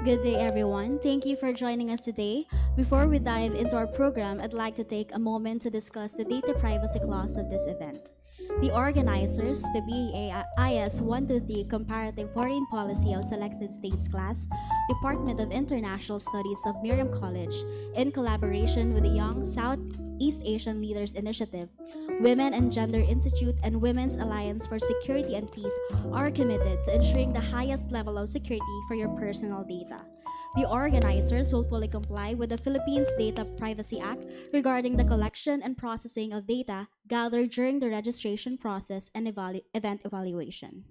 Good day, everyone. Thank you for joining us today. Before we dive into our program, I'd like to take a moment to discuss the data privacy clause of this event. The organizers, the BAIS 123 Comparative Foreign Policy of Selected States class, Department of International Studies of Miriam College, in collaboration with the Young Southeast Asian Leaders Initiative, Women and Gender Institute, and Women's Alliance for Security and Peace are committed to ensuring the highest level of security for your personal data. The organizers will fully comply with the Philippines Data Privacy Act regarding the collection and processing of data gathered during the registration process and event evaluation.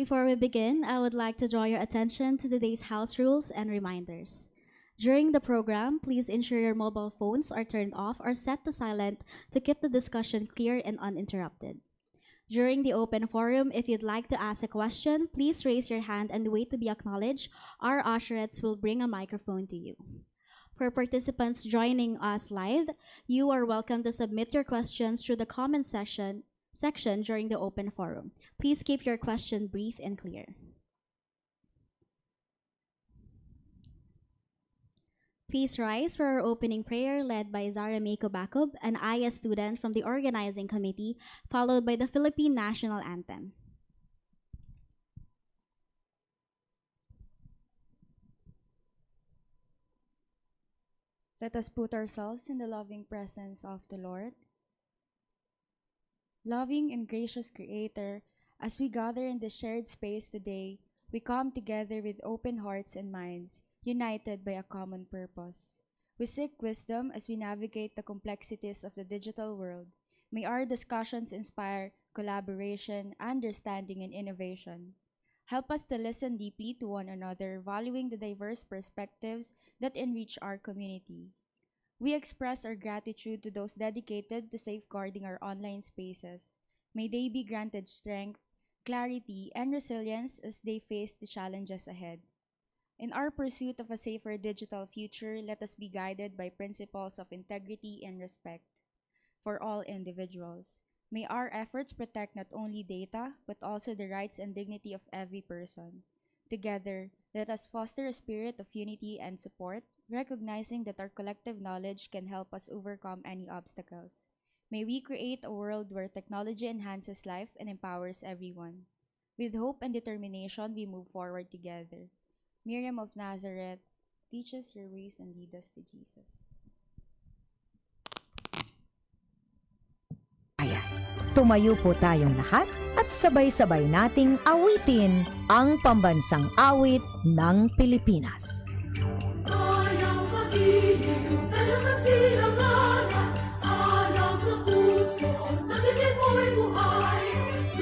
Before we begin, I would like to draw your attention to today's house rules and reminders. During the program, please ensure your mobile phones are turned off or set to silent to keep the discussion clear and uninterrupted. During the open forum, if you'd like to ask a question, please raise your hand and wait to be acknowledged. Our usherettes will bring a microphone to you. For participants joining us live, you are welcome to submit your questions through the comment section during the open forum. Please keep your question brief and clear. Please rise for our opening prayer led by Zara Mako Bacob, an IS student from the organizing committee, followed by the Philippine National Anthem. Let us put ourselves in the loving presence of the Lord. Loving and gracious Creator, as we gather in this shared space today, we come together with open hearts and minds, united by a common purpose. We seek wisdom as we navigate the complexities of the digital world. May our discussions inspire collaboration, understanding, and innovation. Help us to listen deeply to one another, valuing the diverse perspectives that enrich our community. We express our gratitude to those dedicated to safeguarding our online spaces. May they be granted strength, clarity, and resilience as they face the challenges ahead. In our pursuit of a safer digital future, let us be guided by principles of integrity and respect for all individuals. May our efforts protect not only data, but also the rights and dignity of every person. Together, let us foster a spirit of unity and support, recognizing that our collective knowledge can help us overcome any obstacles. May we create a world where technology enhances life and empowers everyone. With hope and determination, we move forward together. Miriam of Nazareth, teach us your ways and lead us to Jesus. Tumayo po tayong lahat at sabay-sabay nating awitin ang pambansang awit ng Pilipinas. Ayang pag-ibig, pero sa silanganan, alam ng puso, sa dilim mo'y buhay.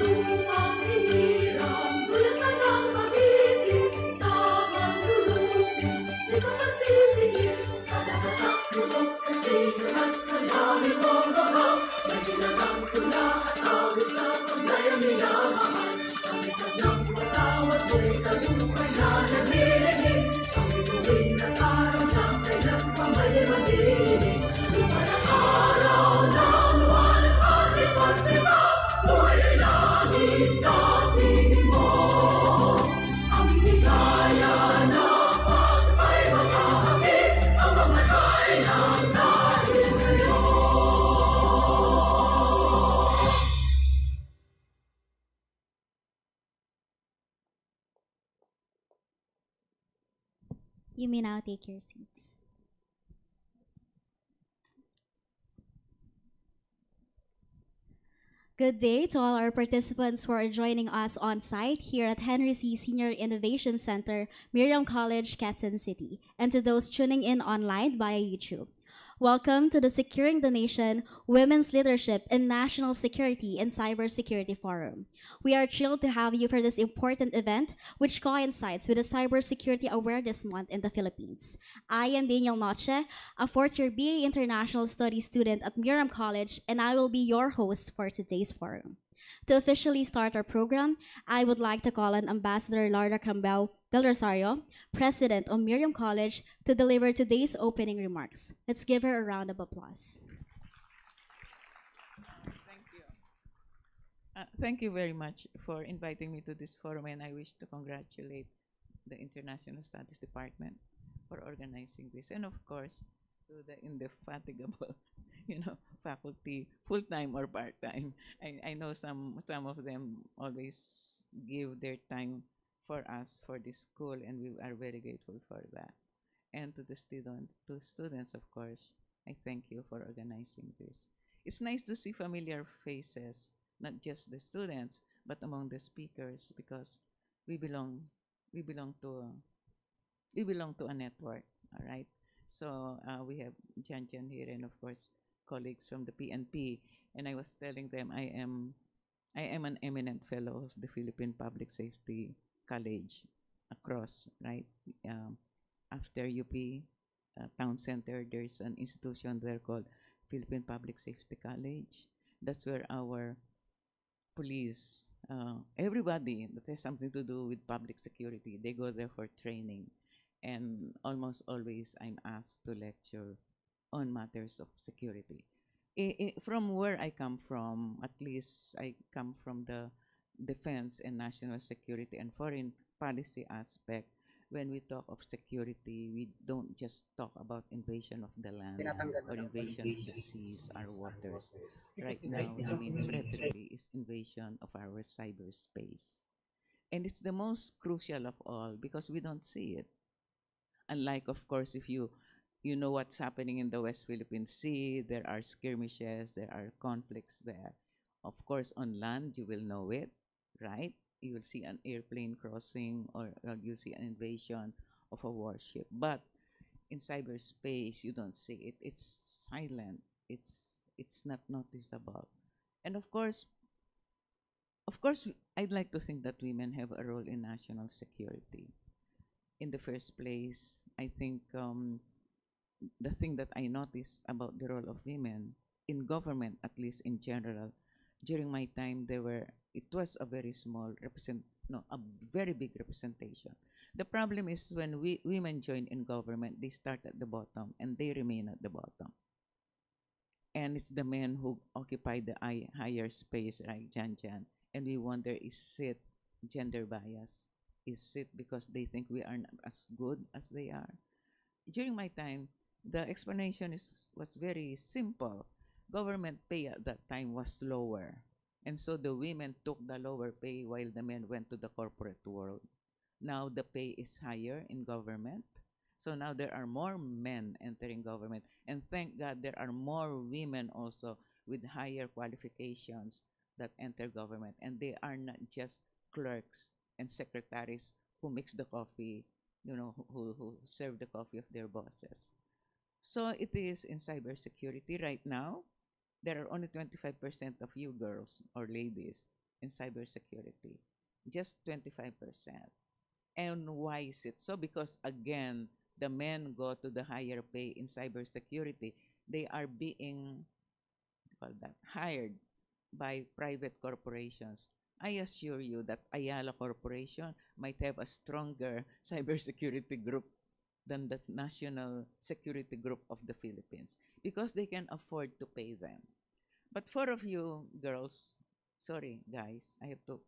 Lumang hinirang, gulat ka ng pag-ibig, sa pagdulugin, di ka masisingil, sa lahat ng tulog, sa sigat at sa lalim mong bahaw, may ginagang tula at awit sa paglayang minamahal. Ang isang ng patawad mo'y talumpay na naghihiling, ang bituin at araw na kailan pa may maghihiling. Lumay ang araw ng 100%, buhay ay langis sa piling mo. Ang higaya na pag ay makahapit, ang mamatay ng dahil sa'yo. You may now take your seats. Good day to all our participants who are joining us on site here at Henry C. Senior Innovation Center, Miriam College, Quezon City, and to those tuning in online via YouTube. Welcome to the Securing the Nation Women's Leadership in National Security and Cybersecurity Forum. We are thrilled to have you for this important event, which coincides with the Cybersecurity Awareness Month in the Philippines. I am Daniel Noche, a fourth-year BA International Studies student at Miriam College, and I will be your host for today's forum. To officially start our program, I would like to call on Ambassador Laura Cambao Del Rosario, President of Miriam College, to deliver today's opening remarks. Let's give her a round of applause. Thank you. Thank you very much for inviting me to this forum, and I wish to congratulate the International Studies Department for organizing this, and of course, to the indefatigable, faculty, full-time or part-time. I know some of them always give their time for us, for this school, and we are very grateful for that. And to the students, of course, I thank you for organizing this. It's nice to see familiar faces, not just the students, but among the speakers, because we belong to a network. All right. So we have Jan here, and of course colleagues from the PNP. And I was telling them I am I am an eminent fellow of the Philippine Public Safety College across, right? Um, After UP Town Center, there's an institution there called Philippine Public Safety College. That's where our police, everybody that has something to do with public security, they go there for training. And almost always I'm asked to lecture on matters of security. From where I come from, at least I come from the defense and national security and foreign policy aspect. When we talk of security, we don't just talk about invasion of the land or invasion of the seas, our waters. Right now, the main threat really is invasion of our cyberspace. And it's the most crucial of all because we don't see it. Unlike, of course, if you know what's happening in the West Philippine Sea, there are skirmishes, there are conflicts there. Of course, on land, you will know it, right? You will see an airplane crossing or you see an invasion of a warship. But in cyberspace, you don't see it. It's silent. It's not noticeable. And of course, I'd like to think that women have a role in national security. In the first place, I think the thing that I noticed about the role of women in government, at least in general, during my time, it was a very small no, a very big representation. The problem is when women join in government, they start at the bottom and they remain at the bottom. And it's the men who occupy the higher space, right, Jan? And we wonder, is it gender bias? Is it because they think we are not as good as they are? During my time, the explanation was very simple. Government pay at that time was lower. And so the women took the lower pay while the men went to the corporate world. Now the pay is higher in government. So now there are more men entering government. And thank God there are more women also with higher qualifications that enter government. And they are not just clerks and secretaries who mix the coffee, who serve the coffee of their bosses. So it is in cybersecurity right now. There are only 25% of you girls or ladies in cybersecurity. Just 25%. And why is it so? Because again, the men go to the higher pay in cybersecurity. They are being hired by private corporations. I assure you that Ayala Corporation might have a stronger cybersecurity group than the National Security Group of the Philippines because they can afford to pay them. But for of you girls, sorry guys, I have to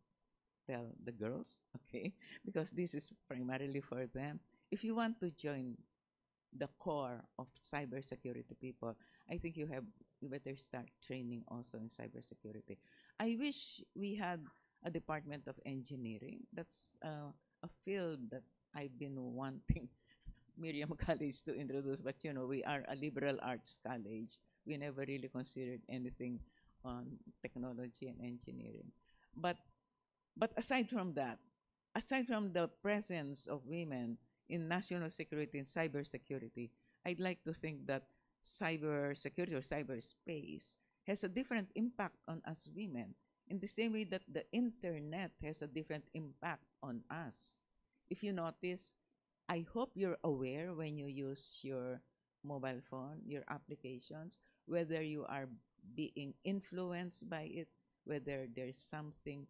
tell the girls, okay, because this is primarily for them. If you want to join the core of cybersecurity people, I think you better start training also in cybersecurity. I wish we had a department of engineering. That's a field that I've been wanting Miriam College to introduce, but we are a liberal arts college. We never really considered anything on technology and engineering. But aside from that, aside from the presence of women in national security and cybersecurity, I'd like to think that cybersecurity or cyberspace has a different impact on us women in the same way that the internet has a different impact on us. If you notice, I hope you're aware when you use your mobile phone, your applications, whether you are being influenced by it, whether there's something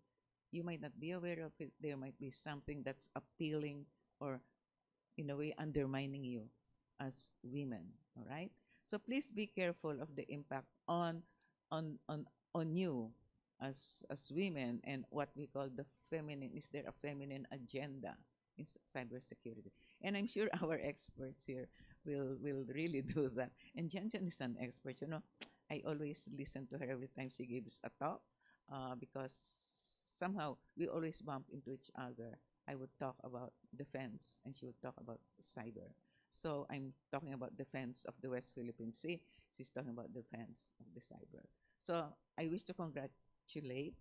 you might not be aware of it, there might be something that's appealing or in a way undermining you as women, all right? So please be careful of the impact on on you as women and what we call the feminine. Is there a feminine agenda in cybersecurity? And I'm sure our experts here will really do that. And Jan is an expert. I always listen to her every time she gives a talk because somehow we always bump into each other. I would talk about defense and she would talk about cyber. So I'm talking about defense of the West Philippine Sea. She's talking about defense of the cyber. So I wish to congratulate,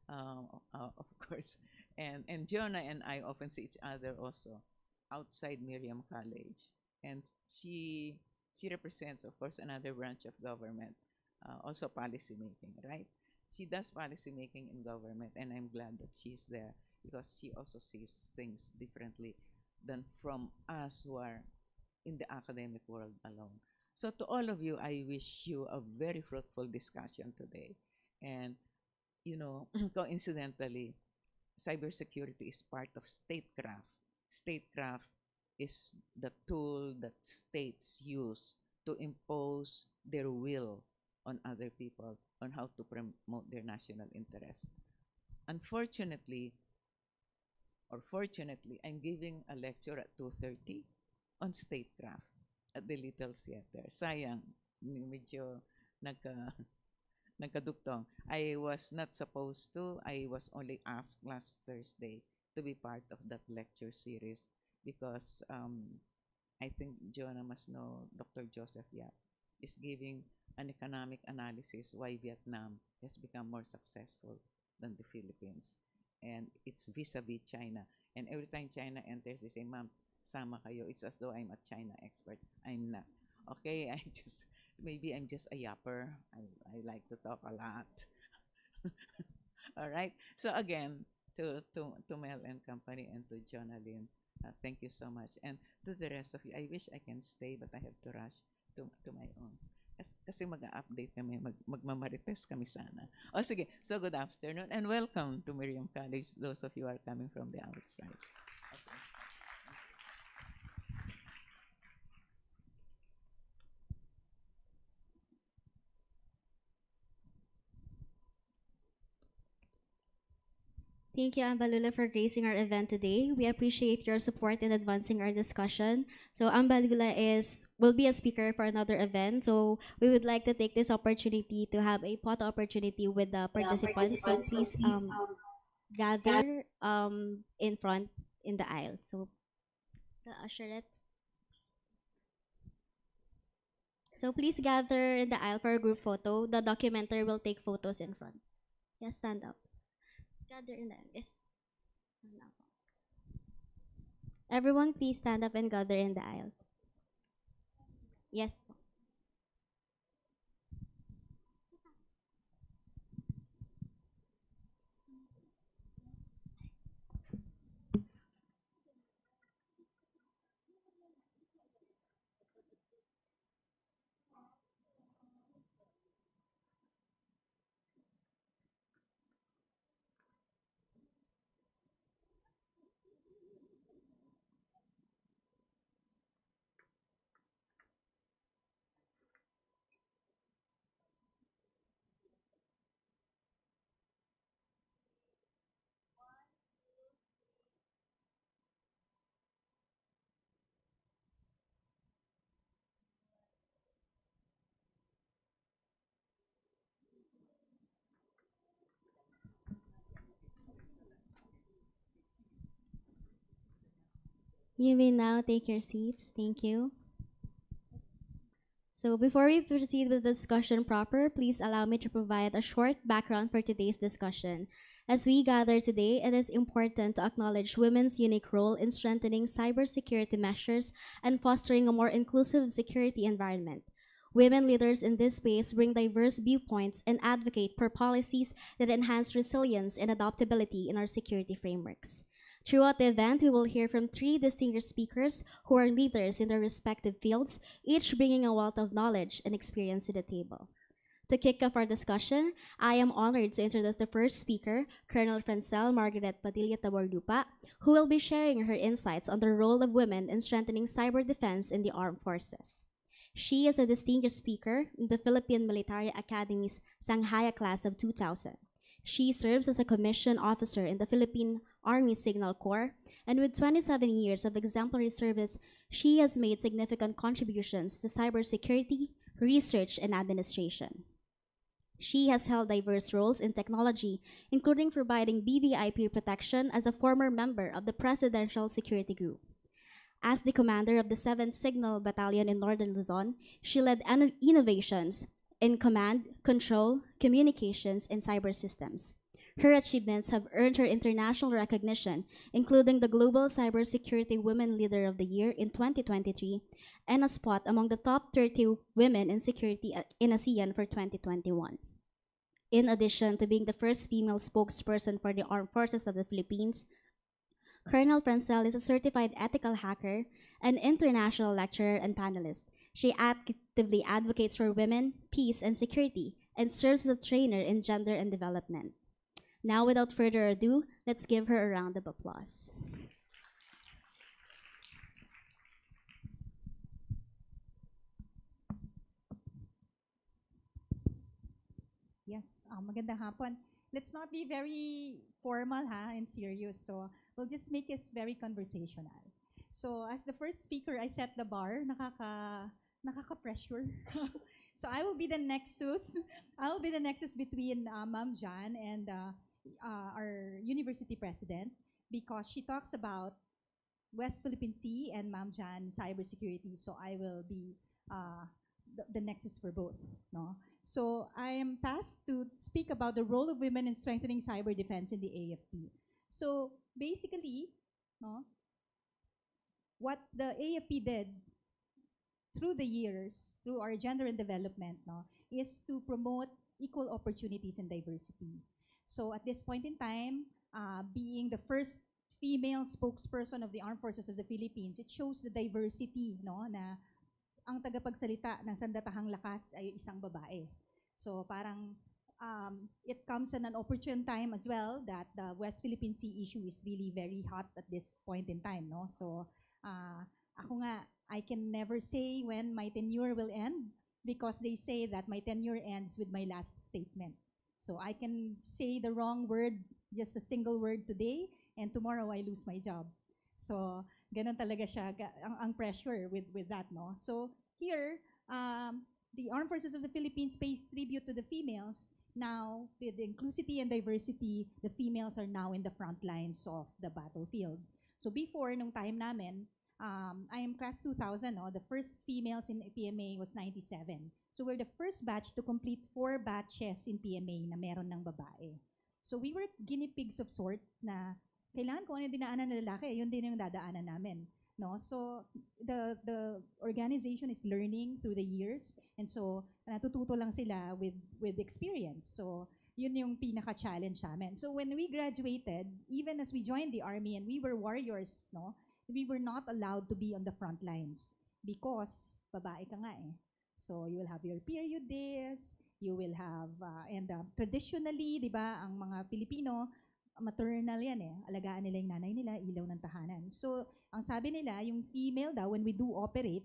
of course, and Jonah and I often see each other also outside Miriam College, and she represents, of course, another branch of government, also policy making, right? she does policy making in government, and I'm glad that she's there because she also sees things differently than from us who are in the academic world alone. So to all of you, I wish you a very fruitful discussion today. And, coincidentally, cybersecurity is part of statecraft. Statecraft is the tool that states use to impose their will on other people on how to promote their national interest. Unfortunately, or fortunately, I'm giving a lecture at 2:30 on statecraft at the Little Theater. Sayang, medyo nagka, nagkadugtong. I was not supposed to. I was only asked last Thursday to be part of that lecture series because I think Jonah must know Dr. Joseph Yap is giving an economic analysis why Vietnam has become more successful than the Philippines. And it's vis-a-vis China. And every time China enters, they say, Ma'am, sama kayo. It's as though I'm a China expert. I'm not. Okay, maybe I'm just a yapper. I like to talk a lot. All right. So again, to Mel and company and to Jonalyn, thank you so much. And to the rest of you, I wish I can stay, but I have to rush to my own. Kasi mag-update kami, magmamarites kami sana. O sige, so good afternoon and welcome to Miriam College, those of you who are coming from the outside. Okay. Thank you, Ambalula, for gracing our event today. We appreciate your support in advancing our discussion. So Ambalula will be a speaker for another event. So we would like to take this opportunity to have a photo opportunity with the participants. So please gather in front in the aisle. So the usherette. So please gather in the aisle for a group photo. The documenter will take photos in front. Yes, stand up. Gather in the aisle. Yes. Everyone, please stand up and gather in the aisle. Yes. You may now take your seats. Thank you. So before we proceed with the discussion proper, please allow me to provide a short background for today's discussion. As we gather today, it is important to acknowledge women's unique role in strengthening cybersecurity measures and fostering a more inclusive security environment. Women leaders in this space bring diverse viewpoints and advocate for policies that enhance resilience and adaptability in our security frameworks. Throughout the event, we will hear from 3 distinguished speakers who are leaders in their respective fields, each bringing a wealth of knowledge and experience to the table. To kick off our discussion, I am honored to introduce the first speaker, Colonel Francel Margaret Padilla Taborlupa, who will be sharing her insights on the role of women in strengthening cyber defense in the armed forces. She is a distinguished speaker in the Philippine Military Academy's Sanghaya class of 2000. She serves as a commissioned officer in the Philippine Army Signal Corps, and with 27 years of exemplary service, she has made significant contributions to cybersecurity, research, and administration. She has held diverse roles in technology, including providing BVIP protection as a former member of the Presidential Security Group. As the commander of the 7th Signal Battalion in Northern Luzon, she led innovations in command, control, communications, and cyber systems. Her achievements have earned her international recognition, including the Global Cybersecurity Women Leader of the Year in 2023 and a spot among the top 30 women in security in ASEAN for 2021. In addition to being the first female spokesperson for the Armed Forces of the Philippines, Colonel Francel is a certified ethical hacker, an international lecturer and panelist. She actively advocates for women, peace, and security, and serves as a trainer in gender and development. Now, without further ado, let's give her a round of applause. Yes, magandang hapon. Let's not be very formal and serious. So we'll just make it very conversational. So as the first speaker, I set the bar. Nakaka-pressure. So I will be the nexus. I will be the nexus between Ma'am Jan and our university president, because she talks about West Philippine Sea and Ma'am Jan cybersecurity. So I will be the nexus for both. No? So I am tasked to speak about the role of women in strengthening cyber defense in the AFP. So basically, no, what the AFP did through the years, through our gender and development, no, is to promote equal opportunities and diversity. So at this point in time, being the first female spokesperson of the Armed Forces of the Philippines, it shows the diversity, no, na ang tagapagsalita ng sandatahang lakas ay isang babae. So parang it comes at an opportune time as well that the West Philippine Sea issue is really very hot at this point in time. No? So ako nga, I can never say when my tenure will end, because they say that my tenure ends with my last statement. So I can say the wrong word, just a single word today, and tomorrow I lose my job. So ganun talaga siya, ang pressure with that, no? So here, the Armed Forces of the Philippines pays tribute to the females. Now, with inclusivity and diversity, the females are now in the front lines of the battlefield. So before, nung time namin, I am class 2000, no? The first females in PMA was 97. So we're the first batch to complete 4 batches in PMA na meron ng babae. So we were guinea pigs of sort na kailangan kung ano yung dinaanan ng lalaki, yun din yung dadaanan namin. No? So the organization is learning through the years, and so natututo lang sila with experience. So yun yung pinaka-challenge sa amin. So when we graduated, even as we joined the army and we were warriors, no, we were not allowed to be on the front lines because babae ka nga eh. So you will have your period days, you will have, traditionally, di ba, ang mga Pilipino, maternal yan eh. Alagaan nila yung nanay nila, ilaw ng tahanan. So, ang sabi nila, yung female daw, when we do operate,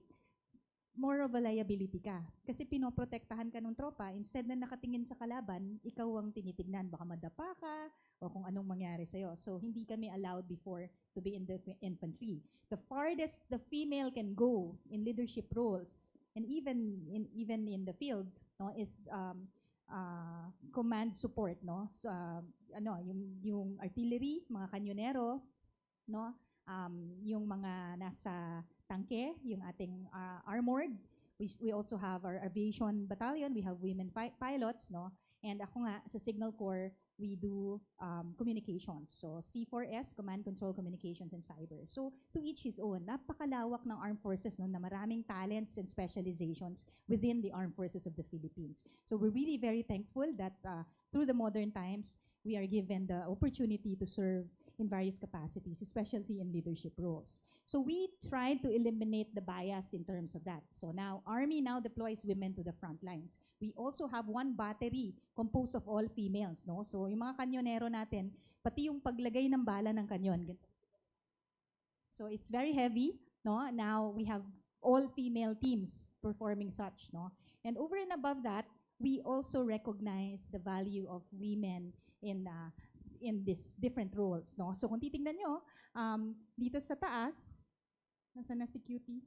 more of a liability ka. Kasi pinoprotektahan ka ng tropa, instead na nakatingin sa kalaban, ikaw ang tinitignan. Baka madapa ka, o kung anong mangyari sa'yo. So, hindi kami allowed before to be in the infantry. The farthest the female can go in leadership roles, and even in the field, no, is command support, no? So, yung artillery, mga kanyonero, no? Yung mga nasa tangke, yung ating armored. We also have our aviation battalion. We have women pilots, no? And ako nga sa Signal Corps, we do communications. So C4S, Command Control Communications and Cyber. So to each his own. Napakalawak ng Armed Forces, no, na maraming talents and specializations within the Armed Forces of the Philippines. So we're really very thankful that through the modern times, we are given the opportunity to serve in various capacities, especially in leadership roles. So we tried to eliminate the bias in terms of that. So now, Army now deploys women to the front lines. We also have 1 battery composed of all females, no? So yung mga kanyonero natin, pati yung paglagay ng bala ng kanyon. So it's very heavy, no? Now we have all female teams performing such, no? And over and above that, we also recognize the value of women in these different roles, no? So kung titingnan nyo, dito sa taas, nasa na si Cutie?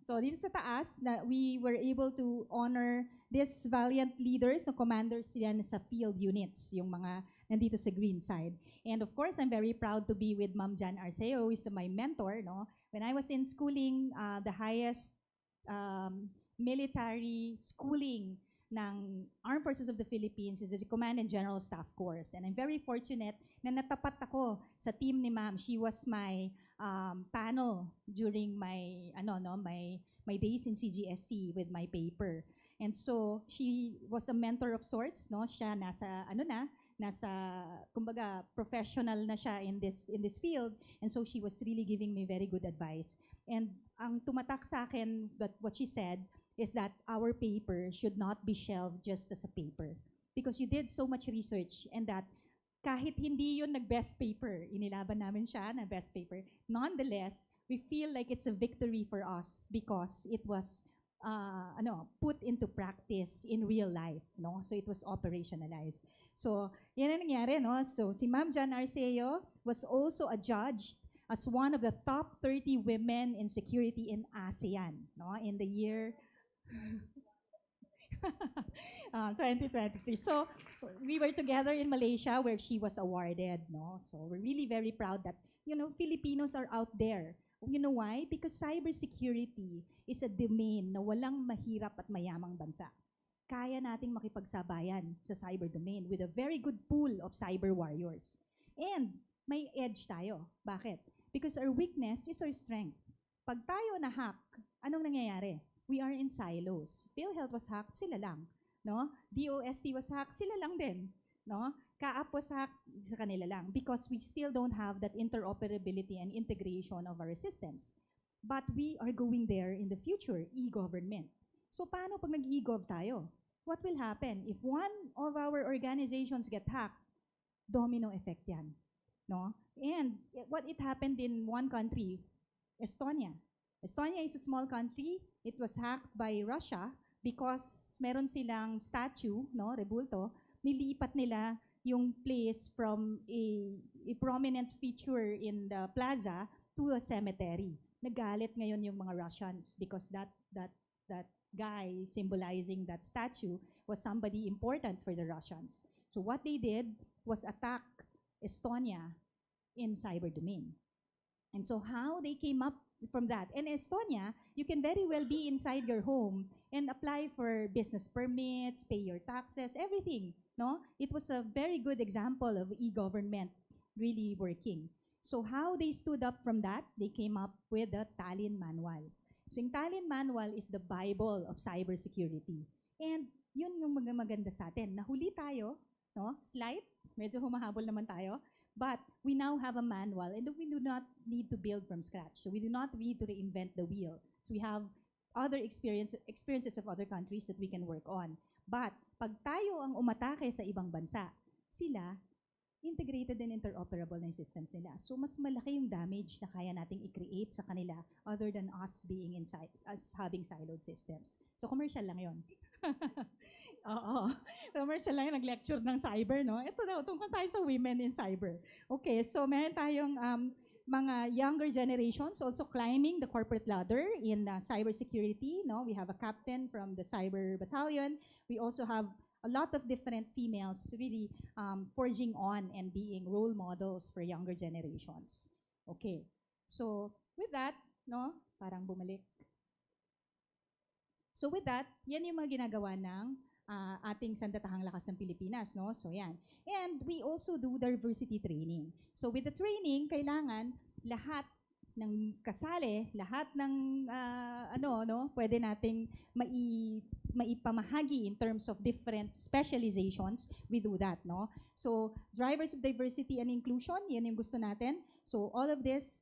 So dito sa taas, na we were able to honor these valiant leaders, no, commanders yan sa field units, yung mga nandito sa green side. And of course, I'm very proud to be with Ma'am Jan Arceo, who is my mentor, no? When I was in schooling, the highest military schooling ng Armed Forces of the Philippines is the Command and General Staff Course. And I'm very fortunate na natapat ako sa team ni Ma'am. She was my panel during my days in CGSC with my paper. And so she was a mentor of sorts, no? Siya nasa kumbaga professional na siya in this field, and so she was really giving me very good advice. And ang tumatak sa akin that what she said is that our paper should not be shelved just as a paper, because you did so much research, and that kahit hindi yun nag-best paper, inilaban namin siya na best paper, nonetheless, we feel like it's a victory for us because it was put into practice in real life, no? So it was operationalized. So, yan ang nangyari, no? So, si Ma'am Jan Arceo was also adjudged as one of the top 30 women in security in ASEAN, no? In the year 2023. So, we were together in Malaysia where she was awarded, no? So, we're really very proud that, Filipinos are out there. You know why? Because cybersecurity is a domain na walang mahirap at mayamang bansa. Kaya nating makipagsabayan sa cyber domain with a very good pool of cyber warriors. And may edge tayo. Bakit? Because our weakness is our strength. Pag tayo na-hack, anong nangyayari? We are in silos. PhilHealth was hacked, sila lang. No? DOST was hacked, sila lang din. No? Kaap was hacked, sa kanila lang. Because we still don't have that interoperability and integration of our systems. But we are going there in the future, e-government. So paano pag nag-e-gov tayo? What will happen? If one of our organizations get hacked, domino effect yan. No? And what it happened in one country, Estonia. Estonia is a small country. It was hacked by Russia because meron silang statue, no, rebulto, nilipat nila yung place from a prominent feature in the plaza to a cemetery. Nagalit ngayon yung mga Russians because that guy symbolizing that statue was somebody important for the Russians. So what they did was attack Estonia in cyber domain. And so how they came up from that. And Estonia, you can very well be inside your home and apply for business permits, pay your taxes, everything. No? It was a very good example of e-government really working. So how they stood up from that, they came up with the Tallinn Manual. So yung Tallinn Manual is the Bible of cybersecurity. And yun yung maganda sa atin. Nahuli tayo, no? Slight, medyo humahabol naman tayo. But we now have a manual, and we do not need to build from scratch. So we do not need to reinvent the wheel. So we have other experiences of other countries that we can work on. But pag tayo ang umatake sa ibang bansa, sila, integrated and interoperable na yung systems nila. So mas malaki yung damage na kaya nating i-create sa kanila other than us being inside, us having siloed systems. So commercial lang yon. Oo. Commercial lang yung nag-lecture ng cyber, no? Ito daw, tungkol tayo sa women in cyber. Okay, so meron tayong mga younger generations also climbing the corporate ladder in cybersecurity, no? We have a captain from the cyber battalion. We also have a lot of different females really forging on and being role models for younger generations. Okay, so with that, no? Parang bumalik. So with that, yan yung mga ginagawa ng ating Sandatahang Lakas ng Pilipinas, no? So yan. And we also do diversity training. So with the training, kailangan lahat ng kasali, lahat ng pwede nating maipamahagi in terms of different specializations, we do that, no? So drivers of diversity and inclusion, yan yung gusto natin. So all of this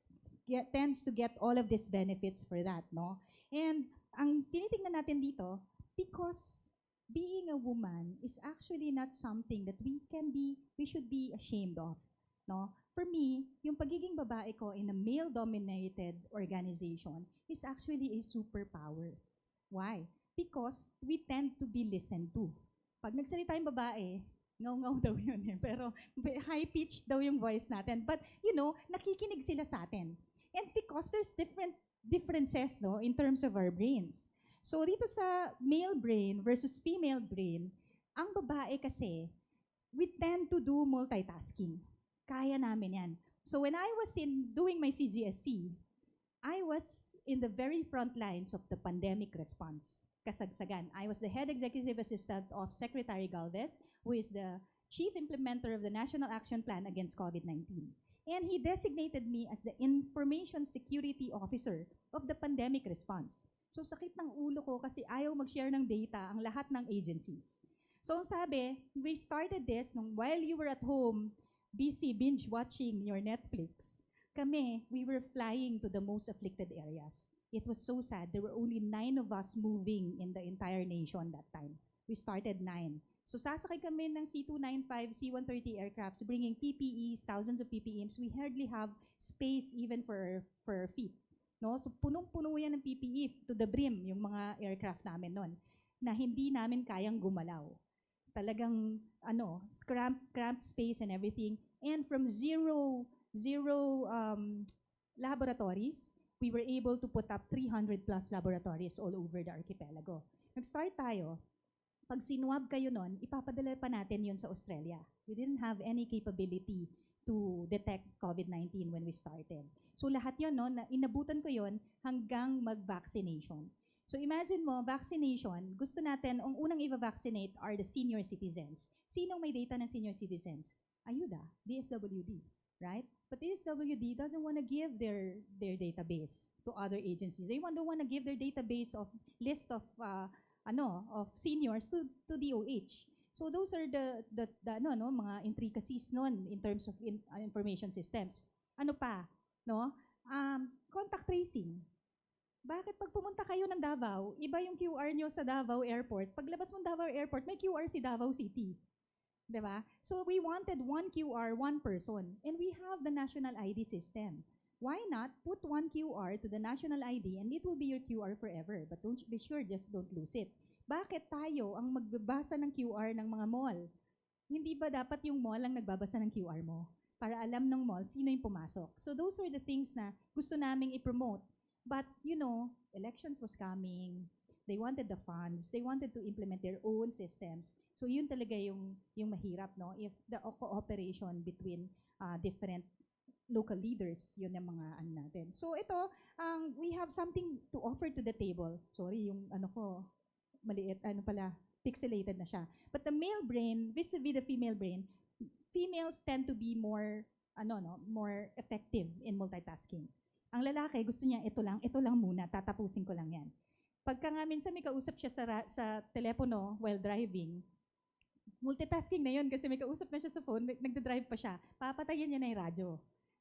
tends to get all of these benefits for that, no? And ang tinitingnan natin dito, because being a woman is actually not something that we should be ashamed of, no? For me, yung pagiging babae ko in a male-dominated organization is actually a superpower. Why? Because we tend to be listened to. Pag nagsalita yung babae, ngaw-ngaw daw yun eh, pero high-pitched daw yung voice natin. But, nakikinig sila sa atin. And because there's differences, no, in terms of our brains. So dito sa male brain versus female brain, ang babae kasi, we tend to do multitasking. Kaya namin yan. So when I was doing my CGSC, I was in the very front lines of the pandemic response. Kasagsagan. I was the head executive assistant of Secretary Galvez, who is the chief implementer of the National Action Plan against COVID-19. And he designated me as the information security officer of the pandemic response. So sakit ng ulo ko kasi ayaw mag-share ng data ang lahat ng agencies. So ang sabi, we started this while you were at home, busy binge watching your Netflix. Kami, we were flying to the most afflicted areas. It was so sad. There were only 9 of us moving in the entire nation that time. We started 9. So sasakay kami ng C-295, C-130 aircrafts, bringing PPEs, thousands of PPEs. We hardly have space even for our feet. No? So punong-puno yan ng PPE to the brim, yung mga aircraft namin noon, na hindi namin kayang gumalaw. Talagang, cramped space and everything. And from zero laboratories, we were able to put up 300 plus laboratories all over the archipelago. Nag-start tayo. Pag sinuwab kayo nun, ipapadala pa natin yun sa Australia. We didn't have any capability to detect COVID-19 when we started. So lahat yun, no, inabutan ko yun hanggang mag-vaccination. So imagine mo, vaccination, gusto natin, ang unang i-vaccinate are the senior citizens. Sinong may data ng senior citizens? Ayuda, DSWD, right? But DSWD doesn't want to give their database to other agencies. They don't want to give their database of list of seniors to DOH. So those are the mga intricacies nun in terms of information systems. Ano pa, no? Contact tracing. Bakit pag pumunta kayo ng Davao, iba yung QR nyo sa Davao Airport? Paglabas mo ng Davao Airport, may QR si Davao City. Diba? So we wanted one QR, one person. And we have the national ID system. Why not put one QR to the national ID and it will be your QR forever? But don't be sure, just don't lose it. Bakit tayo ang magbabasa ng QR ng mga mall? Hindi ba dapat yung mall ang nagbabasa ng QR mo? Para alam ng mall sino yung pumasok. So those are the things na gusto naming i-promote. But, elections was coming. They wanted the funds. They wanted to implement their own systems. So yun talaga yung mahirap, no? If the cooperation between different local leaders, yun yung mga natin. So ito, we have something to offer to the table. Sorry, yung maliit, pixelated na siya. But the male brain, vis-a-vis the female brain, females tend to be more effective in multitasking. Ang lalaki, gusto niya, ito lang muna, tatapusin ko lang yan. Pagka nga minsan may kausap siya sa telepono while driving, multitasking na yun kasi may kausap na siya sa phone, nagdadrive pa siya, papatayin niya na yung radyo.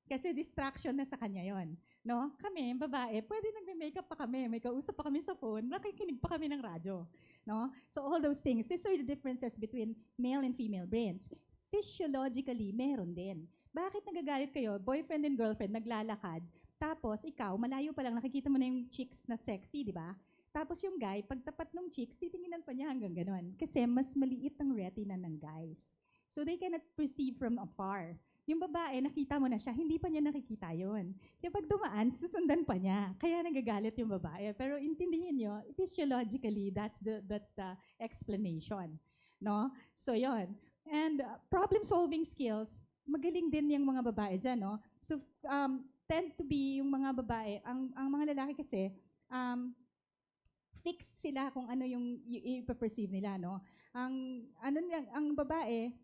Kasi distraction na sa kanya yon, no? Kami, babae, pwede nagme-makeup pa kami, may kausap pa kami sa phone, nakikinig pa kami ng radyo, no? So all those things, these are the differences between male and female brains. Physiologically, meron din. Bakit nagagalit kayo? Boyfriend and girlfriend, naglalakad, tapos ikaw, malayo pa lang, nakikita mo na yung chicks na sexy, di ba? Tapos yung guy, pagtapat ng chicks, titinginan pa niya hanggang ganon. Kasi mas maliit ang retina ng guys. So they cannot perceive from afar. Yung babae, nakita mo na siya, hindi pa niya nakikita yon. Kaya pag dumaan, susundan pa niya. Kaya nagagalit yung babae. Pero intindihin niyo, physiologically, that's the explanation. No? So yon. And problem-solving skills, magaling din yung mga babae dyan. No? So tend to be yung mga babae, ang mga lalaki kasi, fixed sila kung ano yung i-perceive nila. No? Ang babae,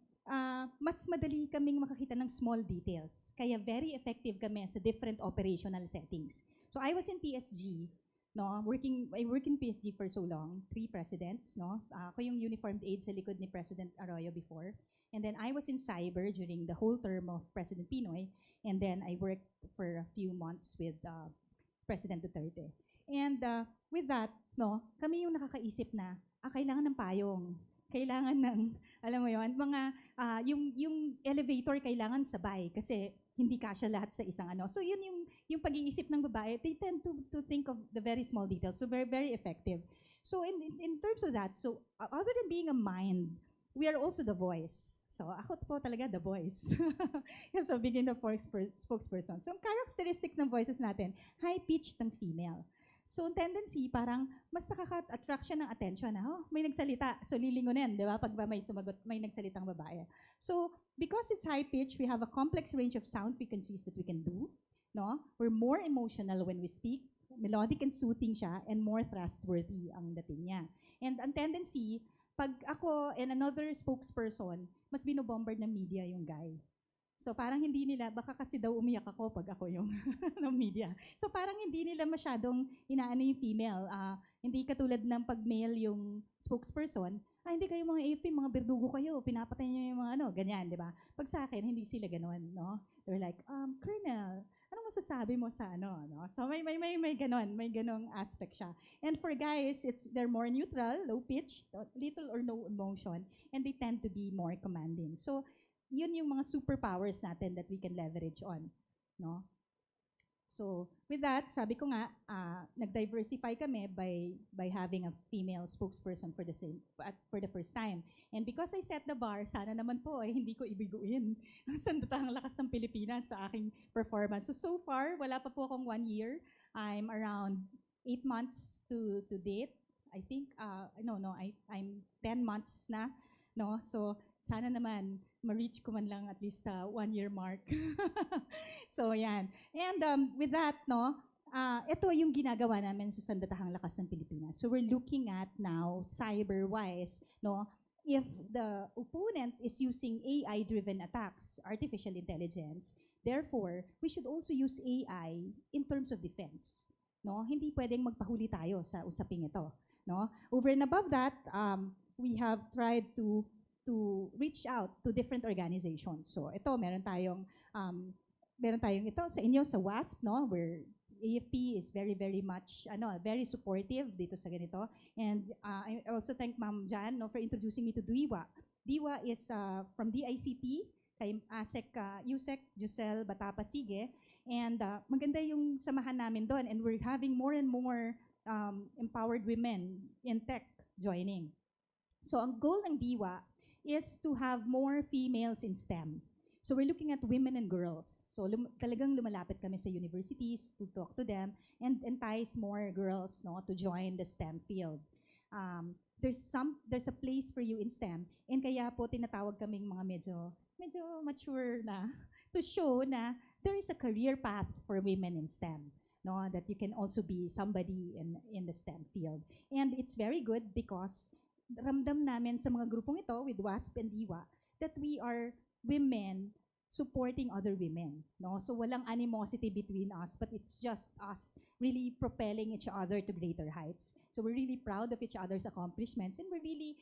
mas madali kaming makakita ng small details. Kaya very effective kami sa different operational settings. So I was in PSG, no, I work in PSG for so long, 3 presidents, no. Ako yung uniformed aide sa likod ni President Arroyo before. And then I was in cyber during the whole term of President Pinoy. And then I worked for a few months with President Duterte. And with that, no, kami yung nakakaisip na kailangan ng payong. Kailangan ng, alam mo yun, yung elevator kailangan sabay kasi hindi kasya lahat sa isang ano. So yun yung pag-iisip ng babae, they tend to think of the very small details. So very, very effective. So in terms of that, so other than being a mind, we are also the voice. So ako po talaga the voice. So begin the spokesperson. So ang characteristics ng voices natin, high-pitched ng female. So, tendency, parang mas nakaka-attract siya ng attention na, may nagsalita. So, lilingunin, di ba? Pag ba may sumagot, may nagsalitang babae. So, because it's high-pitch, we have a complex range of sound frequencies that we can do. No? We're more emotional when we speak. Melodic and soothing siya, and more trustworthy ang dating niya. And ang tendency, pag ako and another spokesperson, mas binobombard ng media yung guy. So parang hindi nila, baka kasi daw umiyak ako pag ako yung ng media. So parang hindi nila masyadong inaano yung female. Hindi katulad ng pag male yung spokesperson, hindi kayo mga AFP, mga berdugo kayo, pinapatay niyo yung mga ano, ganyan, di ba? Pag sa akin, hindi sila ganoon, no? They're like, Colonel, anong masasabi mo sa ano, no? So may ganong aspect siya. And for guys, they're more neutral, low pitch, little or no emotion, and they tend to be more commanding. So yun yung mga superpowers natin that we can leverage on, no? So with that, sabi ko nga, nag-diversify kami by having a female spokesperson for the first time. And because I set the bar, sana naman po ay hindi ko ibiguin ang sandatahang lakas ng Pilipinas sa aking performance. So far, wala pa po akong 1 year. I'm around 8 months to date. I think, I'm 10 months na, no? So sana naman ma-reach ko man lang at least 1 year mark. So yan. And with that, no, ito yung ginagawa namin sa Sandatahang Lakas ng Pilipinas. So we're looking at now cyber-wise, no, if the opponent is using AI-driven attacks, artificial intelligence, therefore we should also use AI in terms of defense. No, hindi pwedeng magpahuli tayo sa usaping ito. No, over and above that, we have tried to reach out to different organizations. So ito, meron tayong ito sa inyo sa WASP, no, where AFP is very, very much, very supportive dito sa ganito. And I also thank Ma'am Jan, no, for introducing me to DIWA. DIWA is from DICT, kay Yusek Giselle Batapa-Sige. And maganda yung samahan namin doon. And we're having more and more empowered women in tech joining. So ang goal ng DIWA is to have more females in STEM. So we're looking at women and girls. So talagang lumalapit kami sa universities to talk to them and entice more girls, no, to join the STEM field. There's a place for you in STEM, and kaya po tinatawag kaming mga medyo mature na to show na there is a career path for women in STEM. No, that you can also be somebody in the STEM field. And it's very good because ramdam namin sa mga grupong ito with WASP and DIWA that we are women supporting other women. No? So walang animosity between us, but it's just us really propelling each other to greater heights. So we're really proud of each other's accomplishments, and we're really,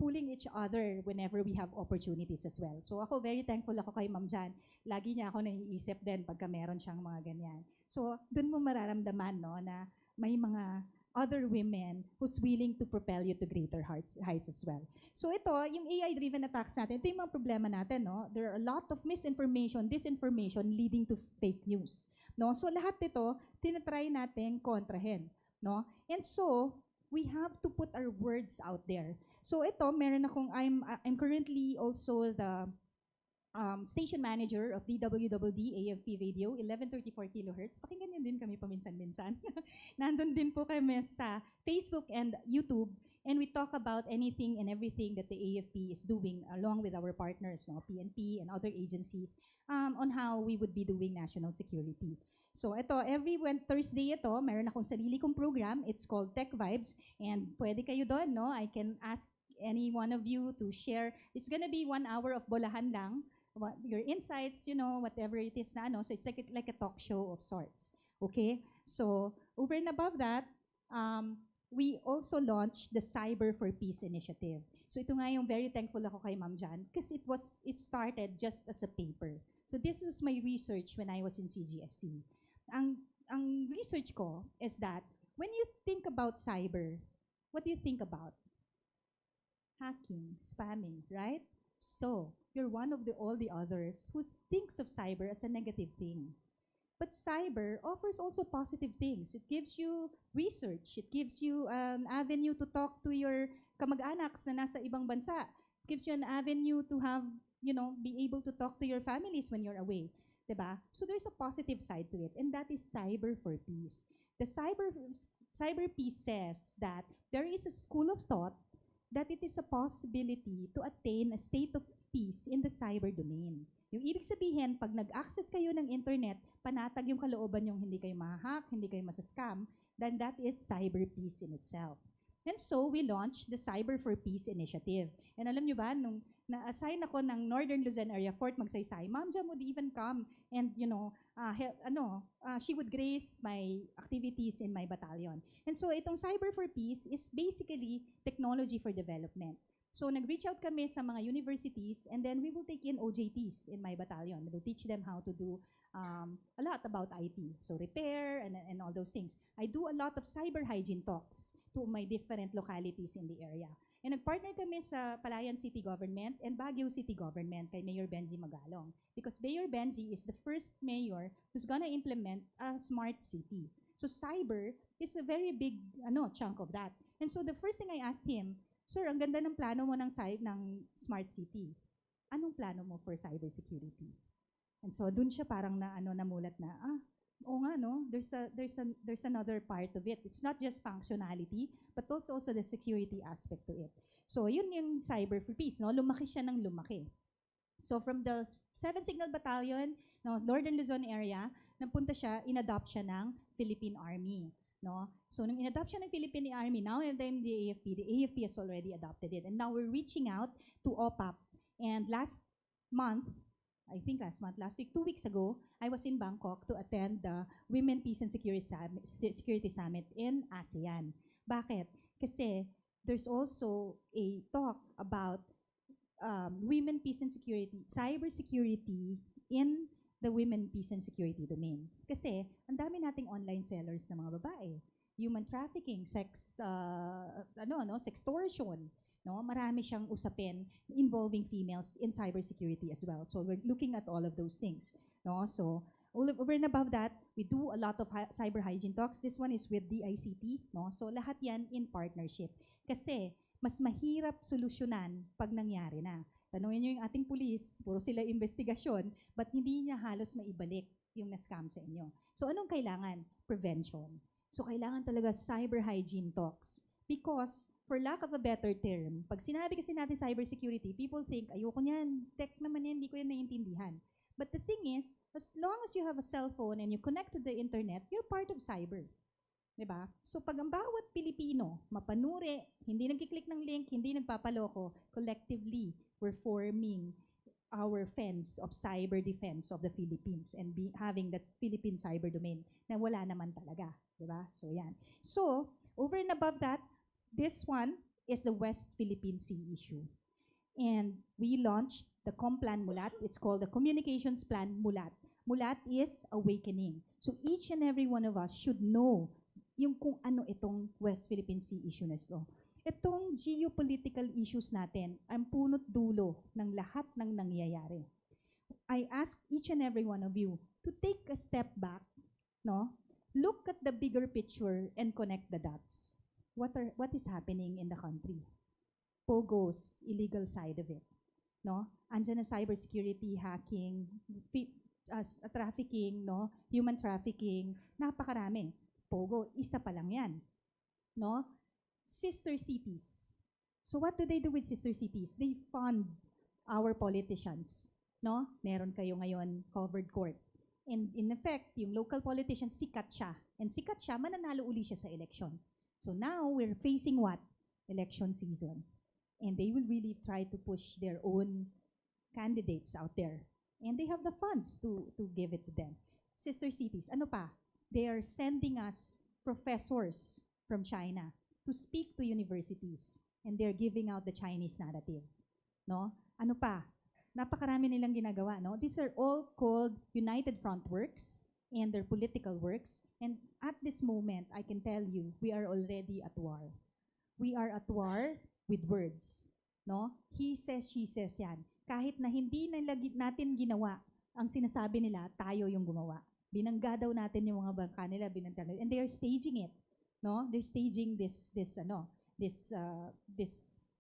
pulling each other whenever we have opportunities as well. So ako, very thankful ako kay Ma'am Jan. Lagi niya ako naiisip din pagka meron siyang mga ganyan. So dun mo mararamdaman, no, na may mga other women who's willing to propel you to greater heights as well. So ito, yung AI-driven attacks natin, ito yung mga problema natin, no? There are a lot of misinformation, disinformation leading to fake news. No? So lahat ito, tinatry natin kontrahin. No? And so, we have to put our words out there. So ito, I'm currently also the station manager of DWWD AFP Radio, 1134 kHz. Pakinggan niyo din kami paminsan-minsan. Nandun din po kami sa Facebook and YouTube, and we talk about anything and everything that the AFP is doing along with our partners, no, PNP and other agencies, on how we would be doing national security. So ito, every Thursday ito, meron akong sarili kong program. It's called Tech Vibes, and pwede kayo doon, no? I can ask any one of you to share. It's gonna be 1 hour of bolahan lang. Your insights, whatever it is na, so it's like a talk show of sorts. Okay? So, over and above that, we also launched the Cyber for Peace initiative. So ito nga yung very thankful ako kay Ma'am Jan because it started just as a paper. So this was my research when I was in CGSC. Ang research ko is that when you think about cyber, what do you think about? Hacking, spamming, right? So, you're one of all the others who thinks of cyber as a negative thing. But cyber offers also positive things. It gives you research. It gives you an avenue to talk to your kamag-anaks na nasa ibang bansa. It gives you an avenue to have, be able to talk to your families when you're away. Diba? So there's a positive side to it, and that is Cyber for Peace. The Cyber Peace says that there is a school of thought that it is a possibility to attain a state of peace in the cyber domain. Yung ibig sabihin, pag nag-access kayo ng internet, panatag yung kalooban yung hindi kayo ma-hack, hindi kayo masascam, then that is cyber peace in itself. And so, we launched the Cyber for Peace initiative. And alam nyo ba, nung na-assign ako ng Northern Luzon Area Fort Magsaysay, Ma'am Jam would even come and, she would grace my activities in my battalion. And so, itong Cyber for Peace is basically technology for development. So, nag-reach out kami sa mga universities, and then we will take in OJTs in my battalion. We will teach them how to do a lot about IT. So, repair and all those things. I do a lot of cyber hygiene talks to my different localities in the area. And nag-partner kami sa Palayan City Government and Baguio City Government kay Mayor Benji Magalong. Because Mayor Benji is the first mayor who's gonna implement a smart city. So, cyber is a very big chunk of that. And so, the first thing I asked him, Sir, ang ganda ng plano mo ng smart city. Anong plano mo for cybersecurity? And so dun siya parang namulat na, oo nga no, there's another part of it. It's not just functionality, but also the security aspect to it. So yun yung Cyber for Peace, no? Lumaki siya ng lumaki. So from the 7th Signal Battalion, no, Northern Luzon area, napunta siya, in-adopt siya ng Philippine Army. No? So nung in-adopt siya ng Philippine Army, now and then the AFP has already adopted it. And now we're reaching out to OPAP. And last week, 2 weeks ago, I was in Bangkok to attend the Women, Peace and Security Summit in ASEAN. Bakit? Kasi there's also a talk about women, peace and security, cybersecurity in the women, peace and security domain. Kasi ang dami nating online sellers na mga babae. Human trafficking, sextortion, no? Marami siyang usapin involving females in cybersecurity as well. So we're looking at all of those things. No? So over and above that, we do a lot of cyber hygiene talks. This one is with DICT. No? So lahat yan in partnership. Kasi mas mahirap solusyonan pag nangyari na. Tanungin nyo yung ating pulis, puro sila investigasyon, but hindi niya halos maibalik yung na-scam sa inyo. So anong kailangan? Prevention. So kailangan talaga cyber hygiene talks. Because for lack of a better term, pag sinabi kasi natin cybersecurity, people think, ayoko niyan, tech naman yan, hindi ko yan naiintindihan. But the thing is, as long as you have a cell phone and you connect to the internet, you're part of cyber. Diba? So pag ang bawat Pilipino, mapanuri, hindi nagkiklik ng link, hindi nagpapaloko, collectively, we're forming our fence of cyber defense of the Philippines and having that Philippine cyber domain na wala naman talaga. Diba? So yan. So, over and above that, this one is the West Philippine Sea issue. And we launched the Complan Mulat. It's called the Communications Plan Mulat. Mulat is awakening. So each and every one of us should know yung kung ano itong West Philippine Sea issue na ito. Itong geopolitical issues natin ang punot dulo ng lahat ng nangyayari. I ask each and every one of you to take a step back, no? Look at the bigger picture and connect the dots. What is happening in the country? Pogo's illegal side of it, no? Andiyan na cybersecurity, hacking, trafficking, no? Human trafficking, napakarami. Pogo, isa pa lang yan, no? Sister cities. So what do they do with sister cities? They fund our politicians, no? Meron kayo ngayon covered court. And in effect, yung local politician, sikat siya. And sikat siya, mananalo uli siya sa election. So now, we're facing what? Election season. And they will really try to push their own candidates out there. And they have the funds to give it to them. Sister cities, ano pa? They are sending us professors from China to speak to universities. And they're giving out the Chinese narrative. No? Ano pa? Napakarami nilang ginagawa, no? These are all called United Front works and their political works. And at this moment, I can tell you, we are already at war. We are at war with words, no? He says, she says yan. Kahit na hindi natin ginawa, ang sinasabi nila, tayo yung gumawa. Binangga daw natin yung mga bangka nila, and they are staging it, no? They're staging this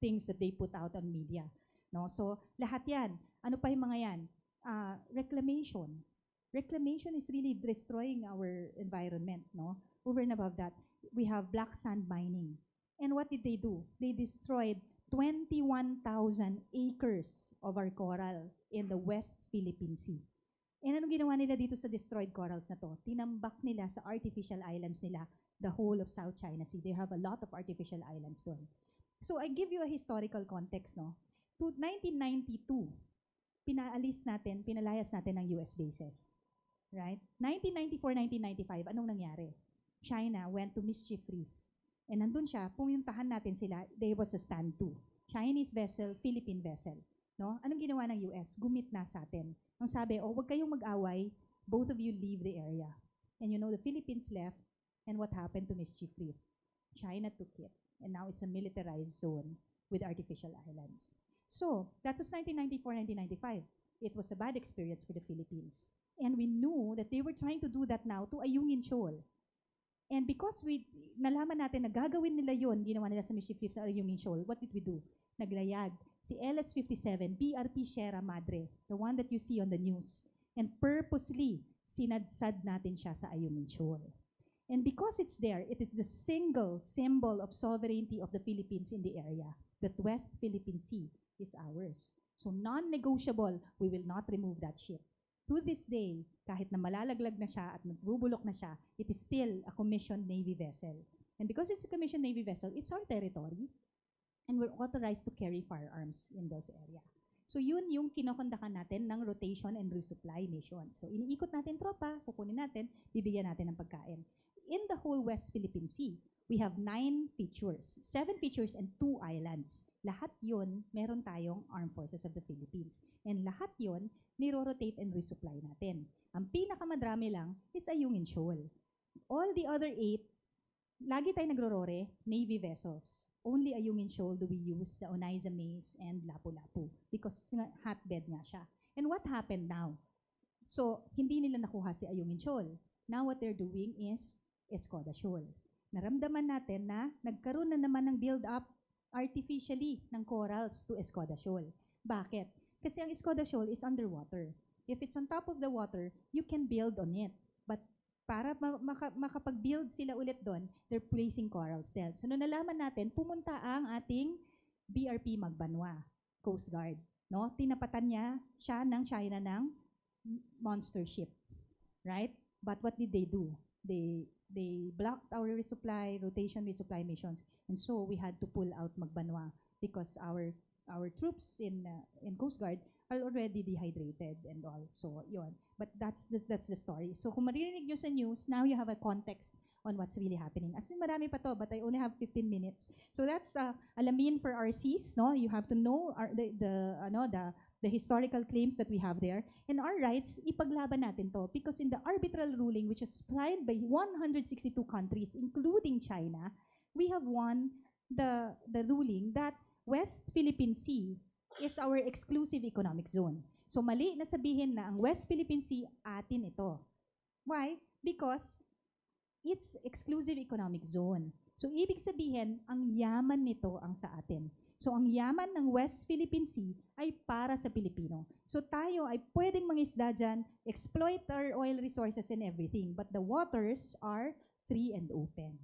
things that they put out on media. No? So, lahat yan. Ano pa yung mga yan? Reclamation. Reclamation is really destroying our environment. No? Over and above that, we have black sand mining. And what did they do? They destroyed 21,000 acres of our coral in the West Philippine Sea. And anong ginawa nila dito sa destroyed corals na to? Tinambak nila sa artificial islands nila the whole of South China Sea. They have a lot of artificial islands doon. So I give you a historical context, no? To 1992, pinalayas natin ng US bases. Right? 1994, 1995, anong nangyari? China went to mischief reef. And nandun siya, pumuntahan natin sila, there was a stand to. Chinese vessel, Philippine vessel. No? Anong ginawa ng US? Gumit na sa atin. Ang sabi, huwag kayong mag-away, both of you leave the area. And you know, the Philippines left, and what happened to mischief reef? China took it, and now it's a militarized zone with artificial islands. So, that was 1994, 1995. It was a bad experience for the Philippines. And we knew that they were trying to do that now to Ayungin Shoal. And because nalaman natin na gagawin nila yon, ginawa nila sa mischief reef sa Ayungin Shoal, what did we do? Naglayag si LS-57, BRP Sierra Madre, the one that you see on the news. And purposely, sinadsad natin siya sa Ayungin Shoal. And because it's there, it is the single symbol of sovereignty of the Philippines in the area, that West Philippine Sea is ours. So non-negotiable, we will not remove that ship. To this day, kahit na malalaglag na siya at nagbubulok na siya, it is still a commissioned Navy vessel. And because it's a commissioned Navy vessel, it's our territory. And we're authorized to carry firearms in those areas. So yun yung kinokondakan natin ng rotation and resupply mission. So iniikot natin tropa, kukunin natin, bibigyan natin ng pagkain. In the whole West Philippine Sea, we have 9 features, 7 features and 2 islands. Lahat yun, meron tayong Armed Forces of the Philippines. And lahat yun, niro-rotate and resupply natin. Ang pinakamadrami lang is Ayungin Shoal. All the other 8, lagi tayo nagro-rore, Navy vessels. Only Ayungin Shoal do we use the Onaiza Maze and Lapu-Lapu because hotbed nga siya. And what happened now? So, hindi nila nakuha si Ayungin Shoal. Now what they're doing is Escoda Shoal. Naramdaman natin na nagkaroon na naman ng build-up artificially ng corals to Escoda Shoal. Bakit? Kasi ang Escoda Shoal is underwater. If it's on top of the water, you can build on it. But para makapag-build sila ulit doon, they're placing corals there. So nung nalaman natin, pumunta ang ating BRP Magbanwa, Coast Guard. No? Tinapatan niya siya ng China ng monster ship. Right? But what did they do? They blocked our resupply, rotation resupply missions, and so we had to pull out Magbanwa because our troops in Coast Guard are already dehydrated and all. So yun. But that's the story. So kung maririnig nyo sa news, now you have a context on what's really happening. As in marami pa to, but I only have 15 minutes. So that's alamin for RCs, no? You have to know the historical claims that we have there. And our rights, ipaglaban natin to. Because in the arbitral ruling, which is applied by 162 countries, including China, we have won the ruling that West Philippine Sea is our exclusive economic zone. So mali na sabihin na ang West Philippine Sea atin ito. Why? Because it's exclusive economic zone. So ibig sabihin, ang yaman nito ang sa atin. So ang yaman ng West Philippine Sea ay para sa Pilipino. So tayo ay pwedeng mangisda dyan, exploit our oil resources and everything, but the waters are free and open.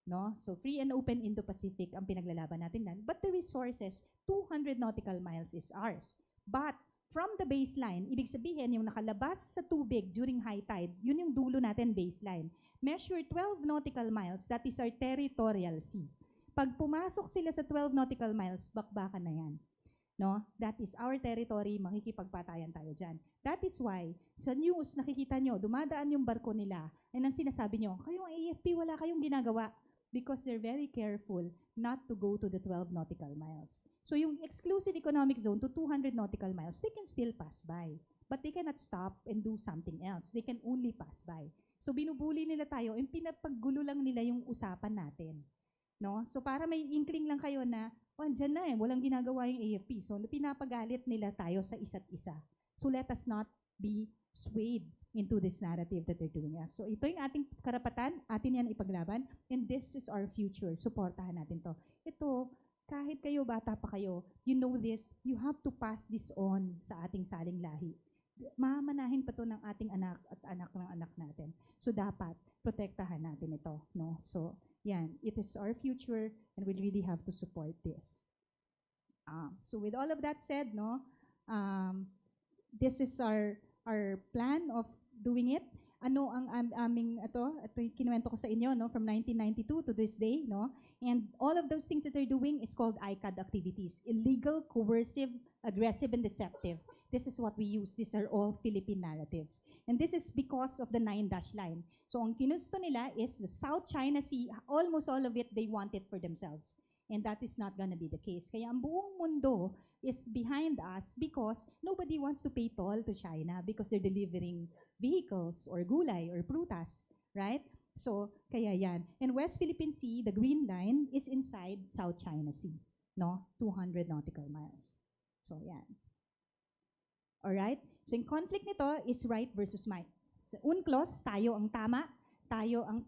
No? So free and open Indo-Pacific ang pinaglalaban natin nan. But the resources, 200 nautical miles is ours. But from the baseline, ibig sabihin yung nakalabas sa tubig during high tide, yun yung dulo natin baseline. Measure 12 nautical miles, that is our territorial sea. Pag pumasok sila sa 12 nautical miles, bakbakan na yan. No? That is our territory, makikipagpatayan tayo dyan. That is why, sa news, nakikita nyo, dumadaan yung barko nila, and ang sinasabi nyo, kayong AFP, wala kayong ginagawa. Because they're very careful not to go to the 12 nautical miles. So yung exclusive economic zone to 200 nautical miles, they can still pass by. But they cannot stop and do something else. They can only pass by. So binubuli nila tayo, and pinapaggulo lang nila yung usapan natin. No? So para may inkling lang kayo na, andyan na walang ginagawa yung AFP. So pinapagalit nila tayo sa isa't isa. So let us not be swayed into this narrative that they're doing. So ito yung ating karapatan, atin yan ipaglaban, and this is our future. Suportahan natin to. Ito, kahit kayo, bata pa kayo, you know this, you have to pass this on sa ating saling lahi. Mamanahin pa to ng ating anak at anak ng anak natin. So dapat, protektahan natin ito. No? So, yan, it is our future, and we really have to support this. So with all of that said, no, this is our plan of doing it. ano ang aming ito yung kinuwento ko sa inyo, no, from 1992 to this day, no? And all of those things that they're doing is called ICAD activities, illegal, coercive, aggressive, and deceptive. This is what we use. These are all Philippine narratives. And this is because of the 9-dash line. So ang kinusto nila is the South China Sea, almost all of it, they want it for themselves. And that is not gonna be the case. Kaya ang buong mundo is behind us because nobody wants to pay toll to China because they're delivering vehicles or gulay or prutas, right? So, kaya yan. And West Philippine Sea, the green line, is inside South China Sea, no? 200 nautical miles. So, yan. Alright? So, yung conflict nito is right versus might. Sa UNCLOS, tayo ang tama,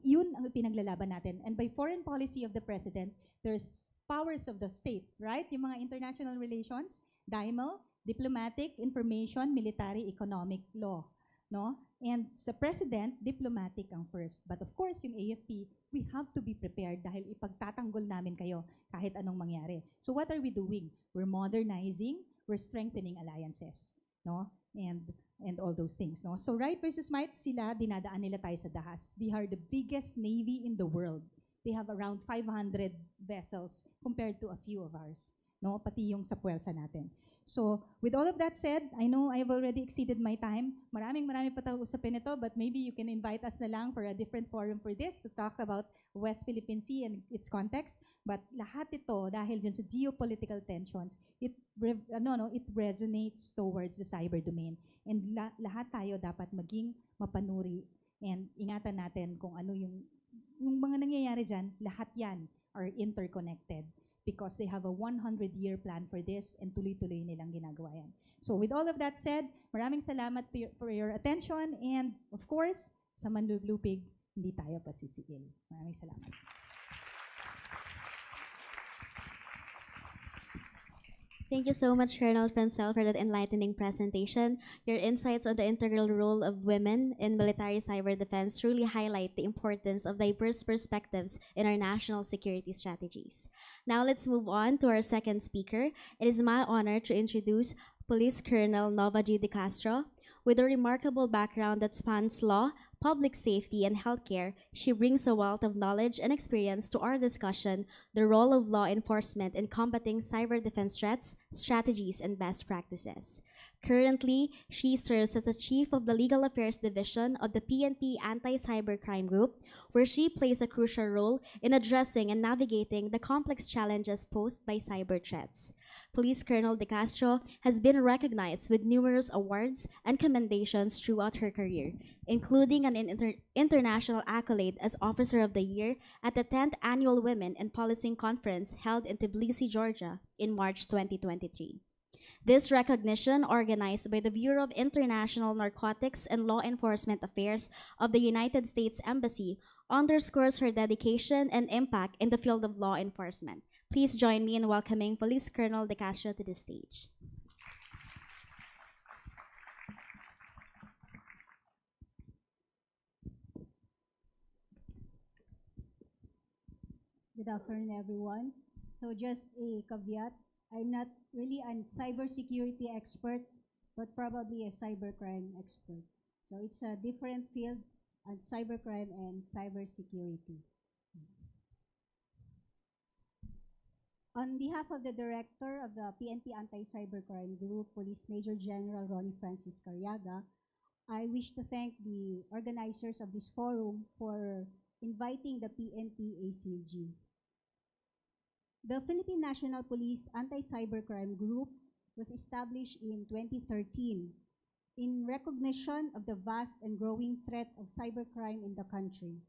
yun ang pinaglalaban natin. And by foreign policy of the President, there's powers of the state, right? Yung mga international relations, DIML, diplomatic, information, military, economic, law, no? And sa President, diplomatic ang first. But of course, yung AFP, we have to be prepared dahil ipagtatanggol namin kayo kahit anong mangyari. So what are we doing? We're modernizing, we're strengthening alliances, no? And all those things, no? So right versus might, sila, dinadaan nila tayo sa dahas. They are the biggest navy in the world. They have around 500 vessels compared to a few of ours, no? Pati yung sa puwersa natin. So, with all of that said, I know I've already exceeded my time. Marami pa tayo usapin ito, but maybe you can invite us na lang for a different forum for this to talk about West Philippine Sea and its context. But lahat ito, dahil dyan sa geopolitical tensions, it resonates towards the cyber domain. And lahat tayo dapat maging mapanuri and ingatan natin kung ano yung mga nangyayari dyan, lahat yan are interconnected because they have a 100-year plan for this and tuloy-tuloy nilang ginagawa yan. So with all of that said, maraming salamat for your attention and of course, sa manlulupig, hindi tayo pasisiil. Maraming salamat. Thank you so much, Colonel Francel, for that enlightening presentation. Your insights on the integral role of women in military cyber defense truly highlight the importance of diverse perspectives in our national security strategies. Now let's move on to our second speaker. It is my honor to introduce Police Colonel Novaji De Castro. With a remarkable background that spans law, public safety, and healthcare, she brings a wealth of knowledge and experience to our discussion, the role of law enforcement in combating cyber defense threats, strategies, and best practices. Currently, she serves as the Chief of the Legal Affairs Division of the PNP Anti-Cybercrime Group, where she plays a crucial role in addressing and navigating the complex challenges posed by cyber threats. Police Colonel De Castro has been recognized with numerous awards and commendations throughout her career, including an international accolade as Officer of the Year at the 10th Annual Women in Policing Conference held in Tbilisi, Georgia in March 2023. This recognition, organized by the Bureau of International Narcotics and Law Enforcement Affairs of the United States Embassy, underscores her dedication and impact in the field of law enforcement. Please join me in welcoming Police Colonel De Castro to the stage. Good afternoon, everyone. So just a caveat, I'm not really a cybersecurity expert, but probably a cybercrime expert. So it's a different field, and cybercrime and cybersecurity. On behalf of the Director of the PNP Anti-Cybercrime Group, Police Major General Ronnie Francis Carriaga, I wish to thank the organizers of this forum for inviting the PNP ACG. The Philippine National Police Anti-Cybercrime Group was established in 2013 in recognition of the vast and growing threat of cybercrime in the country.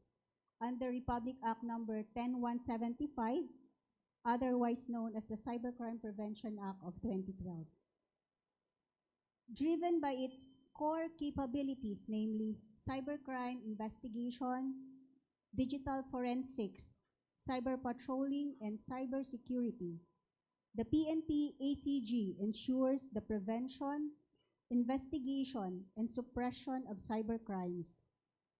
Under Republic Act Number 10175, otherwise known as the Cybercrime Prevention Act of 2012. Driven by its core capabilities, namely cybercrime investigation, digital forensics, cyber patrolling, and cybersecurity, the PNP ACG ensures the prevention, investigation, and suppression of cybercrimes,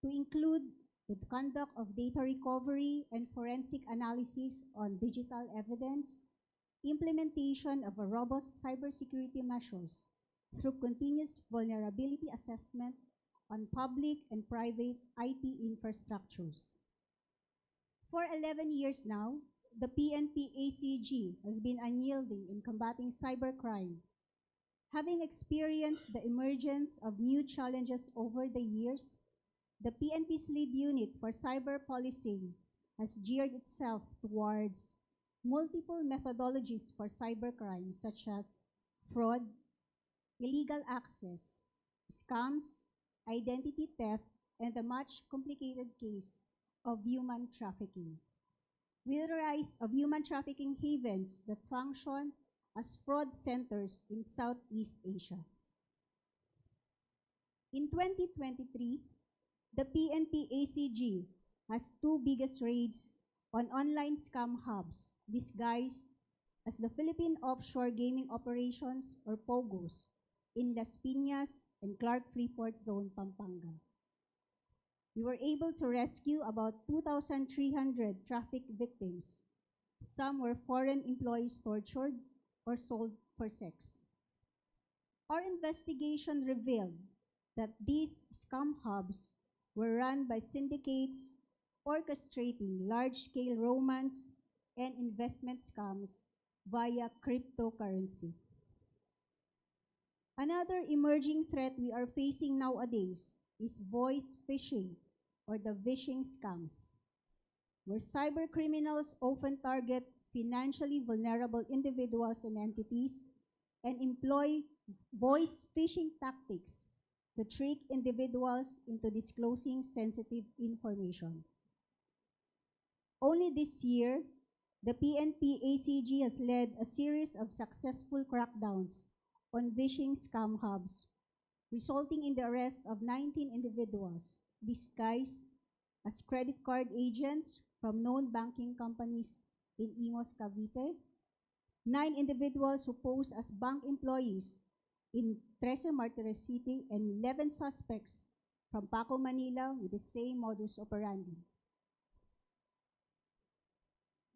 to include the conduct of data recovery and forensic analysis on digital evidence, implementation of a robust cybersecurity measures through continuous vulnerability assessment, on public and private IT infrastructures. For 11 years now, the PNP-ACG has been unyielding in combating cybercrime. Having experienced the emergence of new challenges over the years, the PNP's lead unit for cyber policing has geared itself towards multiple methodologies for cybercrime such as fraud, illegal access, scams, identity theft, and the much complicated case of human trafficking. With the rise of human trafficking havens that function as fraud centers in Southeast Asia. In 2023, the PNP-ACG has two biggest raids on online scam hubs disguised as the Philippine Offshore Gaming Operations or POGOs in Las Piñas and Clark Freeport Zone, Pampanga. We were able to rescue about 2,300 traffic victims. Some were foreign employees tortured or sold for sex. Our investigation revealed that these scam hubs were run by syndicates orchestrating large-scale romance and investment scams via cryptocurrency. Another emerging threat we are facing nowadays is voice phishing or the phishing scams, where cybercriminals often target financially vulnerable individuals and entities and employ voice phishing tactics to trick individuals into disclosing sensitive information. Only this year, the PNP-ACG has led a series of successful crackdowns on phishing scam hubs, resulting in the arrest of 19 individuals disguised as credit card agents from known banking companies in Imos, Cavite, 9 individuals who pose as bank employees in Trece Martires City, and 11 suspects from Paco, Manila with the same modus operandi.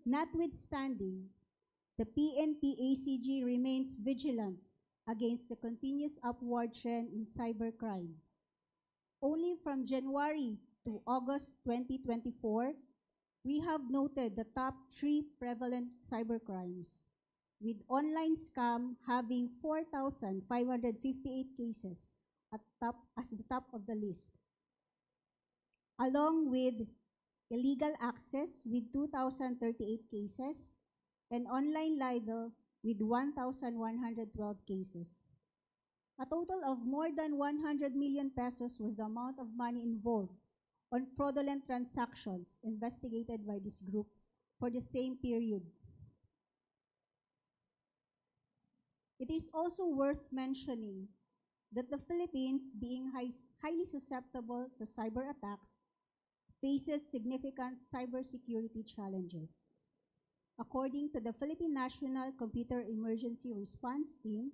Notwithstanding, the PNP-ACG remains vigilant against the continuous upward trend in cybercrime. Only from January to August 2024, we have noted the top 3 prevalent cybercrimes, with online scam having 4,558 cases as the top of the list, along with illegal access with 2,038 cases, and online libel with 1,112 cases. A total of more than 100 million pesos was the amount of money involved on fraudulent transactions investigated by this group for the same period. It is also worth mentioning that the Philippines, being highly susceptible to cyber attacks, faces significant cybersecurity challenges. According to the Philippine National Computer Emergency Response Team,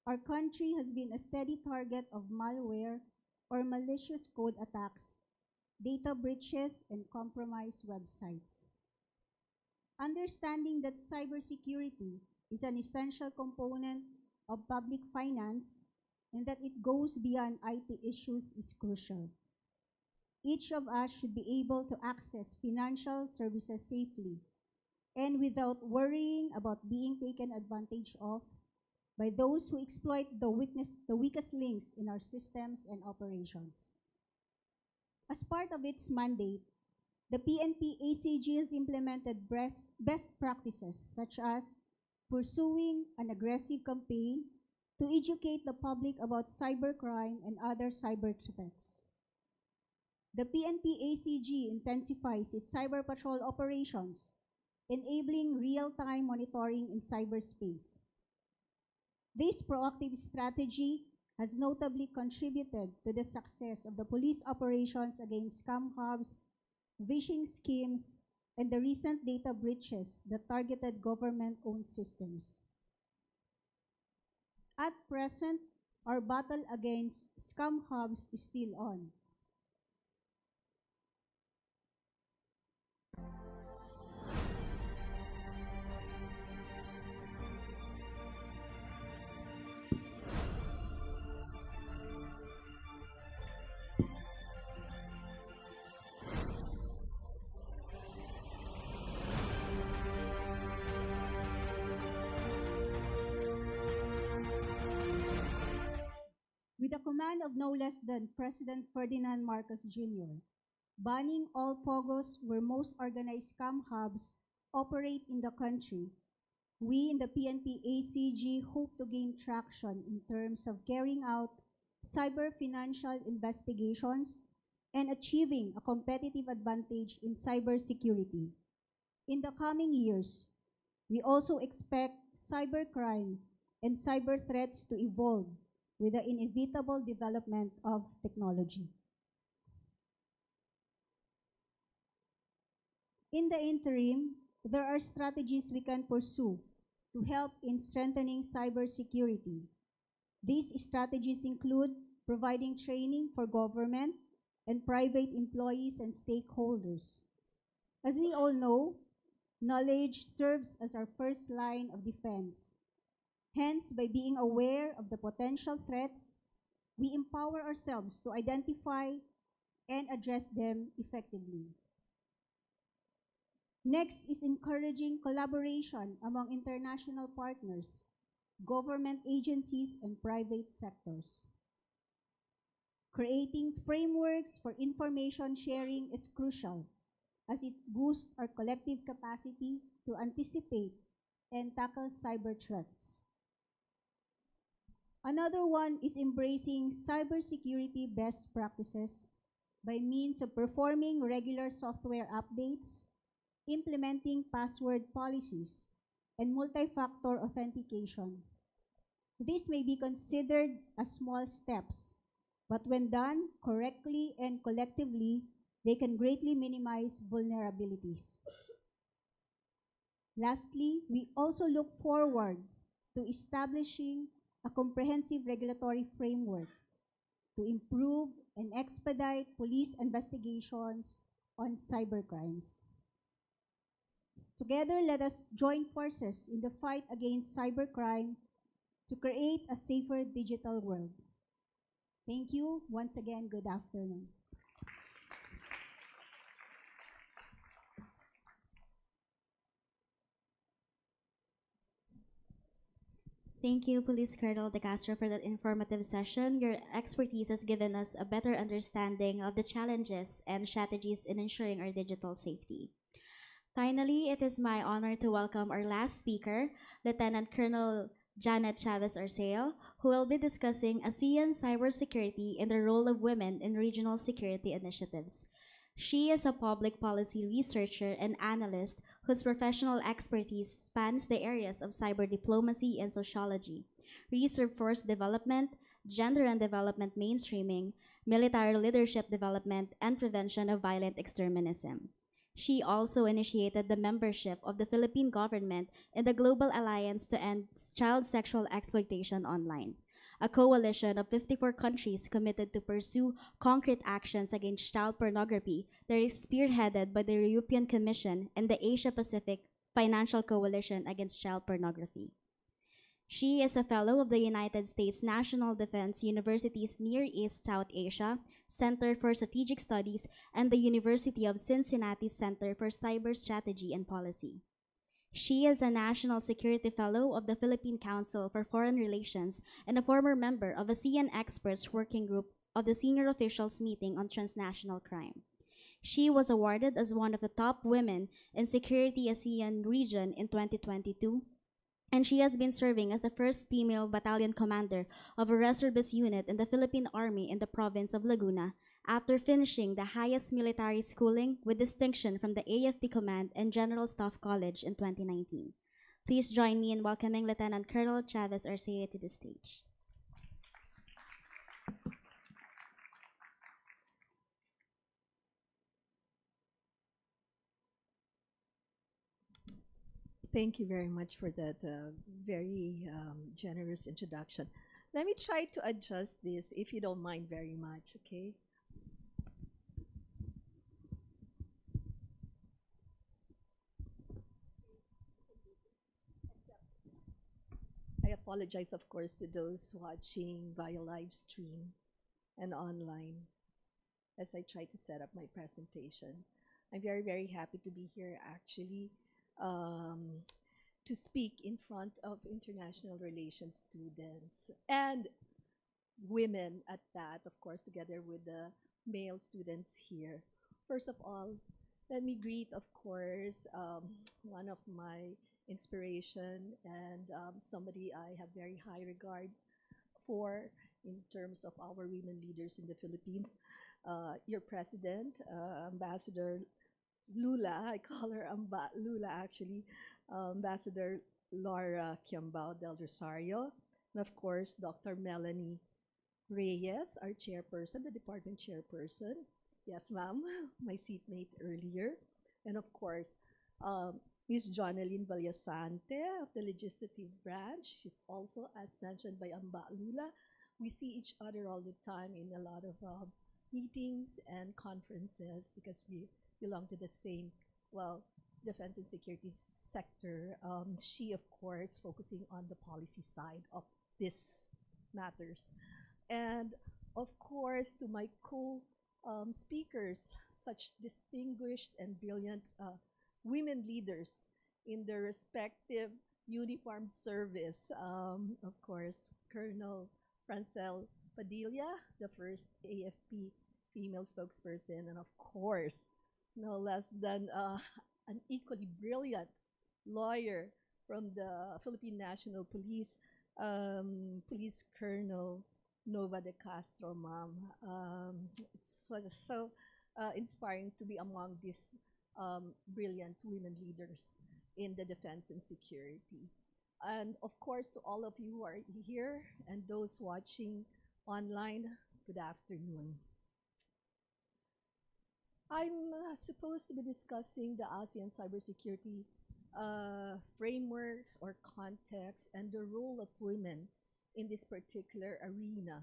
our country has been a steady target of malware or malicious code attacks, data breaches, and compromised websites. Understanding that cybersecurity is an essential component of public finance and that it goes beyond IT issues is crucial. Each of us should be able to access financial services safely and without worrying about being taken advantage of by those who exploit the weakest links in our systems and operations. As part of its mandate, the PNP-ACG has implemented best practices such as pursuing an aggressive campaign to educate the public about cybercrime and other cyber threats. The PNP-ACG intensifies its cyber patrol operations, enabling real-time monitoring in cyberspace. This proactive strategy has notably contributed to the success of the police operations against scam hubs, phishing schemes, and the recent data breaches that targeted government-owned systems. At present, our battle against scam hubs is still on. command of no less than President Ferdinand Marcos Jr., banning all POGOs where most organized scam hubs operate in the country, we in the PNP ACG hope to gain traction in terms of carrying out cyber financial investigations and achieving a competitive advantage in cybersecurity. In the coming years, we also expect cybercrime and cyber threats to evolve with the inevitable development of technology. In the interim, there are strategies we can pursue to help in strengthening cybersecurity. These strategies include providing training for government and private employees and stakeholders. As we all know, knowledge serves as our first line of defense. Hence, by being aware of the potential threats, we empower ourselves to identify and address them effectively. Next is encouraging collaboration among international partners, government agencies, and private sectors. Creating frameworks for information sharing is crucial as it boosts our collective capacity to anticipate and tackle cyber threats. Another one is embracing cybersecurity best practices by means of performing regular software updates, implementing password policies, and multi-factor authentication. This may be considered as small steps, but when done correctly and collectively, they can greatly minimize vulnerabilities. Lastly, we also look forward to establishing a comprehensive regulatory framework to improve and expedite police investigations on cybercrimes. Together, let us join forces in the fight against cybercrime to create a safer digital world. Thank you. Once again, good afternoon. Thank you, Police Colonel De Castro, for that informative session. Your expertise has given us a better understanding of the challenges and strategies in ensuring our digital safety. Finally, it is my honor to welcome our last speaker, Lieutenant Colonel Janet Chavez Arceo, who will be discussing ASEAN cybersecurity and the role of women in regional security initiatives. She is a public policy researcher and analyst whose professional expertise spans the areas of cyber diplomacy and sociology, reserve force development, gender and development mainstreaming, military leadership development, and prevention of violent extremism. She also initiated the membership of the Philippine government in the Global Alliance to End Child Sexual Exploitation Online, a coalition of 54 countries committed to pursue concrete actions against child pornography that is spearheaded by the European Commission and the Asia-Pacific Financial Coalition Against Child Pornography. She is a fellow of the United States National Defense University's Near East South Asia Center for Strategic Studies and the University of Cincinnati Center for Cyber Strategy and Policy. She is a National Security Fellow of the Philippine Council for Foreign Relations and a former member of ASEAN Experts Working Group of the Senior Officials Meeting on Transnational Crime. She was awarded as one of the top women in Security ASEAN region in 2022, and she has been serving as the first female battalion commander of a reservist unit in the Philippine Army in the province of Laguna after finishing the highest military schooling with distinction from the AFP Command and General Staff College in 2019. Please join me in welcoming Lieutenant Colonel Chavez Arceo to the stage. Thank you very much for that very generous introduction. Let me try to adjust this if you don't mind very much, okay? I apologize, of course, to those watching via live stream and online as I try to set up my presentation. I'm very, very happy to be here actually to speak in front of international relations students and women at that, of course, together with the male students here. First of all, let me greet, of course, one of my inspiration and somebody I have very high regard for in terms of our women leaders in the Philippines. Your president, Ambassador Lula, I call her Lula actually, Ambassador Laura Kiambao del Rosario, and of course, Dr. Melanie Reyes, our chairperson, the department chairperson. Yes, ma'am, my seatmate earlier. And of course, Ms. Jonalyn Vallasante of the Legislative Branch. She's also, as mentioned by Amba Lula, we see each other all the time in a lot of meetings and conferences because we belong to the same, well, defense and security sector. She, of course, focusing on the policy side of this matters. And of course, to my co-speakers, such distinguished and brilliant women leaders in their respective uniformed service. Of course, Colonel Francel Padilla, the first AFP female spokesperson, and of course, no less than an equally brilliant lawyer from the Philippine National Police, Police Colonel Nova de Castro, ma'am. It's so inspiring to be among these brilliant women leaders in the defense and security. And of course, to all of you who are here and those watching online, good afternoon. I'm supposed to be discussing the ASEAN cybersecurity frameworks or context and the role of women in this particular arena.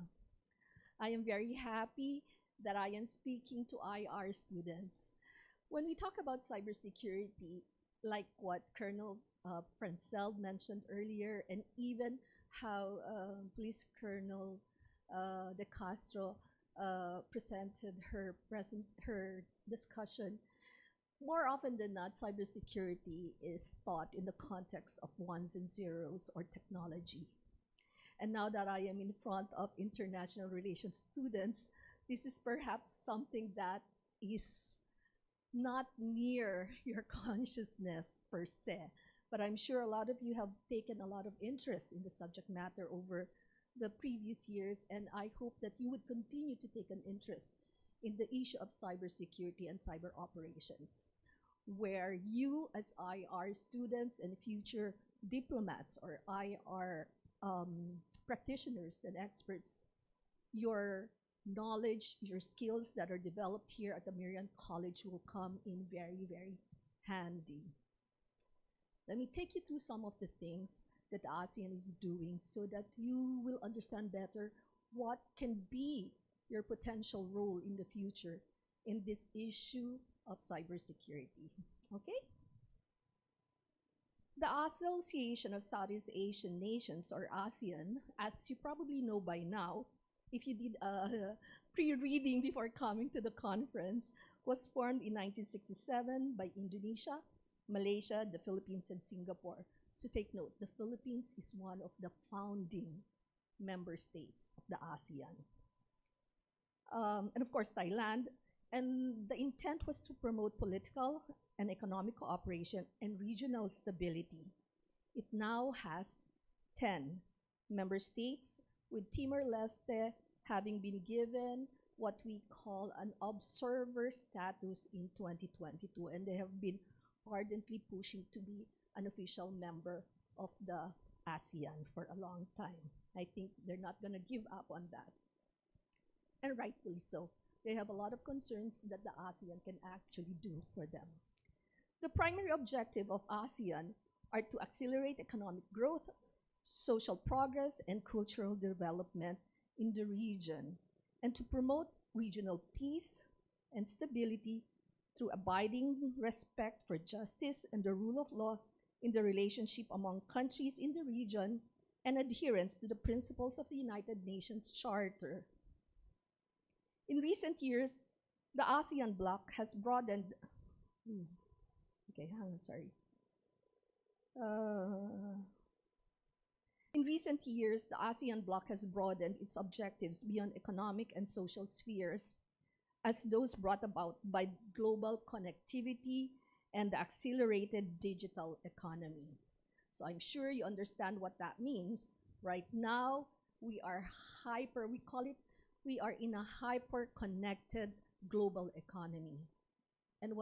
I am very happy that I am speaking to IR students. When we talk about cybersecurity, like what Colonel Francel mentioned earlier, and even how Police Colonel De Castro presented her discussion, more often than not, cybersecurity is taught in the context of ones and zeros or technology. And now that I am in front of international relations students, this is perhaps something that is not near your consciousness per se, but I'm sure a lot of you have taken a lot of interest in the subject matter over the previous years, and I hope that you would continue to take an interest in the issue of cybersecurity and cyber operations, where you as IR students and future diplomats or IR practitioners and experts, your knowledge, your skills that are developed here at the Miriam College will come in very, very handy. Let me take you through some of the things that ASEAN is doing so that you will understand better what can be your potential role in the future in this issue of cybersecurity. Okay? The Association of Southeast Asian Nations, or ASEAN, as you probably know by now, if you did pre-reading before coming to the conference, was formed in 1967 by Indonesia, Malaysia, the Philippines, and Singapore. So take note, the Philippines is one of the founding member states of the ASEAN. And of course, Thailand. And the intent was to promote political and economic cooperation and regional stability. It now has 10 member states, with Timor-Leste having been given what we call an observer status in 2022, and they have been ardently pushing to be an official member of the ASEAN for a long time. I think they're not going to give up on that, and rightfully so. They have a lot of concerns that the ASEAN can actually do for them. The primary objective of ASEAN are to accelerate economic growth, social progress, and cultural development in the region, and to promote regional peace and stability through abiding respect for justice and the rule of law in the relationship among countries in the region, and adherence to the principles of the United Nations Charter. In recent years, the ASEAN bloc has broadened. In recent years, the ASEAN bloc has broadened its objectives beyond economic and social spheres as those brought about by global connectivity and the accelerated digital economy. So I'm sure you understand what that means. Right now, we are we are in a hyper-connected global economy. And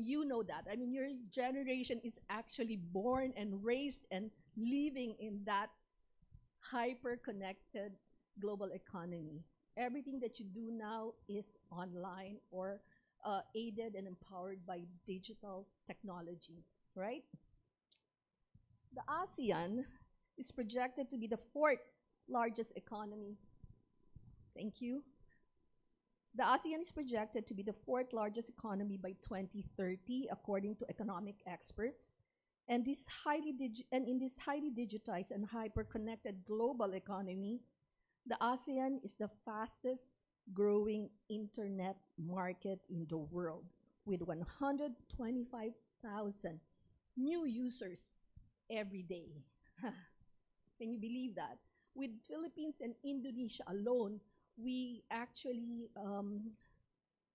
you know that. I mean, your generation is actually born and raised and living in that hyper-connected global economy. Everything that you do now is online or aided and empowered by digital technology, right? The ASEAN is projected to be the fourth largest economy. Thank you. The ASEAN is projected to be the fourth largest economy by 2030, according to economic experts. And in this highly digitized and hyper-connected global economy, the ASEAN is the fastest growing internet market in the world, with 125,000 new users every day. Can you believe that? With Philippines and Indonesia alone, we actually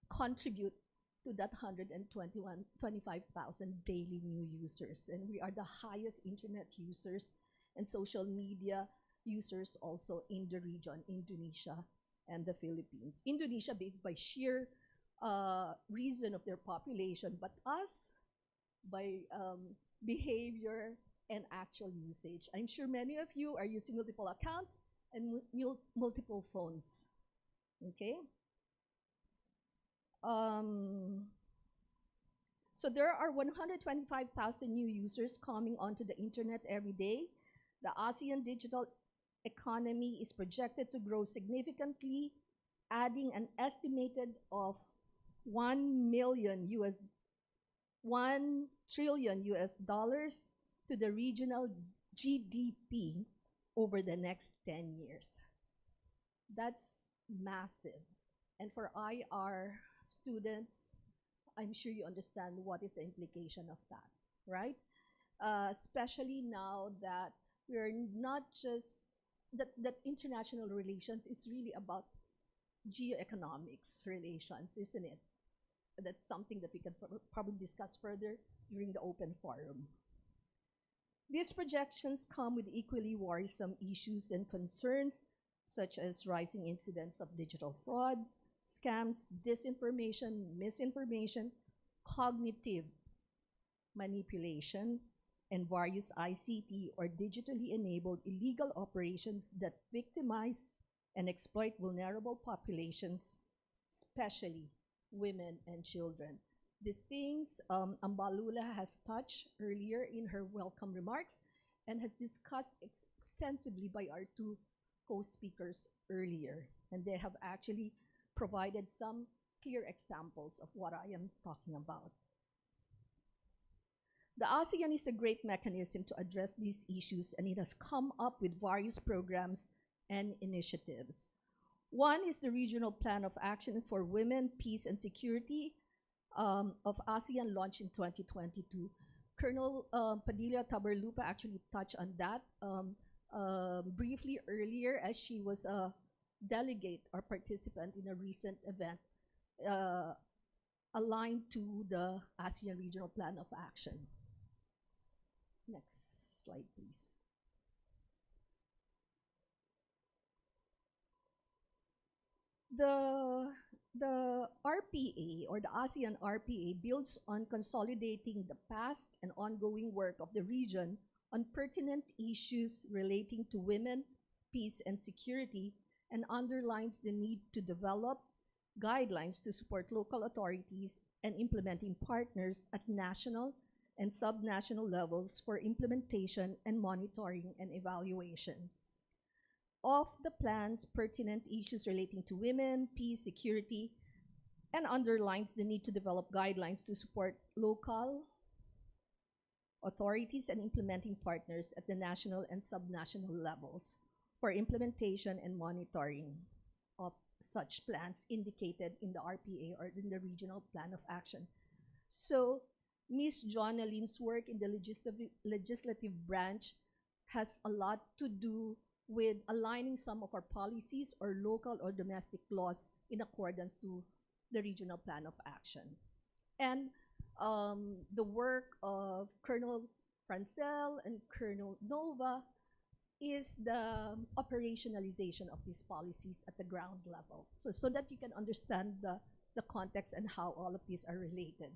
contribute to that 125,000 daily new users. And we are the highest internet users and social media users also in the region, Indonesia and the Philippines. Indonesia by sheer reason of their population, but us by behavior and actual usage. I'm sure many of you are using multiple accounts and multiple phones. Okay? So there are 125,000 new users coming onto the internet every day. The ASEAN digital economy is projected to grow significantly, adding an estimated of $1 trillion to the regional GDP over the next 10 years. That's massive. And for IR students, I'm sure you understand what is the implication of that, right? Especially now that we're not just, that international relations is really about geoeconomics relations, isn't it? That's something that we can probably discuss further during the open forum. These projections come with equally worrisome issues and concerns, such as rising incidents of digital frauds, scams, disinformation, misinformation, cognitive manipulation, and various ICT or digitally enabled illegal operations that victimize and exploit vulnerable populations, especially women and children. These things Ambalula has touched earlier in her welcome remarks and has discussed extensively by our two co-speakers earlier. And they have actually provided some clear examples of what I am talking about. The ASEAN is a great mechanism to address these issues, and it has come up with various programs and initiatives. One is the Regional Plan of Action for Women, Peace and Security of ASEAN, launched in 2022. Colonel Padilla Taberlupa actually touched on that briefly earlier, as she was a delegate or participant in a recent event aligned to the ASEAN Regional Plan of Action. Next slide, please. The RPA, or the ASEAN RPA, builds on consolidating the past and ongoing work of the region on pertinent issues relating to women, peace, and security, and underlines the need to develop guidelines to support local authorities and implementing partners at national and subnational levels for implementation and monitoring and evaluation of the plan's pertinent issues relating to women, peace, security, and underlines the need to develop guidelines to support local authorities and implementing partners at the national and subnational levels for implementation and monitoring of such plans indicated in the RPA or in the Regional Plan of Action. So Ms. Jonaline's work in the legislative branch has a lot to do with aligning some of our policies or local or domestic laws in accordance to the regional plan of action. And the work of Colonel Francel and Colonel Nova is the operationalization of these policies at the ground level. So that you can understand the context and how all of these are related.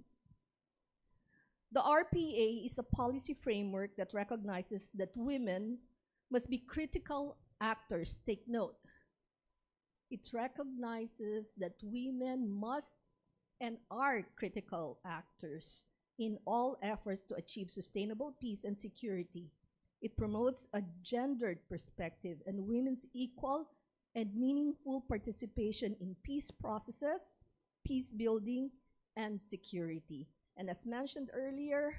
The RPA is a policy framework that recognizes that women must be critical actors. Take note. It recognizes that women must and are critical actors in all efforts to achieve sustainable peace and security. It promotes a gendered perspective and women's equal and meaningful participation in peace processes, peace building, and security. And as mentioned earlier,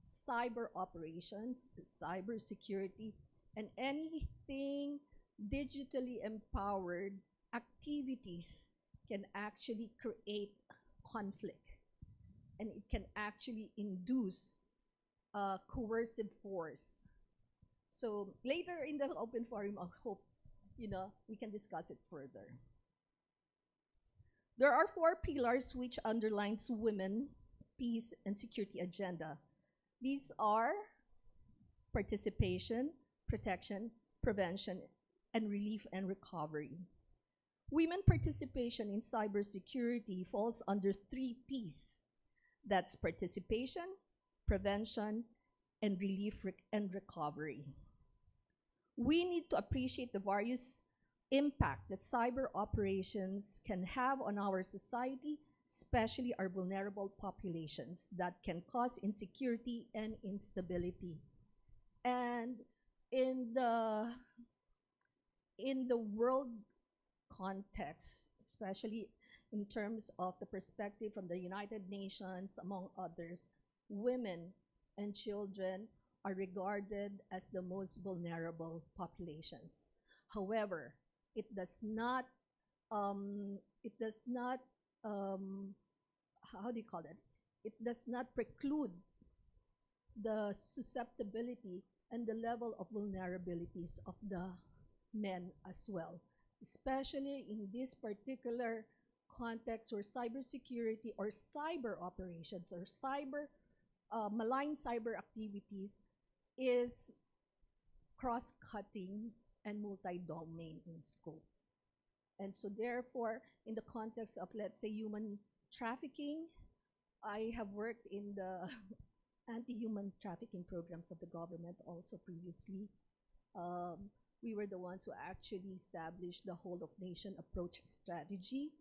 cyber operations, cybersecurity, and anything digitally empowered activities can actually create conflict, and it can actually induce coercive force. So later in the open forum, I hope we can discuss it further. There are 4 pillars which underlines women, peace, and security agenda. These are participation, protection, prevention, and relief and recovery. Women participation in cybersecurity falls under 3 Ps. That's participation, prevention, and relief and recovery. We need to appreciate the various impact that cyber operations can have on our society, especially our vulnerable populations that can cause insecurity and instability. And in the world context, especially in terms of the perspective from the United Nations, among others, women and children are regarded as the most vulnerable populations. However, it does not, how do you call it? It does not preclude the susceptibility and the level of vulnerabilities of the men as well, especially in this particular context where cybersecurity or cyber operations or malign cyber activities is cross-cutting and multi-domain in scope. And so therefore, in the context of, let's say, human trafficking, I have worked in the anti-human trafficking programs of the government also previously. We were the ones who actually established the whole of nation approach strategy.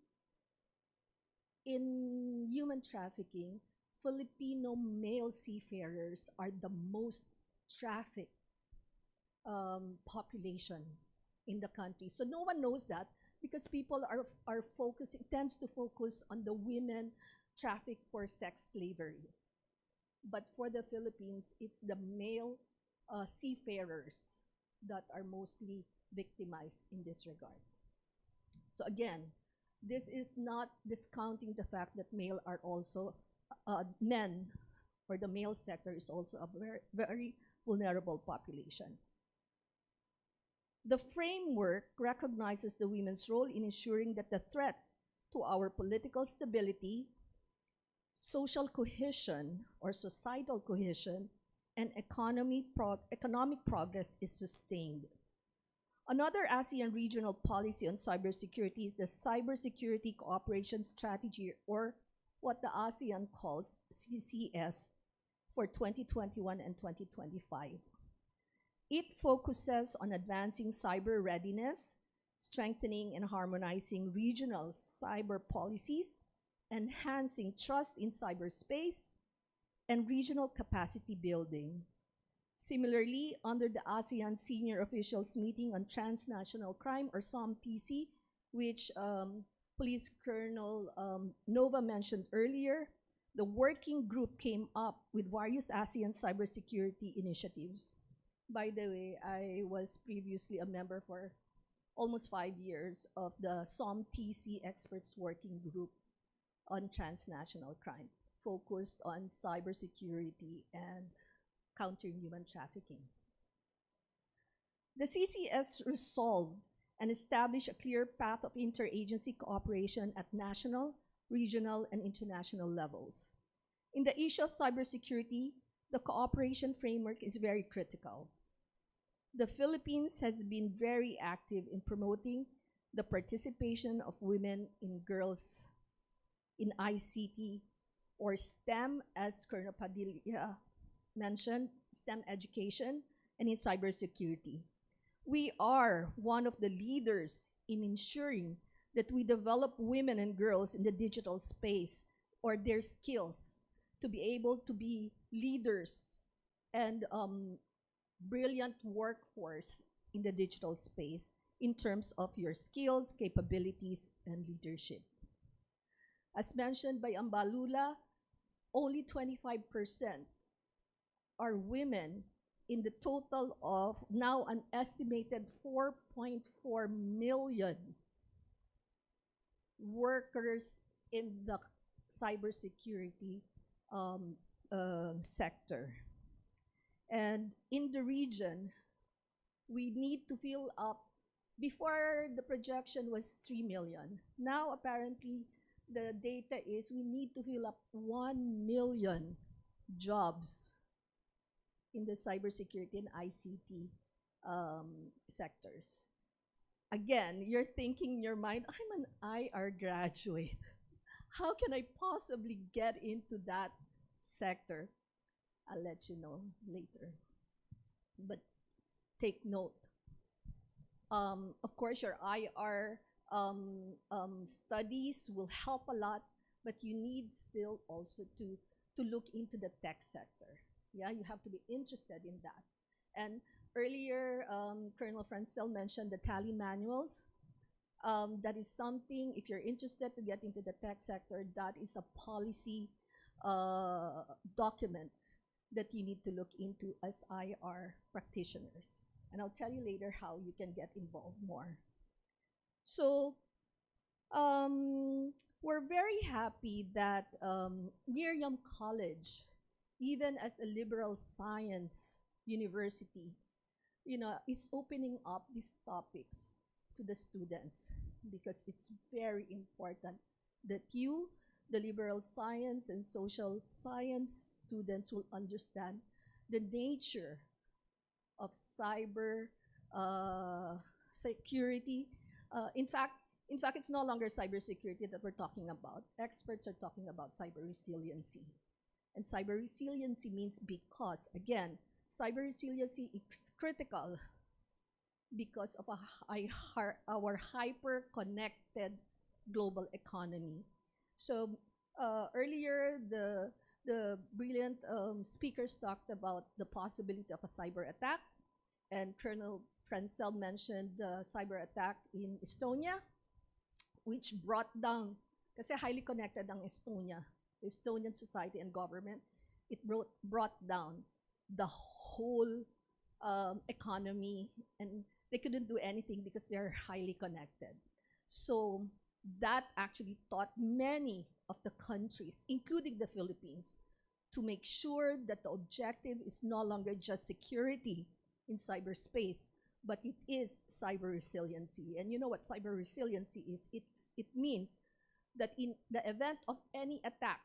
In human trafficking, Filipino male seafarers are the most trafficked population in the country. So no one knows that because people are focusing, tends to focus on the women trafficked for sex slavery. But for the Philippines, it's the male seafarers that are mostly victimized in this regard. So again, this is not discounting the fact that male are also, men, or the male sector is also a very, very vulnerable population. The framework recognizes the women's role in ensuring that the threat to our political stability, social cohesion or societal cohesion, and economic progress is sustained. Another ASEAN regional policy on cybersecurity is the Cybersecurity Cooperation Strategy, or what the ASEAN calls CCS, for 2021 and 2025. It focuses on advancing cyber readiness, strengthening and harmonizing regional cyber policies, enhancing trust in cyberspace, and regional capacity building. Similarly, under the ASEAN Senior Officials Meeting on Transnational Crime, or SOMTC, which Police Colonel Nova mentioned earlier, the working group came up with various ASEAN cybersecurity initiatives. By the way, I was previously a member for almost 5 years of the SOMTC Experts Working Group on Transnational Crime, focused on cybersecurity and countering human trafficking. The CCS resolved and established a clear path of interagency cooperation at national, regional, and international levels. In the issue of cybersecurity, the cooperation framework is very critical. The Philippines has been very active in promoting the participation of women and girls in ICT or STEM, as Colonel Padilla mentioned, STEM education, and in cybersecurity. We are one of the leaders in ensuring that we develop women and girls in the digital space or their skills to be able to be leaders and brilliant workforce in the digital space in terms of your skills, capabilities, and leadership. As mentioned by Ambalula, only 25% are women in the total of now an estimated 4.4 million workers in the cybersecurity sector. And in the region, we need to fill up, before the projection was 3 million. Now apparently the data is we need to fill up 1 million jobs in the cybersecurity and ICT sectors. Again, you're thinking in your mind, I'm an IR graduate. How can I possibly get into that sector? I'll let you know later. But take note. Of course, your IR studies will help a lot, but you need still also to look into the tech sector. Yeah, you have to be interested in that. And earlier, Colonel Francel mentioned the tally manuals. That is something, if you're interested to get into the tech sector, that is a policy document that you need to look into as IR practitioners. And I'll tell you later how you can get involved more. So we're very happy that Miriam College, even as a liberal science university, is opening up these topics to the students because it's very important that you, the liberal science and social science students, will understand the nature of cyber security. In fact, it's no longer cybersecurity that we're talking about. Experts are talking about cyber resiliency. And cyber resiliency means because, again, cyber resiliency is critical because of our hyper-connected global economy. So earlier, the brilliant speakers talked about the possibility of a cyber attack, and Colonel Francel mentioned the cyber attack in Estonia, which brought down, kasi highly connected ang Estonia, the Estonian society and government, it brought down the whole economy, and they couldn't do anything because they're highly connected. So that actually taught many of the countries, including the Philippines, to make sure that the objective is no longer just security in cyberspace, but it is cyber resiliency. And you know what cyber resiliency is? It means that in the event of any attack,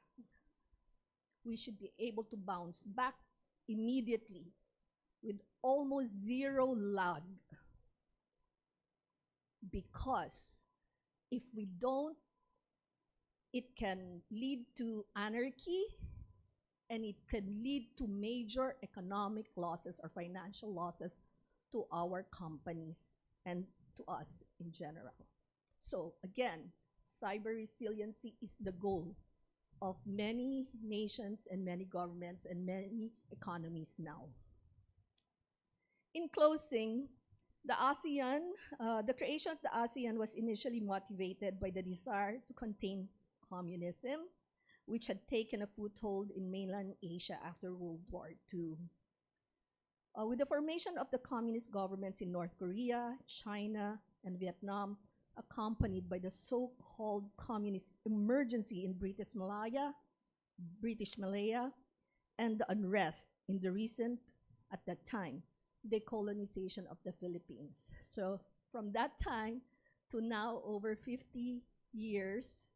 we should be able to bounce back immediately with almost zero lag. Because if we don't, it can lead to anarchy, and it can lead to major economic losses or financial losses to our companies and to us in general. So again, cyber resiliency is the goal of many nations and many governments and many economies now. In closing, the ASEAN, the creation of the ASEAN was initially motivated by the desire to contain communism, which had taken a foothold in mainland Asia after World War II. With the formation of the communist governments in North Korea, China, and Vietnam, accompanied by the so-called communist emergency in British Malaya, and the unrest in the recent, at that time, decolonization of the Philippines. So from that time to now, over 50 years,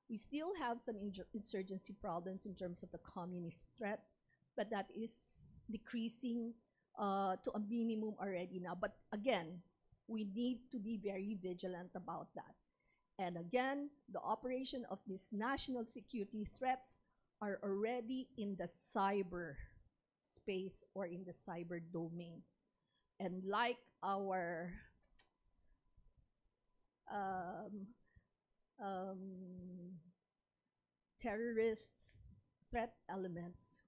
we still have some insurgency problems in terms of the communist threat, but that is decreasing to a minimum already now. But again, we need to be very vigilant about that. And again, the operation of these national security threats are already in the cyber space or in the cyber domain. And like our terrorists, threat elements,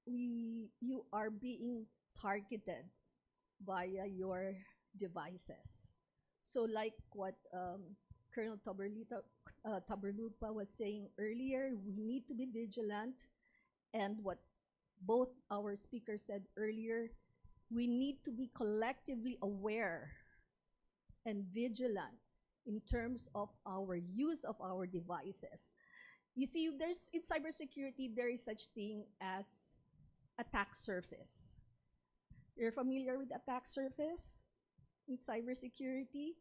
you are being targeted via your devices. So like what Colonel Taberlupa was saying earlier, we need to be vigilant. And what both our speakers said earlier, we need to be collectively aware and vigilant in terms of our use of our devices. You see, in cybersecurity, there is such thing as attack surface. You're familiar with attack surface in cybersecurity?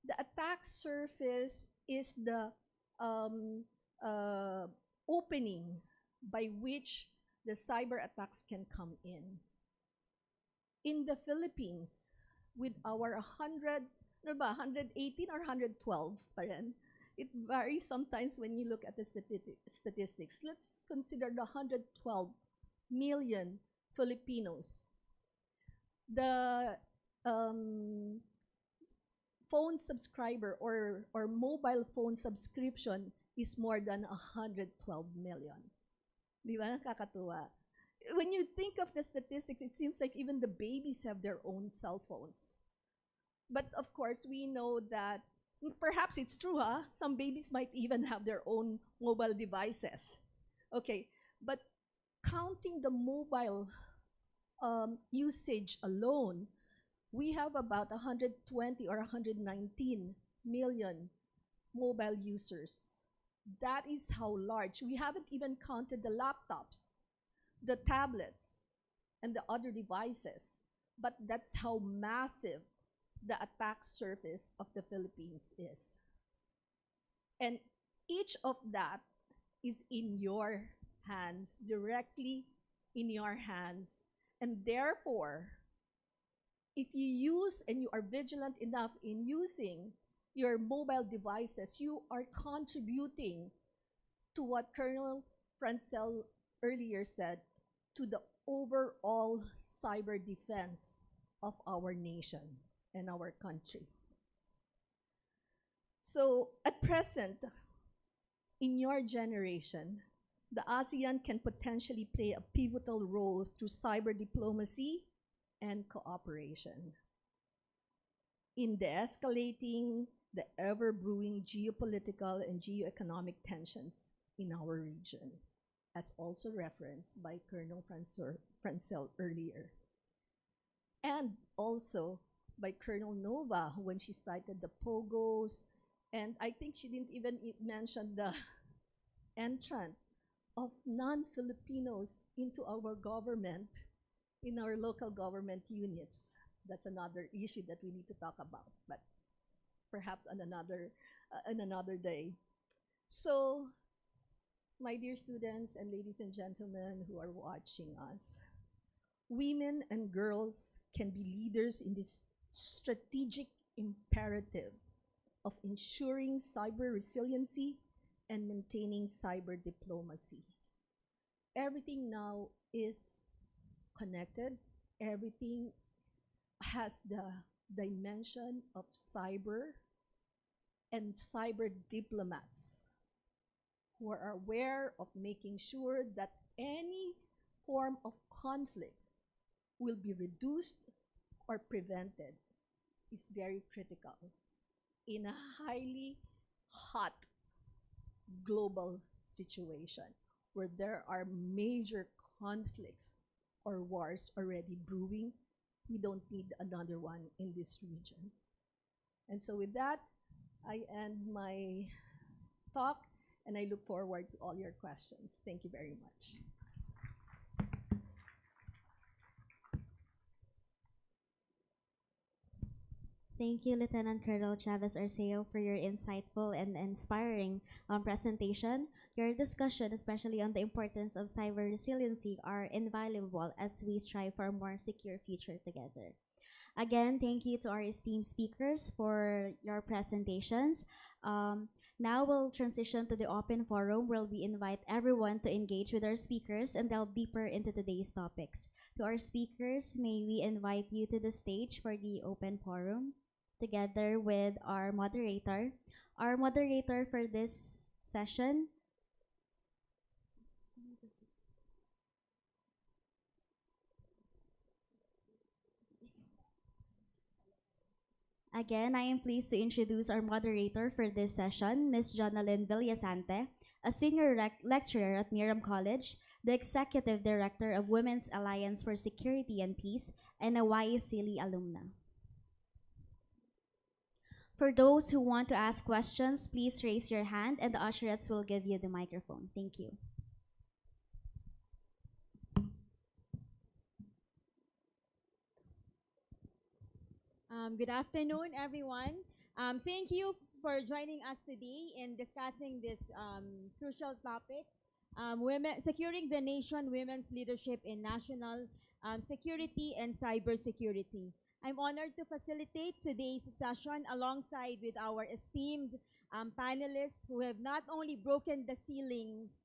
The attack surface is the opening by which the cyber attacks can come in. In the Philippines, with our 118 or 112 pa rin, it varies sometimes when you look at the statistics. Let's consider the 112 million Filipinos. The phone subscriber or mobile phone subscription is more than 112 million. Di ba nakakatuwa? When you think of the statistics, it seems like even the babies have their own cell phones. But of course, we know that perhaps it's true, some babies might even have their own mobile devices. Okay, but counting the mobile usage alone, we have about 120 or 119 million mobile users. That is how large. We haven't even counted the laptops, the tablets, and the other devices. But that's how massive the attack surface of the Philippines is. And each of that is in your hands, directly in your hands. And therefore, if you use and you are vigilant enough in using your mobile devices, you are contributing to what Colonel Francel earlier said, to the overall cyber defense of our nation and our country. So at present, in your generation, the ASEAN can potentially play a pivotal role through cyber diplomacy and cooperation in de-escalating the ever-brewing geopolitical and geoeconomic tensions in our region, as also referenced by Colonel Francel earlier. And also by Colonel Nova when she cited the POGOs, and I think she didn't even mention the entrant of non-Filipinos into our government, in our local government units. That's another issue that we need to talk about, but perhaps on another day. So, my dear students and ladies and gentlemen who are watching us, women and girls can be leaders in this strategic imperative of ensuring cyber resiliency and maintaining cyber diplomacy. Everything now is connected. Everything has the dimension of cyber, and cyber diplomats who are aware of making sure that any form of conflict will be reduced or prevented is very critical in a highly hot global situation where there are major conflicts or wars already brewing. We don't need another one in this region. And so with that, I end my talk and I look forward to all your questions. Thank you very much. Thank you, Lieutenant Colonel Chavez Arceo, for your insightful and inspiring presentation. Your discussion, especially on the importance of cyber resiliency, are invaluable as we strive for a more secure future together. Again, thank you to our esteemed speakers for your presentations. Um, Now we'll transition to the open forum where we invite everyone to engage with our speakers and delve deeper into today's topics. To our speakers, may we invite you to the stage for the open forum together with our moderator. Our moderator for this session. Again, I am pleased to introduce our moderator for this session, Ms. Jonalyn Villasante, a senior lecturer at Miriam College, the executive director of Women's Alliance for Security and Peace, and a YSEALI alumna. For those who want to ask questions, please raise your hand and the usherettes will give you the microphone. Thank you. Good afternoon, everyone. Thank you for joining us today in discussing this crucial topic, securing the nation, women's leadership in national security and cybersecurity. I'm honored to facilitate today's session alongside with our esteemed panelists who have not only broken the ceilings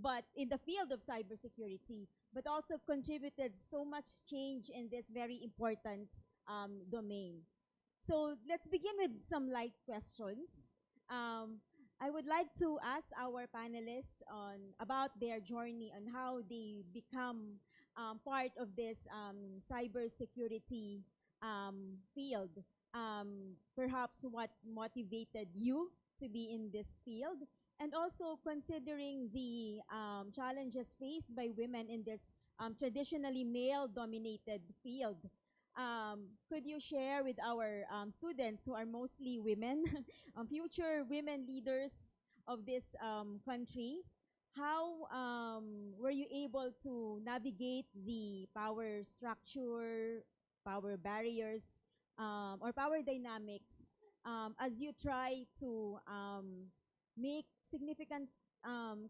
but in the field of cybersecurity, but also contributed so much change in this very important domain. So let's begin with some light questions. I would like to ask our panelists about their journey on how they become part of this cybersecurity field. Perhaps what motivated you to be in this field, and also considering the challenges faced by women in this traditionally male-dominated field. Could you share with our students who are mostly women, future women leaders of this country, how were you able to navigate the power structure, power barriers, or power dynamics as you try to make significant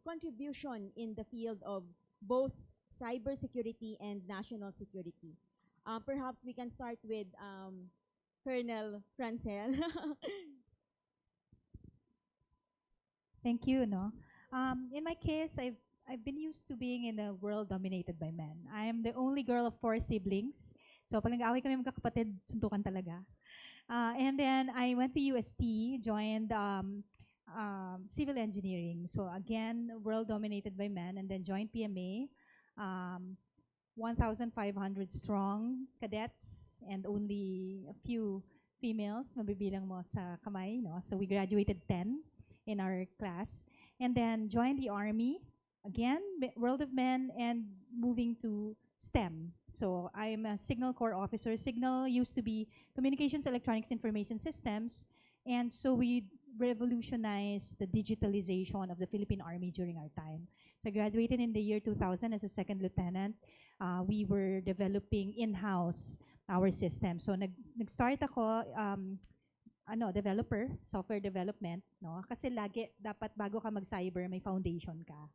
contribution in the field of both cybersecurity and national security? Perhaps we can start with Colonel Francel. Thank you. No, in my case, I've been used to being in a world dominated by men. I am the only girl of 4 siblings. So pag nag-away kami magkakapatid, suntukan talaga. And then I went to UST, joined civil engineering. So again, world dominated by men, and then joined PMA. 1,500 strong cadets and only a few females, mabibilang mo sa kamay, no? So we graduated 10 in our class, and then joined the army, again, world of men, and moving to STEM. So I'm a Signal Corps officer. Signal used to be Communications, Electronics, Information Systems, and so we revolutionized the digitalization of the Philippine Army during our time. So I graduated in the year 2000 as a second lieutenant. We were developing in-house our system. So nag-start ako developer, software development, no? Kasi lagi dapat bago ka mag-cyber may foundation ka.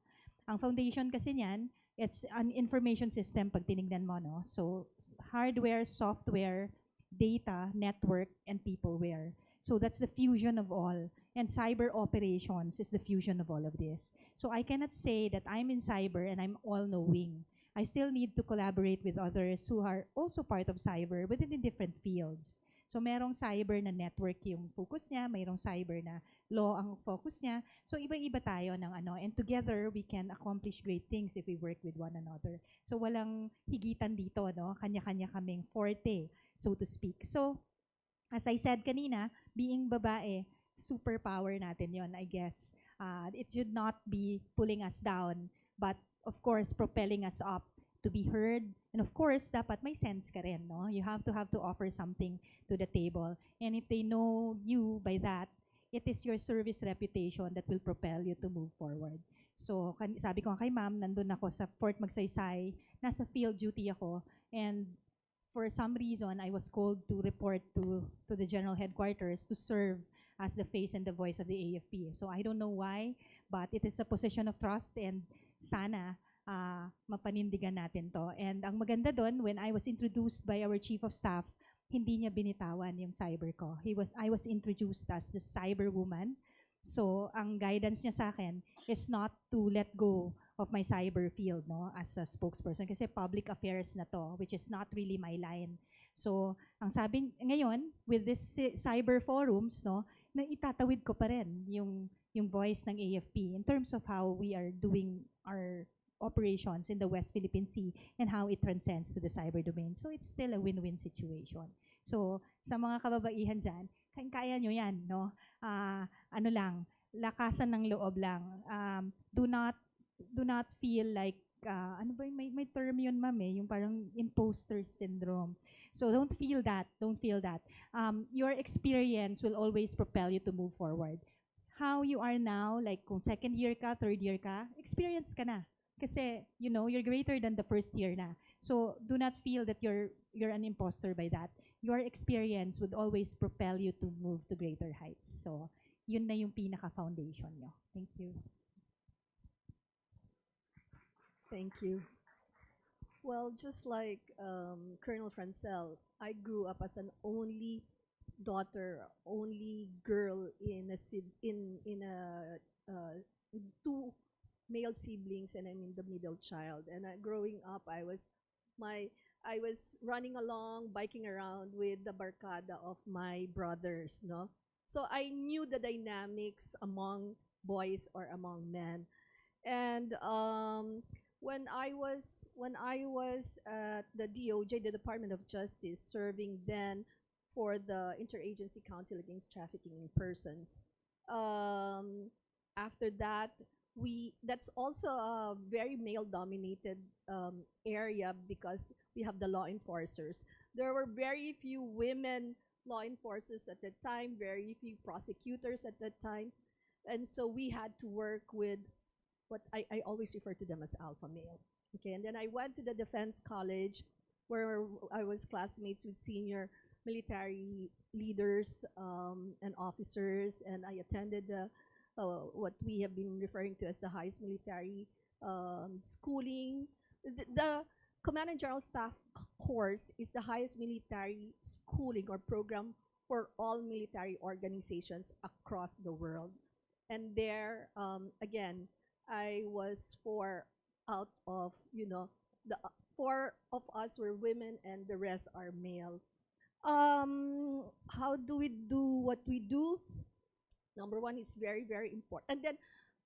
Ang foundation kasi niyan, it's an information system pag tinignan mo, no? So hardware, software, data, network, and peopleware. So that's the fusion of all. And cyber operations is the fusion of all of this. So I cannot say that I'm in cyber and I'm all-knowing. I still need to collaborate with others who are also part of cyber, but in different fields. So merong cyber na network yung focus niya, mayroong cyber na law ang focus niya. So iba-iba tayo ng and together we can accomplish great things if we work with one another. So walang higitan dito, no? Kanya-kanya kaming forte, so to speak. So as I said kanina, being babae, superpower natin yon, I guess. It should not be pulling us down, but of course, propelling us up to be heard. And of course, dapat may sense ka rin, no? You have to offer something to the table. And if they know you by that, it is your service reputation that will propel you to move forward. So, sabi ko kay ma'am, nandun ako sa Fort Magsaysay, nasa field duty ako, and for some reason, I was called to report to the general headquarters to serve as the face and the voice of the AFP. So I don't know why, but it is a position of trust, and sana mapanindigan natin to. And ang maganda doon, when I was introduced by our chief of staff, hindi niya binitawan yung cyber ko. I was introduced as the cyber woman. So ang guidance niya sa akin is not to let go of my cyber field, no, as a spokesperson, kasi public affairs na to, which is not really my line. So ang sabi ngayon with this cyber forums, no, na itatawid ko pa rin yung voice ng AFP in terms of how we are doing our operations in the West Philippine Sea and how it transcends to the cyber domain. So it's still a win-win situation. So sa mga kababaihan dyan, kaya nyo yan, no? Ano lang, lakasan ng loob lang. Do not feel like, ano ba, may term yun, ma'am, yung parang imposter syndrome. So don't feel that. Your experience will always propel you to move forward. How you are now, like kung second year ka, third year ka, experience ka na. Kasi, you're greater than the first year na. So do not feel that you're an imposter by that. Your experience would always propel you to move to greater heights. So yun na yung pinaka-foundation nyo. Thank you. Thank you. Well, just like Colonel Francel, I grew up as an only daughter, only girl in two male siblings, and I'm in the middle child. And growing up, I was running along, biking around with the barkada of my brothers, no. So I knew the dynamics among boys or among men, and when I was at the DOJ, the Department of Justice, serving then for the Interagency Council Against Trafficking in Persons. After that, that's also a very male-dominated area because we have the law enforcers. There were very few women law enforcers at the time, very few prosecutors at that time, and so we had to work with what I always refer to them as alpha male. Okay, and then I went to the Defense College where I was classmates with senior military leaders and officers, and I attended what we have been referring to as the highest military schooling. The Command and General Staff course is the highest military schooling or program for all military organizations across the world. And there, again, I was four out of, the four of us were women and the rest are male. How do we do what we do? Number one, it's very, very important. And then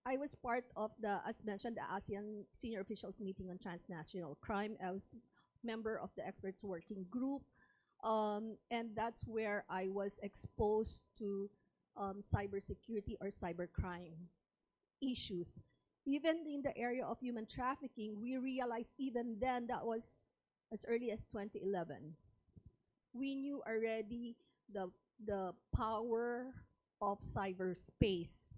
I was part of the, as mentioned, the ASEAN Senior Officials Meeting on Transnational Crime. I was member of the Experts Working Group. And that's where I was exposed to cybersecurity or cybercrime issues. Even in the area of human trafficking, we realized even then, that was as early as 2011. We knew already the power of cyberspace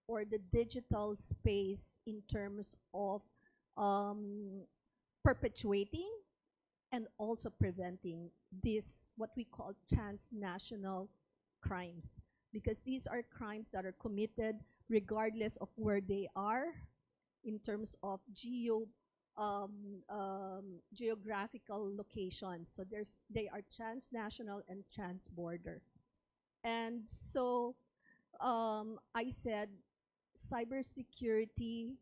or the digital space in terms of perpetuating and also preventing this, what we call transnational crimes, because these are crimes that are committed regardless of where they are in terms of geographical locations. So they are transnational and transborder. And so I said cybersecurity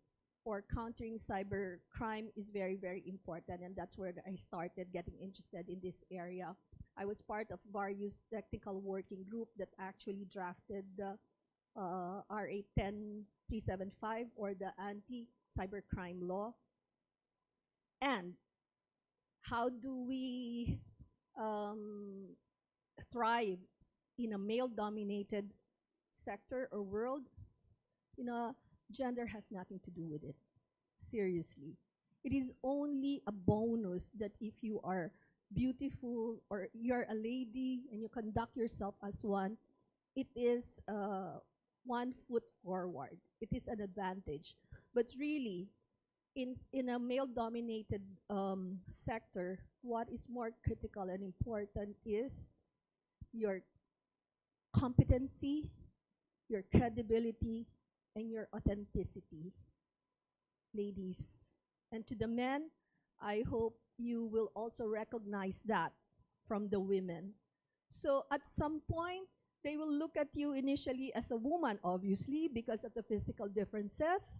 or countering cyber crime is very, very important, and that's where I started getting interested in this area. I was part of various technical working group that actually drafted the RA 10375 or the anti-cybercrime law. And how do we thrive in a male-dominated sector or world? Gender has nothing to do with it. Seriously. It is only a bonus that if you are beautiful or you're a lady and you conduct yourself as one, it is 1 foot forward. It is an advantage. But really, in a male-dominated sector, what is more critical and important is your competency, your credibility, and your authenticity, ladies. And to the men, I hope you will also recognize that from the women. So at some point, they will look at you initially as a woman, obviously, because of the physical differences.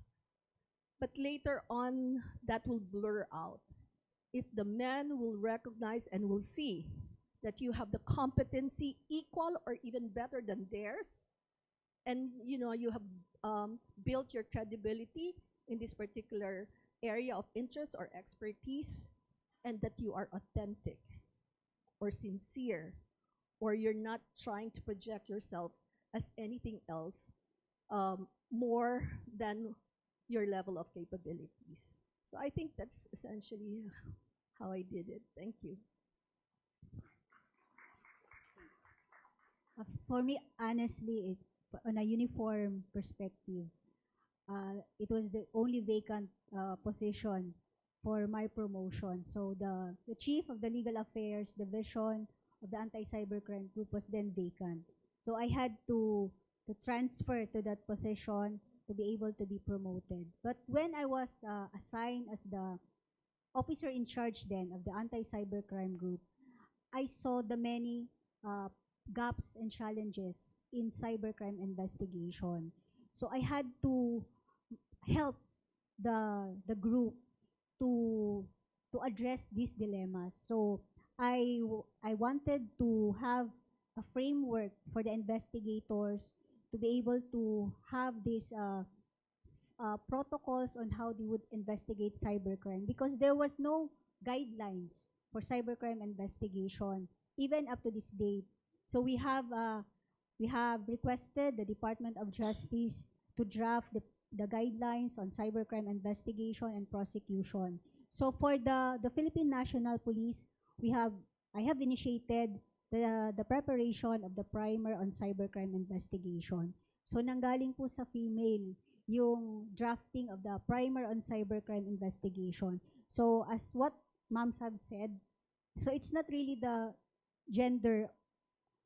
But later on, that will blur out. If the men will recognize and will see that you have the competency equal or even better than theirs, and you have built your credibility in this particular area of interest or expertise, and that you are authentic or sincere, or you're not trying to project yourself as anything else more than your level of capabilities. So I think that's essentially how I did it. Thank you. For me, honestly, on a uniform perspective, it was the only vacant position for my promotion. So the chief of the legal affairs division of the anti-cybercrime group was then vacant. So I had to transfer to that position to be able to be promoted. But when I was assigned as the officer in charge then of the anti-cybercrime group, I saw the many gaps and challenges in cybercrime investigation. So I had to help the group to address these dilemmas. So I wanted to have a framework for the investigators to be able to have these protocols on how they would investigate cybercrime, because there was no guidelines for cybercrime investigation even up to this date. So we have requested the Department of Justice to draft the guidelines on cybercrime investigation and prosecution. So for the Philippine National Police, I have initiated the preparation of the primer on cybercrime investigation. So nanggaling po sa female yung drafting of the primer on cybercrime investigation. So as what moms have said, so it's not really the gender,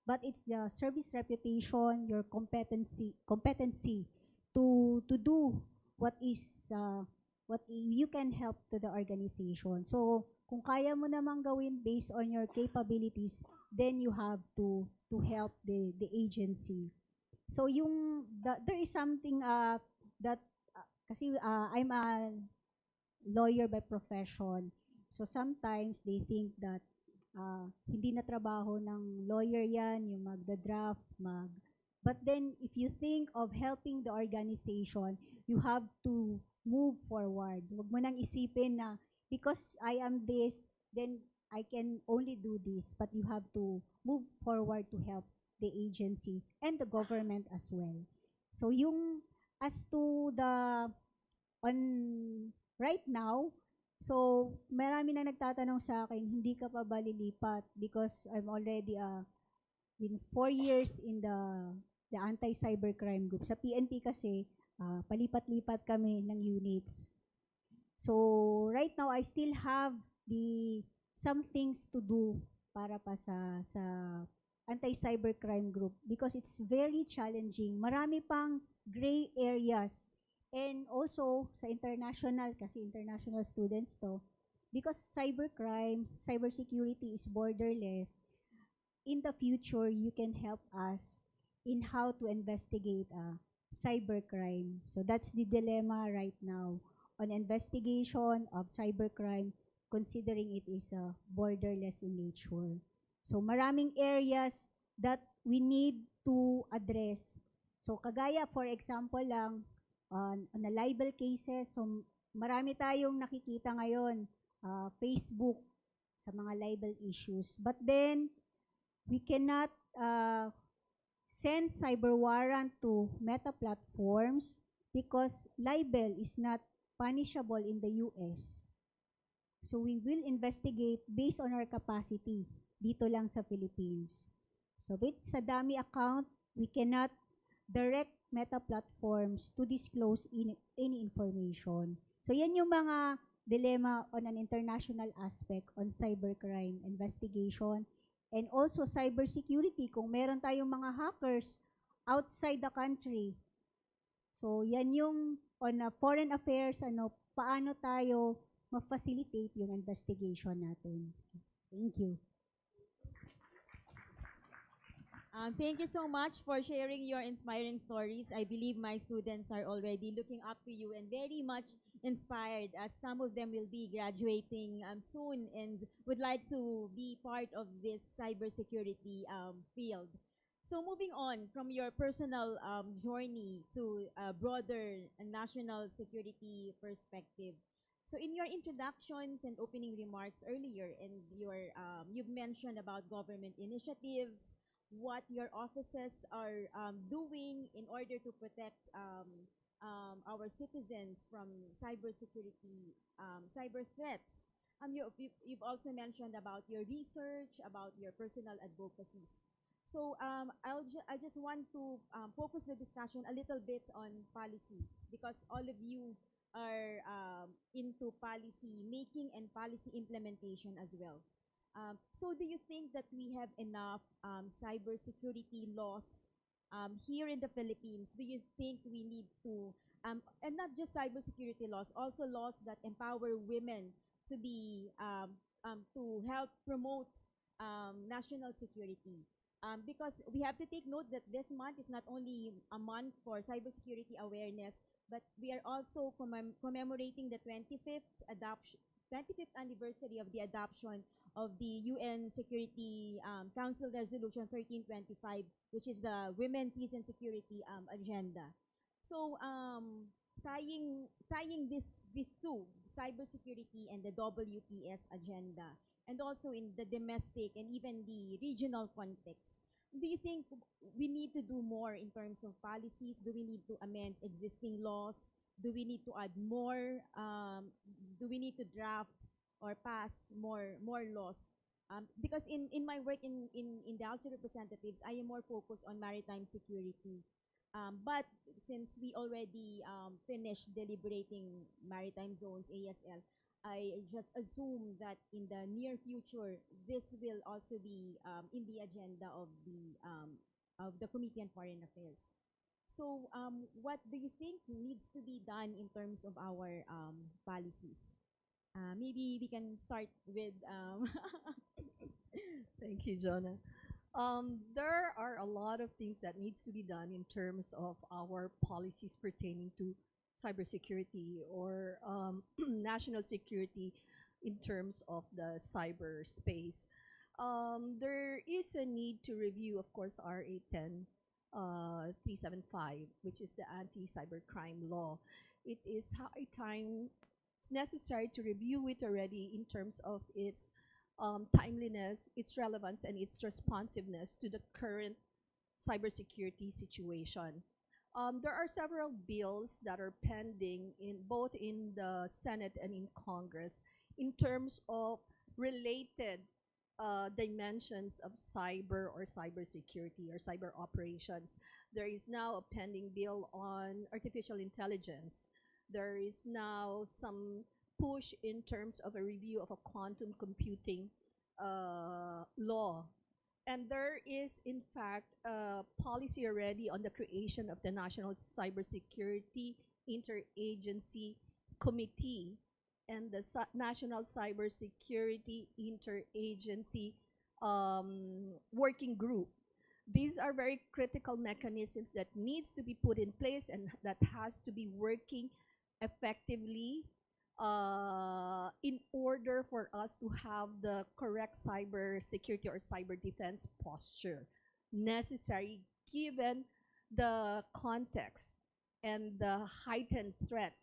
but it's the service reputation, your competency to do what you can help to the organization. So kung kaya mo namang gawin based on your capabilities, then you have to help the agency. So there is something that kasi I'm a lawyer by profession. So sometimes they think that hindi na trabaho ng lawyer yan, yung magda-draft, But then if you think of helping the organization, you have to move forward. Huwag mo nang isipin na because I am this, then I can only do this. But you have to move forward to help the agency and the government as well. So as to right now, so marami na nagtatanong sa akin, hindi ka pa ba lilipat? Because I'm already been 4 years in the anti-cybercrime group. Sa PNP kasi, palipat-lipat kami ng units. So right now, I still have some things to do para pa sa anti-cybercrime group because it's very challenging. Marami pang gray areas. And also sa international, kasi international students to, because cybercrime, cybersecurity is borderless, in the future, you can help us in how to investigate cybercrime. So that's the dilemma right now on investigation of cybercrime, considering it is borderless in nature. So maraming areas that we need to address. So kagaya, for example lang, on the libel cases, so marami tayong nakikita ngayon, Facebook, sa mga libel issues. But then, we cannot send cyber warrant to meta platforms because libel is not punishable in the US. So we will investigate based on our capacity dito lang sa Philippines. So with sa dummy account, we cannot direct meta platforms to disclose any information. So yan yung mga dilemma on an international aspect on cybercrime investigation and also cybersecurity kung meron tayong mga hackers outside the country. So yan yung on a foreign affairs, paano tayo ma-facilitate yung investigation natin. Thank you. Thank you so much for sharing your inspiring stories. I believe my students are already looking up to you and very much inspired, as some of them will be graduating soon and would like to be part of this cybersecurity field. So moving on from your personal journey to a broader national security perspective. So in your introductions and opening remarks earlier, and you've mentioned about government initiatives, what your offices are doing in order to protect our citizens from cybersecurity, cyber threats. You've also mentioned about your research, about your personal advocacies. So I just want to focus the discussion a little bit on policy, because all of you are into policy making and policy implementation as well. So do you think that we have enough cybersecurity laws here in the Philippines? Do you think we need to, and not just cybersecurity laws, also laws that empower women to be, to help promote national security? Because we have to take note that this month is not only a month for cybersecurity awareness, but we are also commemorating the 25th anniversary of the adoption of the UN Security Council Resolution 1325, which is the Women, Peace and Security agenda. So tying these two, cybersecurity and the WPS agenda, and also in the domestic and even the regional context, do you think we need to do more in terms of policies? Do we need to amend existing laws? Do we need to add more? Do we need to draft or pass more laws? Because in my work in the House of Representatives, I am more focused on maritime security. But since we already finished deliberating maritime zones, ASL, I just assume that in the near future, this will also be in the agenda of the Committee on Foreign Affairs. So what do you think needs to be done in terms of our policies? Maybe we can start with Thank you, Jonah. There are a lot of things that needs to be done in terms of our policies pertaining to cybersecurity or national security in terms of the cyberspace. There is a need to review, of course, RA 10 375, which is the anti-cybercrime law. It is high time, it's necessary to review it already in terms of its timeliness, its relevance, and its responsiveness to the current cybersecurity situation. There are several bills that are pending in both in the Senate and in Congress in terms of related dimensions of cyber or cybersecurity or cyber operations. There is now a pending bill on artificial intelligence. There is now some push in terms of a review of a quantum computing law. And there is, in fact, a policy already on the creation of the National Cybersecurity Interagency Committee and the National Cybersecurity Interagency Working Group. These are very critical mechanisms that needs to be put in place and that has to be working effectively in order for us to have the correct cyber security or cyber defense posture necessary given the context and the heightened threat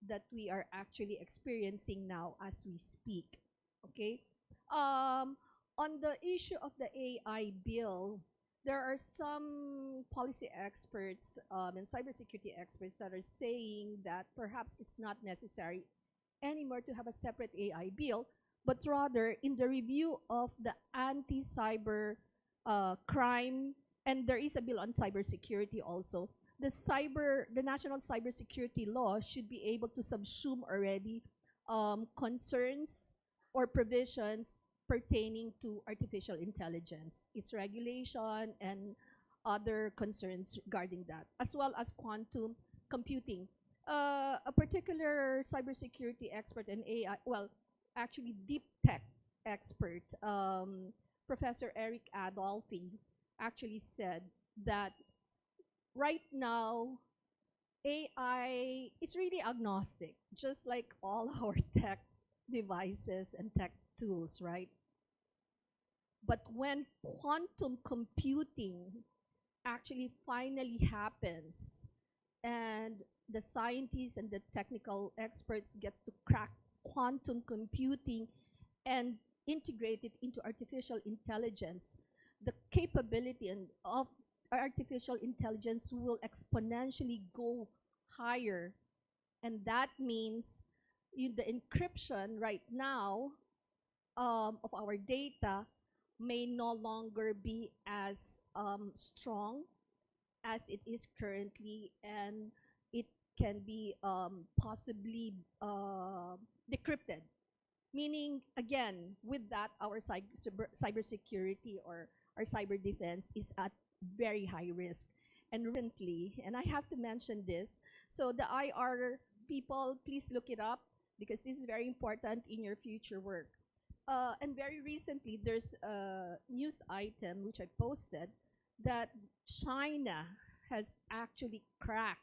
that we are actually experiencing now as we speak. Okay? On the issue of the AI bill, there are some policy experts and cybersecurity experts that are saying that perhaps it's not necessary anymore to have a separate AI bill, but rather in the review of the anti-cyber crime, and there is a bill on cybersecurity also, the national cybersecurity law should be able to subsume already concerns or provisions pertaining to artificial intelligence, its regulation, and other concerns regarding that, as well as quantum computing. A particular cybersecurity expert and AI, well, actually deep tech expert, Professor Eric Adolphi, actually said that right now, AI is really agnostic, just like all our tech devices and tech tools, right? But when quantum computing actually finally happens and the scientists and the technical experts get to crack quantum computing and integrate it into artificial intelligence, the capability of artificial intelligence will exponentially go higher. And that means the encryption right now of our data may no longer be as strong as it is currently, and it can be possibly decrypted. Meaning, again, with that, our cybersecurity or our cyber defense is at very high risk. And recently, and I have to mention this, so the IR people, please look it up because this is very important in your future work. And very recently, there's a news item which I posted that China has actually cracked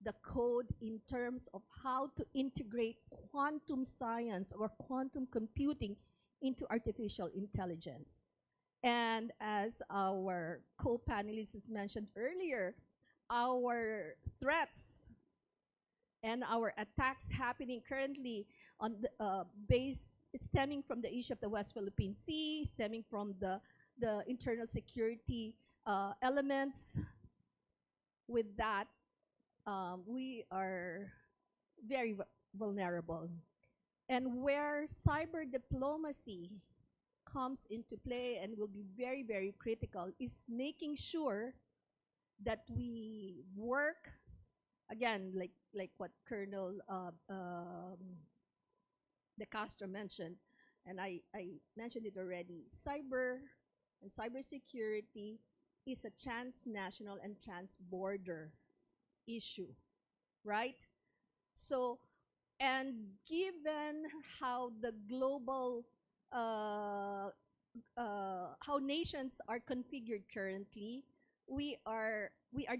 the code in terms of how to integrate quantum science or quantum computing into artificial intelligence. And as our co-panelists mentioned earlier, our threats and our attacks happening currently on the base stemming from the issue of the West Philippine Sea, stemming from the internal security elements. With that, we are very vulnerable. And where cyber diplomacy comes into play and will be very, very critical is making sure that we work, again, like what Colonel De Castro mentioned, and I mentioned it already, cyber and cybersecurity is a transnational and transborder issue, right? So, and given how the global, how nations are configured currently, we are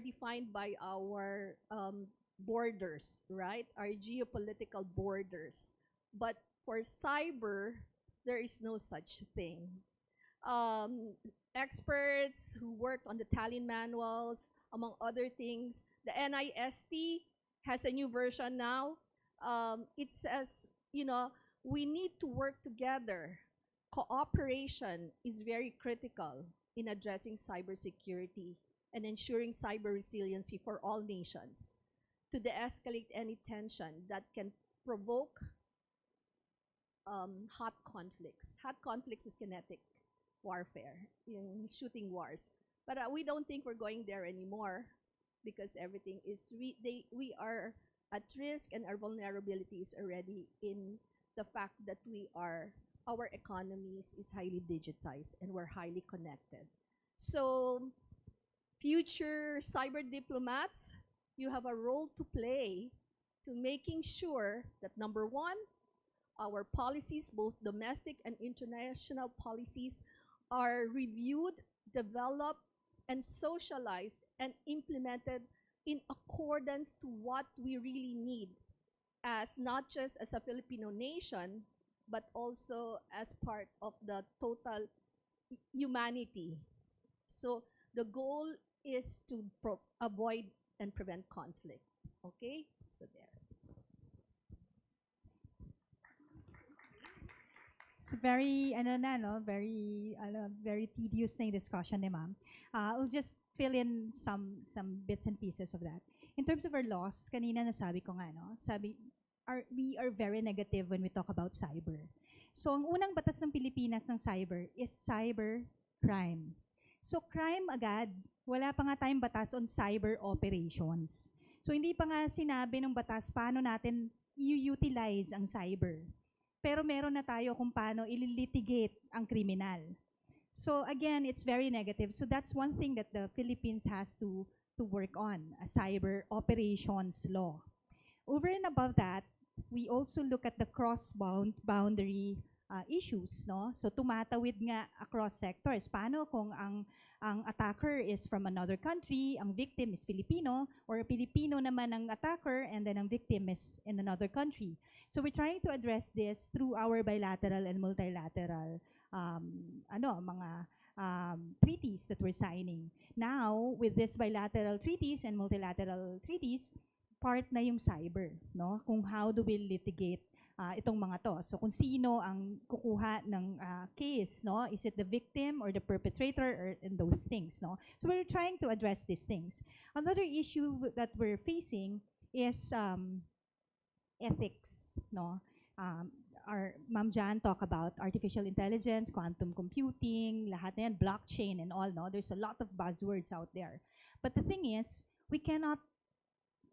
defined by our borders, right? Our geopolitical borders. But for cyber, there is no such thing. Experts who worked on the Tallinn manuals, among other things, the NIST has a new version now. It says, we need to work together. Cooperation is very critical in addressing cybersecurity and ensuring cyber resiliency for all nations to de-escalate any tension that can provoke hot conflicts. Hot conflicts is kinetic warfare, in shooting wars. But we don't think we're going there anymore because everything is, we are at risk and our vulnerability is already in the fact that our economies is highly digitized and we're highly connected. So future cyber diplomats, you have a role to play to making sure that number one, our policies, both domestic and international policies, are reviewed, developed, and socialized and implemented in accordance to what we really need as not just as a Filipino nation, but also as part of the total humanity. So the goal is to avoid and prevent conflict. Okay? So there. It's very, very tedious na yung discussion ni ma'am. I'll just fill in some bits and pieces of that. In terms of our laws, kanina nasabi ko nga, no? We are very negative when we talk about cyber. So ang unang batas ng Pilipinas ng cyber is cyber crime. So crime agad. Wala pa nga tayong batas on cyber operations. So hindi pa nga sinabi ng batas paano natin i-utilize ang cyber. Pero meron na tayo kung paano ililitigate ang kriminal. So again, it's very negative. So that's one thing that the Philippines has to work on, a cyber operations law. Over and above that, we also look at the cross-boundary issues, no? So tumatawid nga across sectors. Paano kung ang attacker is from another country, ang victim is Filipino, or Filipino naman ang attacker and then ang victim is in another country. So we're trying to address this through our bilateral and multilateral treaties that we're signing. Now, with this bilateral treaties and multilateral treaties, part na yung cyber, no? Kung how do we litigate itong mga to. So kung sino ang kukuha ng case, no? Is it the victim or the perpetrator or in those things, no? So we're trying to address these things. Another issue that we're facing is ethics, no? Our Ma'am Jan talk about artificial intelligence, quantum computing, lahat na yan, blockchain and all, no? There's a lot of buzzwords out there. But the thing is, we cannot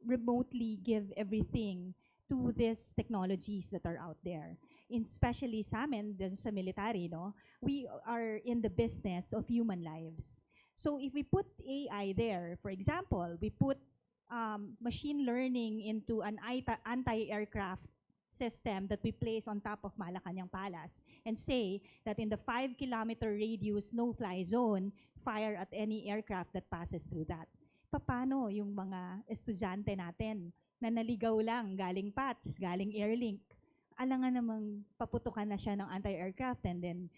remotely give everything to these technologies that are out there. Especially sa amin, sa military, no? We are in the business of human lives. So if we put AI there, for example, we put machine learning into an anti-aircraft system that we place on top of Malacanang Palace and say that in the 5-kilometer radius no-fly zone, fire at any aircraft that passes through that. Paano yung mga estudyante natin na naligaw lang, galing PATS, galing Airlink, alangan namang paputukan na siya ng anti-aircraft and then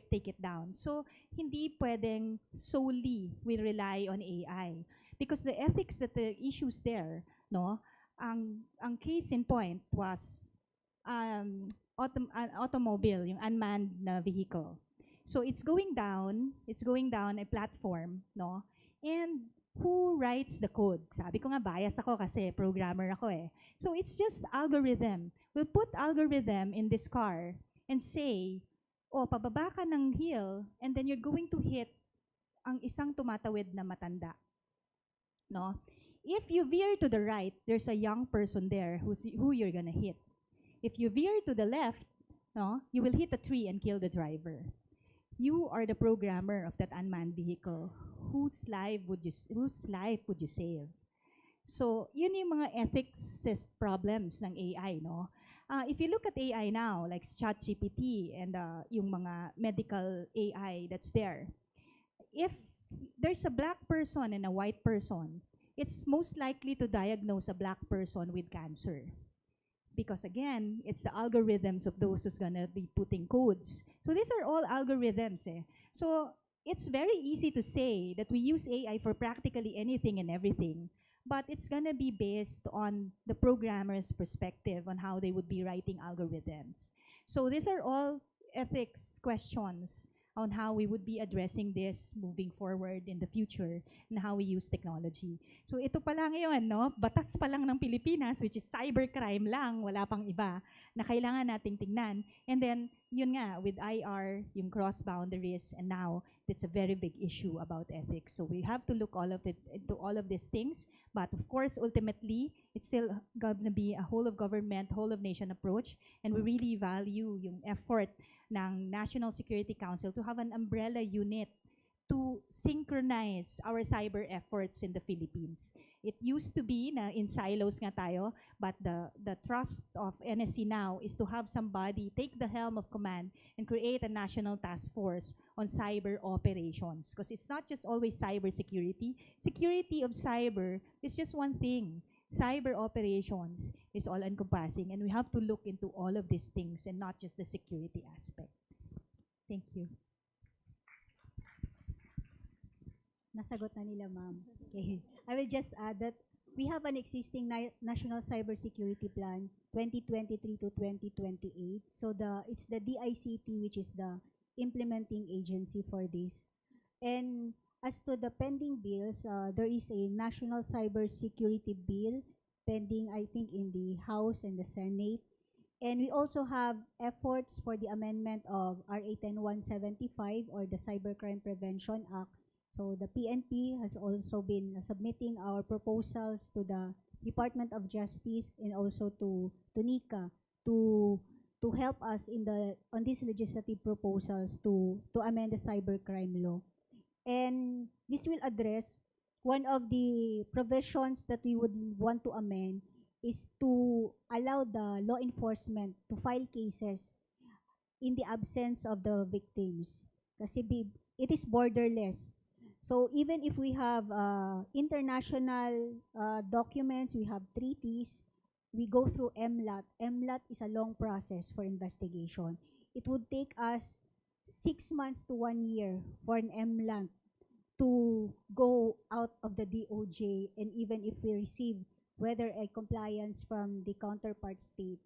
take it down. So, hindi pwedeng solely we rely on AI. Because the ethics that the issues there, no, ang case in point was automobile, yung unmanned na vehicle. So it's going down a platform, no? And who writes the code? Sabi ko nga bias ako kasi programmer ako eh. So it's just algorithm. We'll put algorithm in this car and say, oh, pababa ka ng hill and then you're going to hit ang isang tumatawid na matanda. No? If you veer to the right, there's a young person there who you're gonna hit. If you veer to the left, no, you will hit a tree and kill the driver. You are the programmer of that unmanned vehicle. Whose life would you save? So, yun yung mga ethics problems ng AI, no? If you look at AI now, like ChatGPT and yung mga medical AI that's there, if there's a black person and a white person, it's most likely to diagnose a black person with cancer. Because again, it's the algorithms of those who's gonna be putting codes. So these are all algorithms. So it's very easy to say that we use AI for practically anything and everything, but it's gonna be based on the programmer's perspective on how they would be writing algorithms. So these are all ethics questions on how we would be addressing this moving forward in the future and how we use technology. So ito pa lang yun, no? Batas pa lang ng Pilipinas, which is cybercrime lang, wala pang iba, na kailangan nating tingnan. And then, yun nga, with IR, yung cross boundaries, and now, it's a very big issue about ethics. So we have to look into all of these things, but of course, ultimately, it's still gonna be a whole of government, whole of nation approach, and we really value yung effort ng National Security Council to have an umbrella unit to synchronize our cyber efforts in the Philippines. It used to be na in silos nga tayo, but the trust of NSC now is to have somebody take the helm of command and create a national task force on cyber operations. Because it's not just always cybersecurity. Security of cyber is just one thing. Cyber operations is all encompassing, and we have to look into all of these things and not just the security aspect. Thank you. Nasagot na nila, ma'am. Okay. I will just add that we have an existing National Cybersecurity Plan 2023 to 2028. So it's the DICT which is the implementing agency for this. And as to the pending bills, there is a National Cybersecurity Bill pending, I think, in the House and the Senate. And we also have efforts for the amendment of RA 10175 or the Cybercrime Prevention Act So the PNP has also been submitting our proposals to the Department of Justice and also to NICA to help us on these legislative proposals to amend the cybercrime law. And this will address one of the provisions that we would want to amend is to allow the law enforcement to file cases in the absence of the victims. Kasi it is borderless. So even if we have international documents, we have treaties, we go through MLAT. MLAT is a long process for investigation. It would take us 6 months to 1 year for an MLAT to go out of the DOJ, and even if we receive whether a compliance from the counterpart state.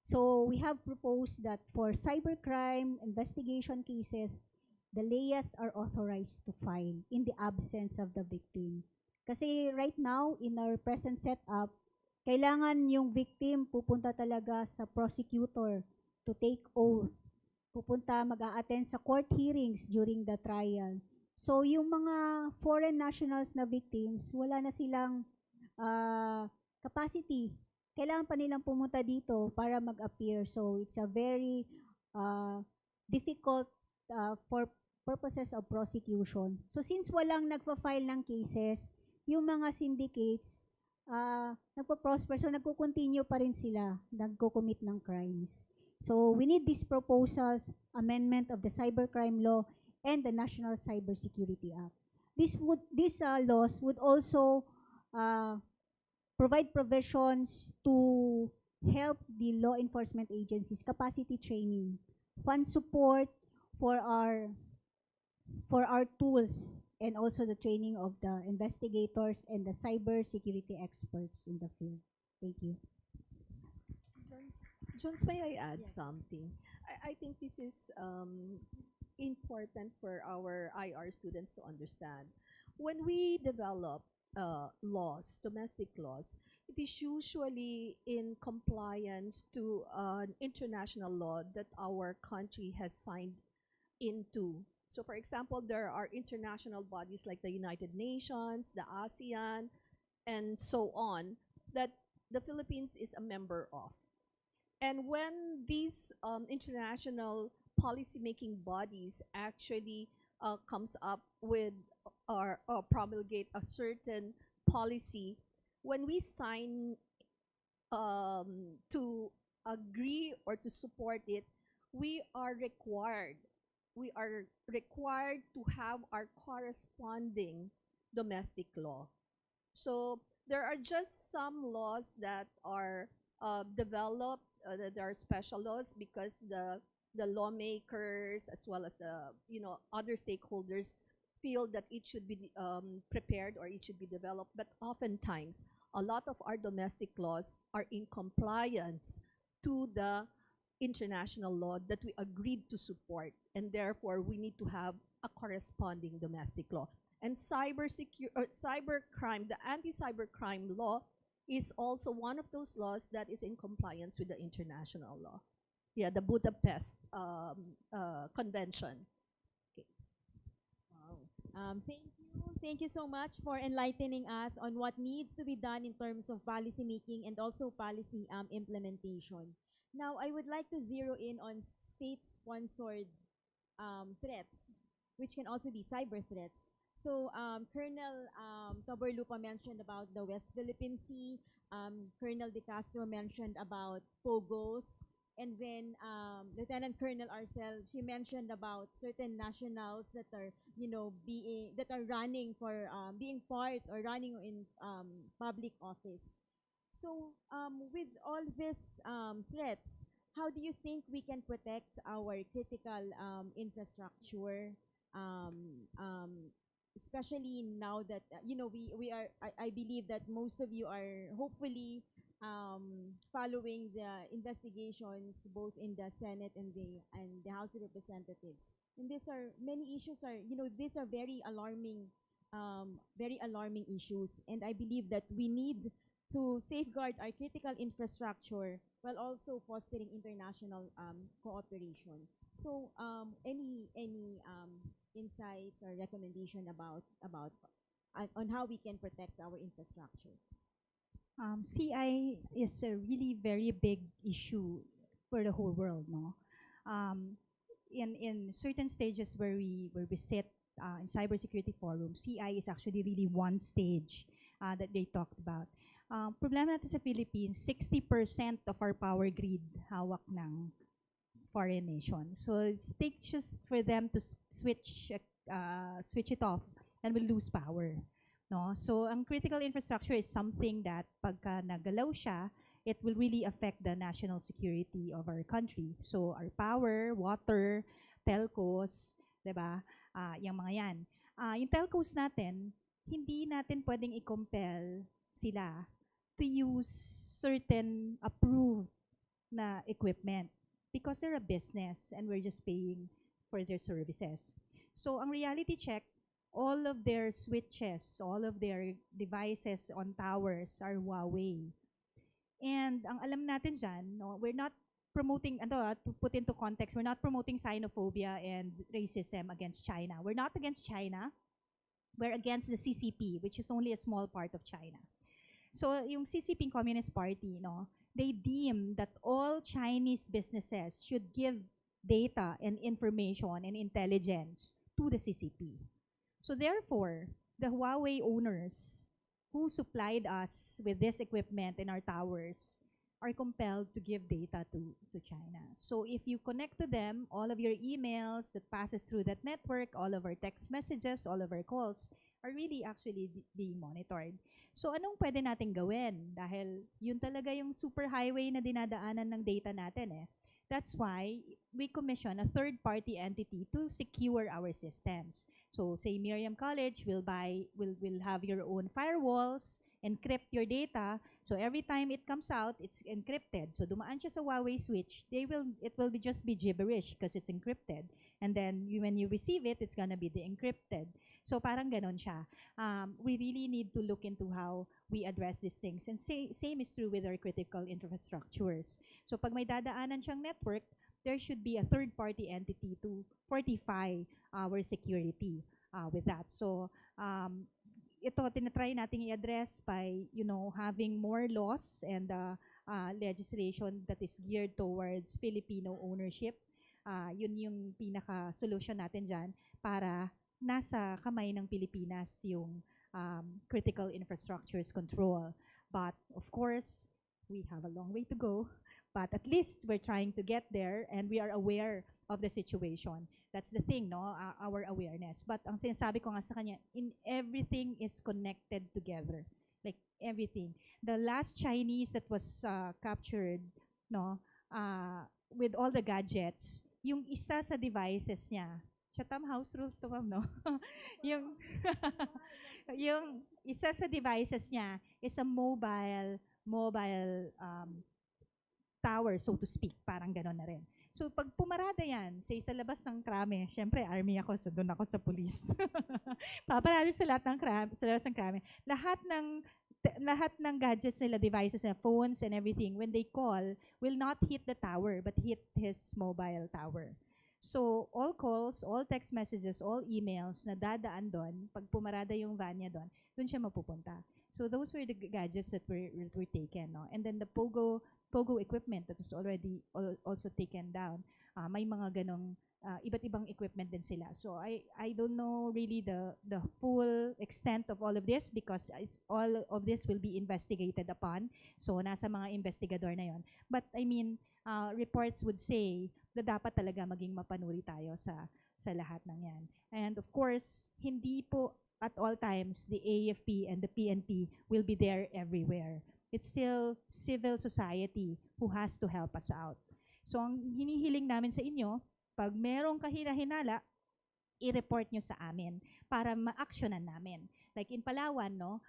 So we have proposed that for cybercrime investigation cases, the layas are authorized to file in the absence of the victim. Kasi right now, in our present setup, kailangan yung victim pupunta talaga sa prosecutor to take oath. Pupunta, mag-a-attend sa court hearings during the trial. So yung mga foreign nationals na victims, wala na silang capacity. Kailangan pa nilang pumunta dito para mag-appear. So it's a very difficult for purposes of prosecution. So since walang nagpa-file ng cases, yung mga syndicates nagpo-prosper, so nagko-continue pa rin sila, nagko-commit ng crimes. So we need these proposals, amendment of the cybercrime law and the National Cybersecurity Act. These laws would also provide provisions to help the law enforcement agencies capacity training, fund support for our tools, and also the training of the investigators and the cybersecurity experts in the field. Thank you. Jones, may I add something? I think this is important for our IR students to understand. When we develop laws, domestic laws, it is usually in compliance to an international law that our country has signed into. So for example, there are international bodies like the United Nations, the ASEAN, and so on, that the Philippines is a member of. And when these international policy-making bodies actually comes up with or promulgate a certain policy, when we sign to agree or to support it, we are required to have our corresponding domestic law. So there are just some laws that are developed, there are special laws because the lawmakers as well as the other stakeholders feel that it should be prepared or it should be developed. But oftentimes, a lot of our domestic laws are in compliance to the international law that we agreed to support, and therefore we need to have a corresponding domestic law. And cybercrime, the anti-cybercrime law is also one of those laws that is in compliance with the international law. Yeah, the Budapest Convention. Okay. Wow. Thank you so much for enlightening us on what needs to be done in terms of policy making and also policy implementation. Now, I would like to zero in on state-sponsored threats, which can also be cyber threats. So Colonel Taborlupa mentioned about the West Philippine Sea. Colonel De Castro mentioned about POGOs. And then Lieutenant Colonel Arcel, she mentioned about certain nationals that are, running for being part or running in public office. So with all these threats, how do you think we can protect our critical infrastructure, especially now that we are? I believe that most of you are hopefully following the investigations both in the Senate and the House of Representatives. And these are many issues are these are very alarming issues, and I believe that we need to safeguard our critical infrastructure while also fostering international cooperation. So any insights or recommendation about on how we can protect our infrastructure? CI is a really very big issue for the whole world, no? Um, in certain stages where we sit in cybersecurity forum, CI is actually really one stage that they talked about. Problema natin sa Philippines, 60% of our power grid hawak ng foreign nation. So it takes just for them to switch it off and we'll lose power. No? So ang critical infrastructure is something that pagka nagalaw siya, it will really affect the national security of our country. So our power, water, telcos, 'di ba? Yung mga yan. Yung telcos natin, hindi natin pwedeng i-compel sila to use certain approved na equipment because they're a business and we're just paying for their services. So ang reality check, all of their switches, all of their devices on towers are Huawei. And ang alam natin dyan, no, we're not promoting, to put into context, we're not promoting xenophobia and racism against China. We're not against China. We're against the CCP, which is only a small part of China. So yung CCP Communist Party, no, they deem that all Chinese businesses should give data and information and intelligence to the CCP. So therefore, the Huawei owners who supplied us with this equipment in our towers are compelled to give data to China. So if you connect to them, all of your emails that passes through that network, all of our text messages, all of our calls are really actually being monitored. So anong pwede natin gawin? Dahil yun talaga yung super highway na dinadaanan ng data natin eh. That's why we commission a third-party entity to secure our systems. So say Miriam College will have your own firewalls, encrypt your data. So every time it comes out, it's encrypted. So dumaan siya sa Huawei switch, it will just be gibberish because it's encrypted. And then when you receive it, it's gonna be de-encrypted. So parang ganon siya. We really need to look into how we address these things. And same is true with our critical infrastructures. So pag may dadaanan siyang network, there should be a third-party entity to fortify our security with that. So ito, tinatry natin i-address by, having more laws and legislation that is geared towards Filipino ownership. Yun yung pinaka-solution natin dyan para nasa kamay ng Pilipinas yung critical infrastructures control. But of course, we have a long way to go. But at least we're trying to get there and we are aware of the situation. That's the thing, no? Our awareness. But ang sinasabi ko nga sa kanya, everything is connected together. Like everything. The last Chinese that was captured, no, with all the gadgets, yung isa sa devices niya, Chatham House Rules to no? yung yung isa sa devices niya is a mobile tower, so to speak. Parang gano'n na rin. So, pag pumarada yan, say sa labas ng krame, syempre, army ako, so doon ako sa police. Paparado sa lahat ng krame, sa labas ng krame. Lahat ng gadgets nila, devices, phones and everything, when they call, will not hit the tower, but hit his mobile tower. So, all calls, all text messages, all emails na dadaan doon, pag pumarada yung van niya doon siya mapupunta. So, those were the gadgets that were taken. No? And then the Pogo equipment that was already also taken down. May mga ganong iba't ibang equipment din sila. So I don't know really the full extent of all of this because all of this will be investigated upon. So nasa mga investigador na yon. But I mean, reports would say na dapat talaga maging mapanuri tayo sa lahat ng yan. And of course, hindi po at all times the AFP and the PNP will be there everywhere. It's still civil society who has to help us out. So ang hinihiling namin sa inyo, pag merong kahina-hinala, i-report nyo sa amin para ma-actionan namin. Like in Palawan, no,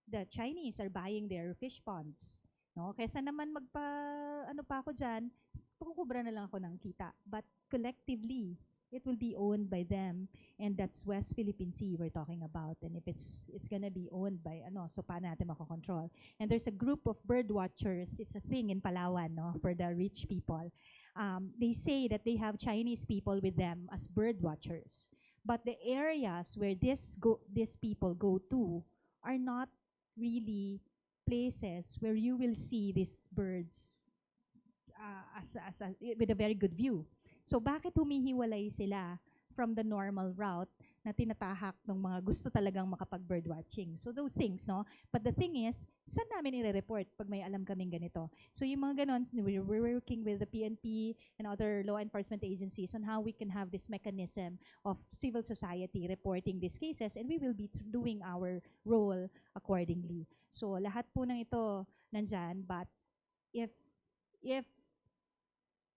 the Chinese are buying their fish ponds. No? Kesa naman pa ako dyan, pagkukubra na lang ako ng kita. But collectively, it will be owned by them, and that's West Philippine Sea we're talking about. And if it's gonna be owned by so paano natin makokontrol? And there's a group of bird watchers. It's a thing in Palawan, no, for the rich people. They say that they have Chinese people with them as bird watchers. But the areas where these people go to are not really places where you will see these birds with a very good view. So bakit humihiwalay sila from the normal route na tinatahak ng mga gusto talagang makapag-bird watching? So those things, no? But the thing is, saan namin i-report pag may alam kaming ganito? So yung mga ganon, we're working with the PNP and other law enforcement agencies on how we can have this mechanism of civil society reporting these cases, and we will be doing our role accordingly. So lahat po ng ito nandyan, but if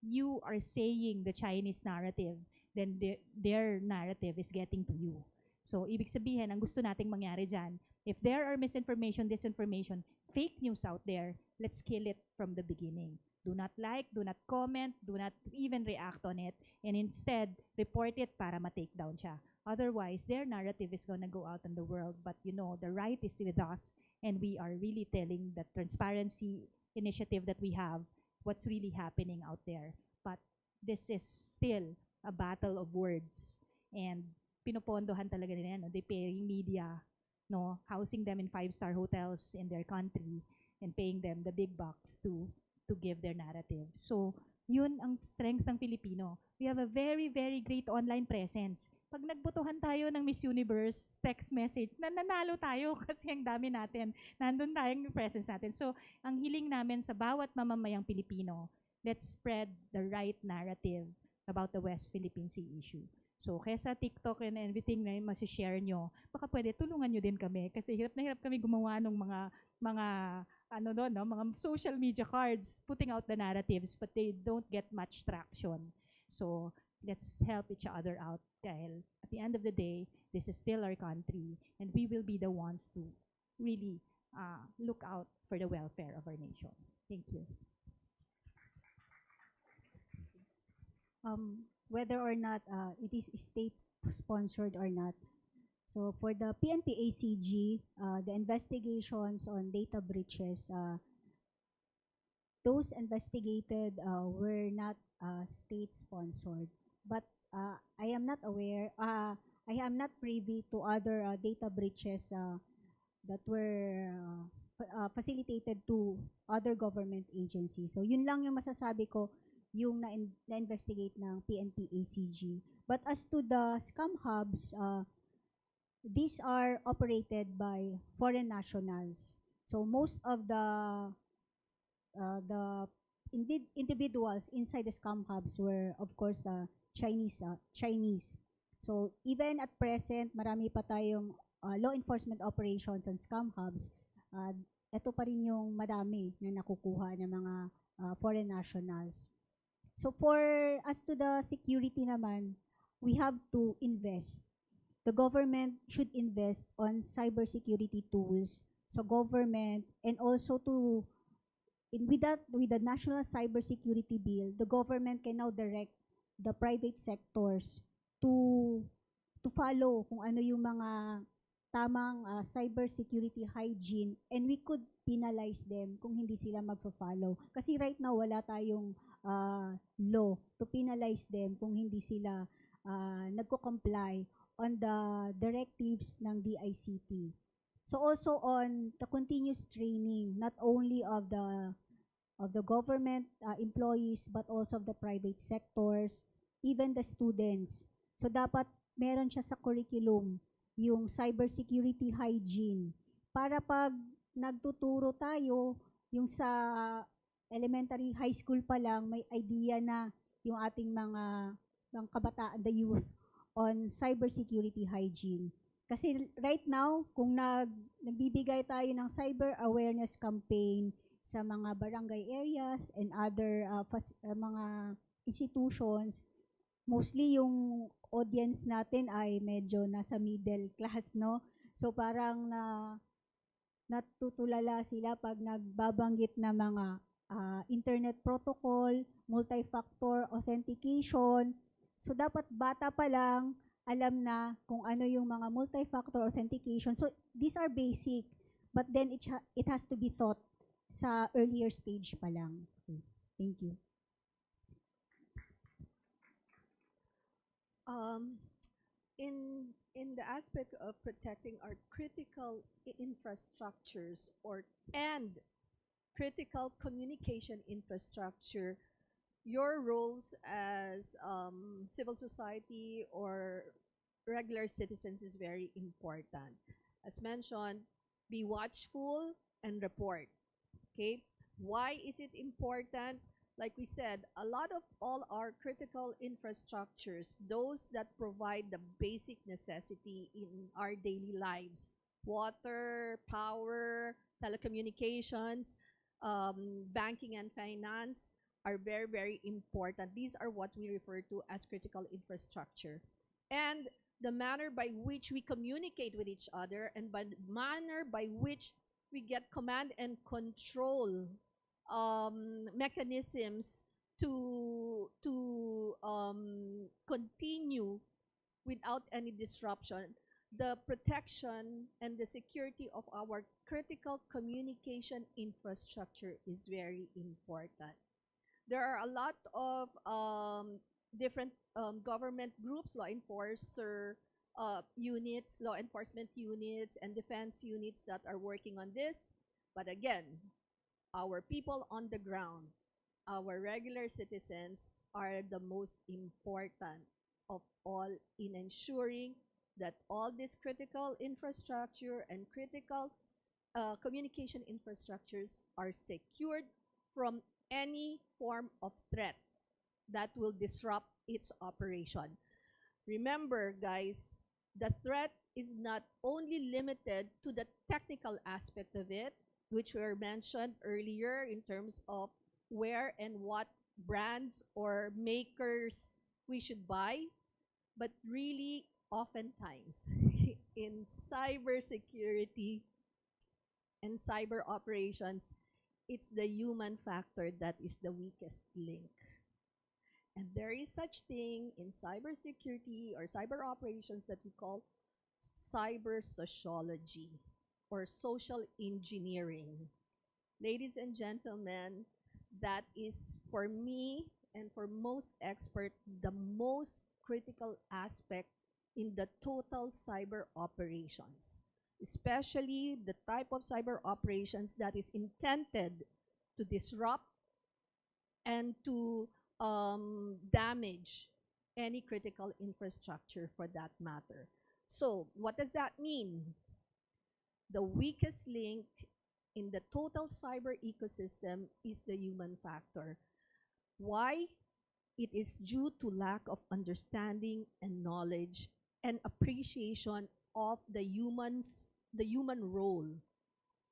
you are saying the Chinese narrative, then their narrative is getting to you. So, ibig sabihin, ang gusto nating mangyari dyan, if there are misinformation, disinformation, fake news out there, let's kill it from the beginning. Do not like, do not comment, do not even react on it, and instead, report it para ma-take down siya. Otherwise, their narrative is gonna go out in the world, but you know, the right is with us, and we are really telling the transparency initiative that we have what's really happening out there. But this is still a battle of words. And pinopondohan talaga nila yan, no? They paying media, no? Housing them in 5-star hotels in their country and paying them the big bucks to give their narrative. So, yun ang strength ng Pilipino. We have a very, very great online presence. Pag nagbotohan tayo ng Miss Universe text message, nananalo tayo kasi ang dami natin. Nandun tayong presence natin. So, ang hiling namin sa bawat mamamayang Pilipino, let's spread the right narrative about the West Philippine Sea issue. So, kaya sa TikTok and everything na masishare nyo, baka pwede tulungan nyo din kami kasi hirap na hirap kami gumawa ng mga social media cards putting out the narratives, but they don't get much traction. So, let's help each other out dahil at the end of the day, this is still our country and we will be the ones to really look out for the welfare of our nation. Thank you. Whether or not it is state-sponsored or not. So for the PNP-ACG, the investigations on data breaches, those investigated were not state-sponsored. But I am not aware, I am not privy to other data breaches that were facilitated to other government agencies. So yun lang yung masasabi ko, yung na-investigate ng PNP-ACG. But as to the scam hubs, these are operated by foreign nationals. So most of the individuals inside the scam hubs were, of course, Chinese. So even at present, marami pa tayong law enforcement operations on scam hubs. Ito pa rin yung madami na nakukuha ng mga foreign nationals. So for as to the security naman, we have to invest. The government should invest on cybersecurity tools. So government and also with the National Cybersecurity Bill, the government can now direct the private sectors to follow kung ano yung mga tamang cybersecurity hygiene, and we could penalize them kung hindi sila magpa-follow. Kasi right now, wala tayong law to penalize them kung hindi sila nagko-comply on the directives ng DICT. So also on the continuous training, not only of the government employees, but also of the private sectors, even the students. So dapat meron siya sa curriculum, yung cybersecurity hygiene. Para pag nagtuturo tayo, yung sa elementary, high school pa lang, may idea na yung ating mga kabataan, the youth, on cybersecurity hygiene. Kasi right now, kung nagbibigay tayo ng cyber awareness campaign sa mga barangay areas and other mga institutions, mostly yung audience natin ay medyo nasa middle class, no? So parang natutulala sila pag nagbabanggit na mga internet protocol, multi-factor authentication. So dapat bata pa lang alam na kung ano yung mga multi-factor authentication. So these are basic, but then it has to be taught sa earlier stage pa lang. Okay. Thank you. In the aspect of protecting our critical infrastructures and critical communication infrastructure, your roles as civil society or regular citizens is very important. As mentioned, be watchful and report. Okay? Why is it important? Like we said, a lot of all our critical infrastructures, those that provide the basic necessity in our daily lives, water, power, telecommunications, banking and finance, are very, very important. These are what we refer to as critical infrastructure. And the manner by which we communicate with each other and by the manner by which we get command and control mechanisms to continue without any disruption. The protection and the security of our critical communication infrastructure is very important. There are a lot of different government groups, law enforcement units, and defense units that are working on this. But again, our people on the ground, our regular citizens, are the most important of all in ensuring that all this critical infrastructure and critical communication infrastructures are secured from any form of threat that will disrupt its operation. Remember, guys, the threat is not only limited to the technical aspect of it, which were mentioned earlier in terms of where and what brands or makers we should buy, but really oftentimes in cybersecurity and cyber operations, it's the human factor that is the weakest link. And there is such thing in cybersecurity or cyber operations that we call cyber sociology or social engineering. Ladies and gentlemen, that is for me and for most experts the most critical aspect in the total cyber operations, especially the type of cyber operations that is intended to disrupt and to damage any critical infrastructure for that matter. So what does that mean? The weakest link in the total cyber ecosystem is the human factor. Why? It is due to lack of understanding and knowledge and appreciation of the human role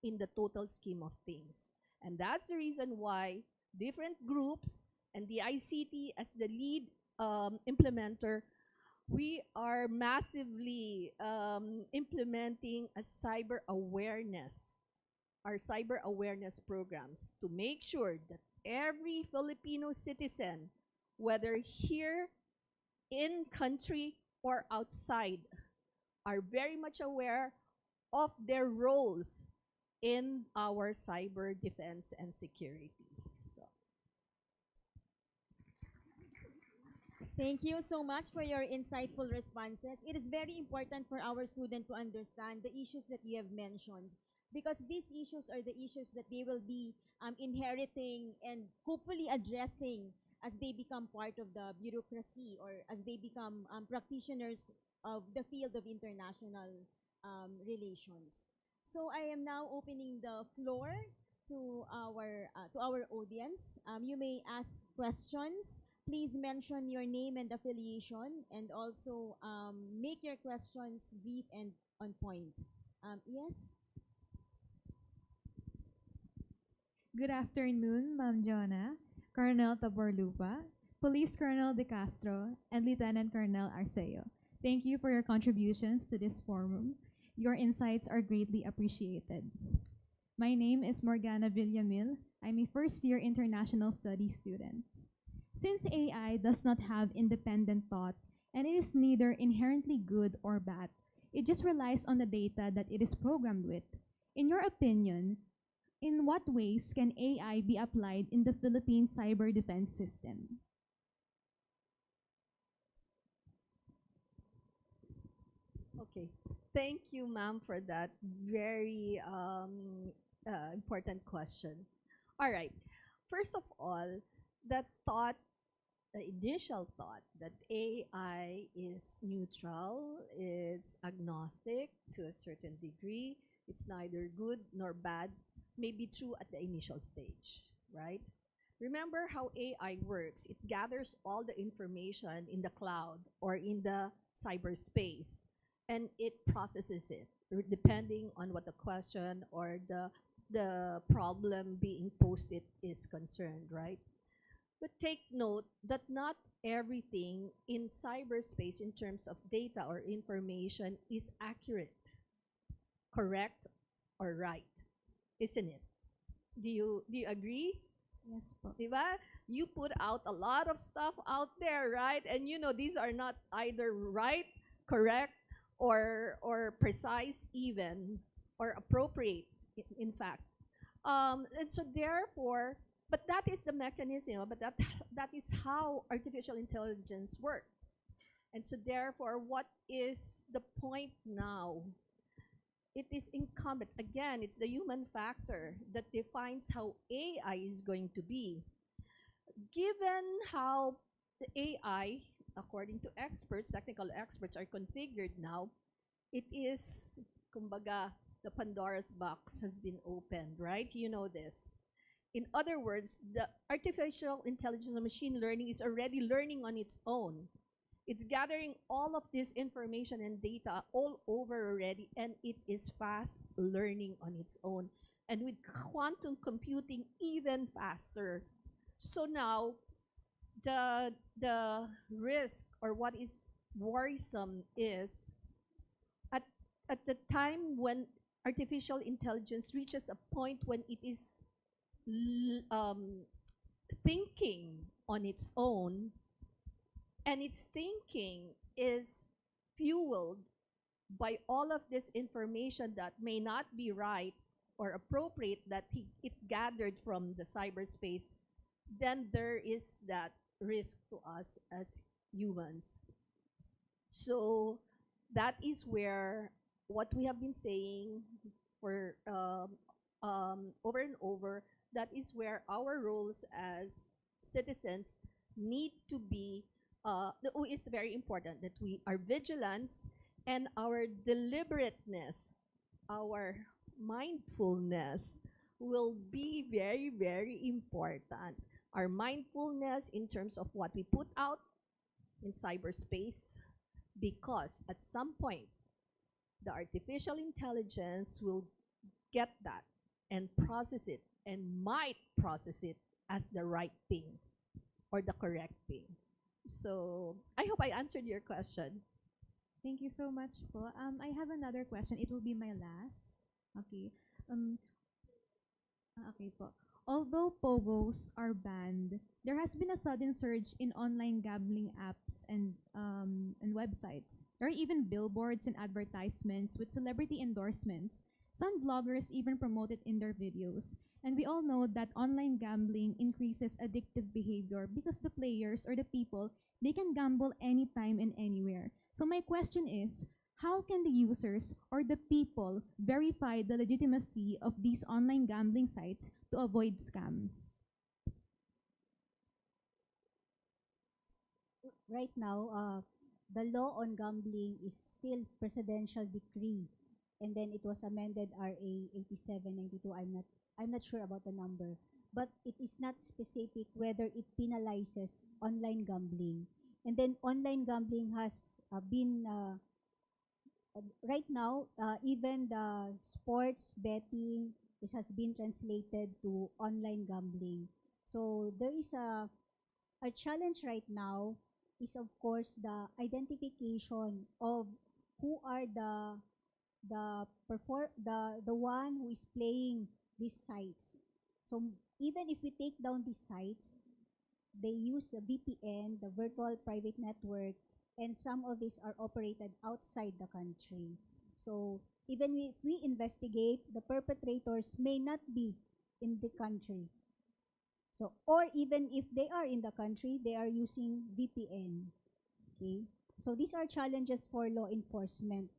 in the total scheme of things. And that's the reason why different groups and the ICT as the lead implementer, we are massively implementing a cyber awareness, our cyber awareness programs to make sure that every Filipino citizen, whether here in country or outside, are very much aware of their roles in our cyber defense and security. So. Thank you so much for your insightful responses. It is very important for our student to understand the issues that you have mentioned, because these issues are the issues that they will be inheriting and hopefully addressing as they become part of the bureaucracy or as they become practitioners of the field of international relations. So I am now opening the floor to our audience. You may ask questions. Please mention your name and affiliation, and also make your questions brief and on point. Yes? Good afternoon, Ma'am Jonah, Colonel Taborlupa, Police Colonel De Castro, and Lieutenant Colonel Arceo. Thank you for your contributions to this forum. Your insights are greatly appreciated. My name is Morgana Villamil. I'm a first-year international studies student. Since AI does not have independent thought and it is neither inherently good or bad, it just relies on the data that it is programmed with. In your opinion, in what ways can AI be applied in the Philippine cyber defense system? Okay. Thank you, ma'am, for that very important question. All right. First of all, the thought, the initial thought that AI is neutral, it's agnostic to a certain degree, it's neither good nor bad, may be true at the initial stage, right? Remember how AI works. It gathers all the information in the cloud or in the cyberspace, and it processes it depending on what the question or the problem being posted is concerned, right? But take note that not everything in cyberspace in terms of data or information is accurate, correct, or right, isn't it? Do you agree? Yes po. Diba? You put out a lot of stuff out there, right? And you know these are not either right, correct, or precise even, or appropriate, in fact. And so therefore, but that is the mechanism, but that is how artificial intelligence works. And so therefore, what is the point now? It is incumbent, again, it's the human factor that defines how AI is going to be. Given how the AI, according to experts, technical experts, are configured now, it is, kumbaga, the Pandora's box has been opened, right? You know this. In other words, the artificial intelligence and machine learning is already learning on its own. It's gathering all of this information and data all over already, and it is fast learning on its own. And with quantum computing, even faster. So now, the risk, or what is worrisome, is at the time when artificial intelligence reaches a point when it is thinking on its own, and its thinking is fueled by all of this information that may not be right or appropriate that it gathered from the cyberspace, then there is that risk to us as humans. So that is where what we have been saying for over and over, that is where our roles as citizens need to be, it's very important that our vigilance and our deliberateness, our mindfulness will be very, very important. Our mindfulness in terms of what we put out in cyberspace, because at some point, the artificial intelligence will get that and process it, and might process it as the right thing or the correct thing. So I hope I answered your question. Thank you so much po. I have another question. It will be my last. Okay. Um, okay po. Although pogos are banned, there has been a sudden surge in online gambling apps and websites. There are even billboards and advertisements with celebrity endorsements. Some vloggers even promote it in their videos. And we all know that online gambling increases addictive behavior because the players or the people, they can gamble anytime and anywhere. So my question is, how can the users or the people verify the legitimacy of these online gambling sites to avoid scams? Right now, the law on gambling is still presidential decree, and then it was amended RA 8792. I'm not sure about the number, but it is not specific whether it penalizes online gambling. And then online gambling has been right now, even the sports betting, this has been translated to online gambling. So there is a challenge right now is, of course, the identification of who are the one who is playing these sites. So even if we take down these sites, they use the VPN, the virtual private network, and some of these are operated outside the country. So even if we investigate, the perpetrators may not be in the country. So, or even if they are in the country, they are using VPN. Okay. So these are challenges for law enforcement.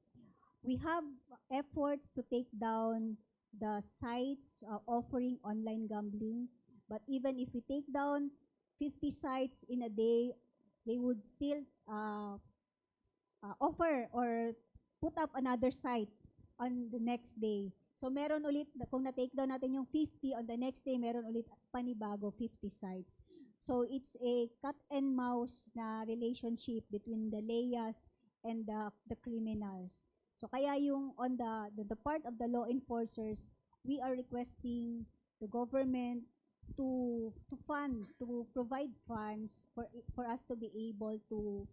we have efforts to take down the sites offering online gambling. But even if we take down 50 sites in a day, they would still offer or put up another site on the next day. So meron ulit, kung na-take down natin yung 50, on the next day, meron ulit panibago 50 sites. So it's a cat and mouse na relationship between the layas and the criminals. So kaya yung on the part of the law enforcers, we are requesting the government to provide funds for us to be able to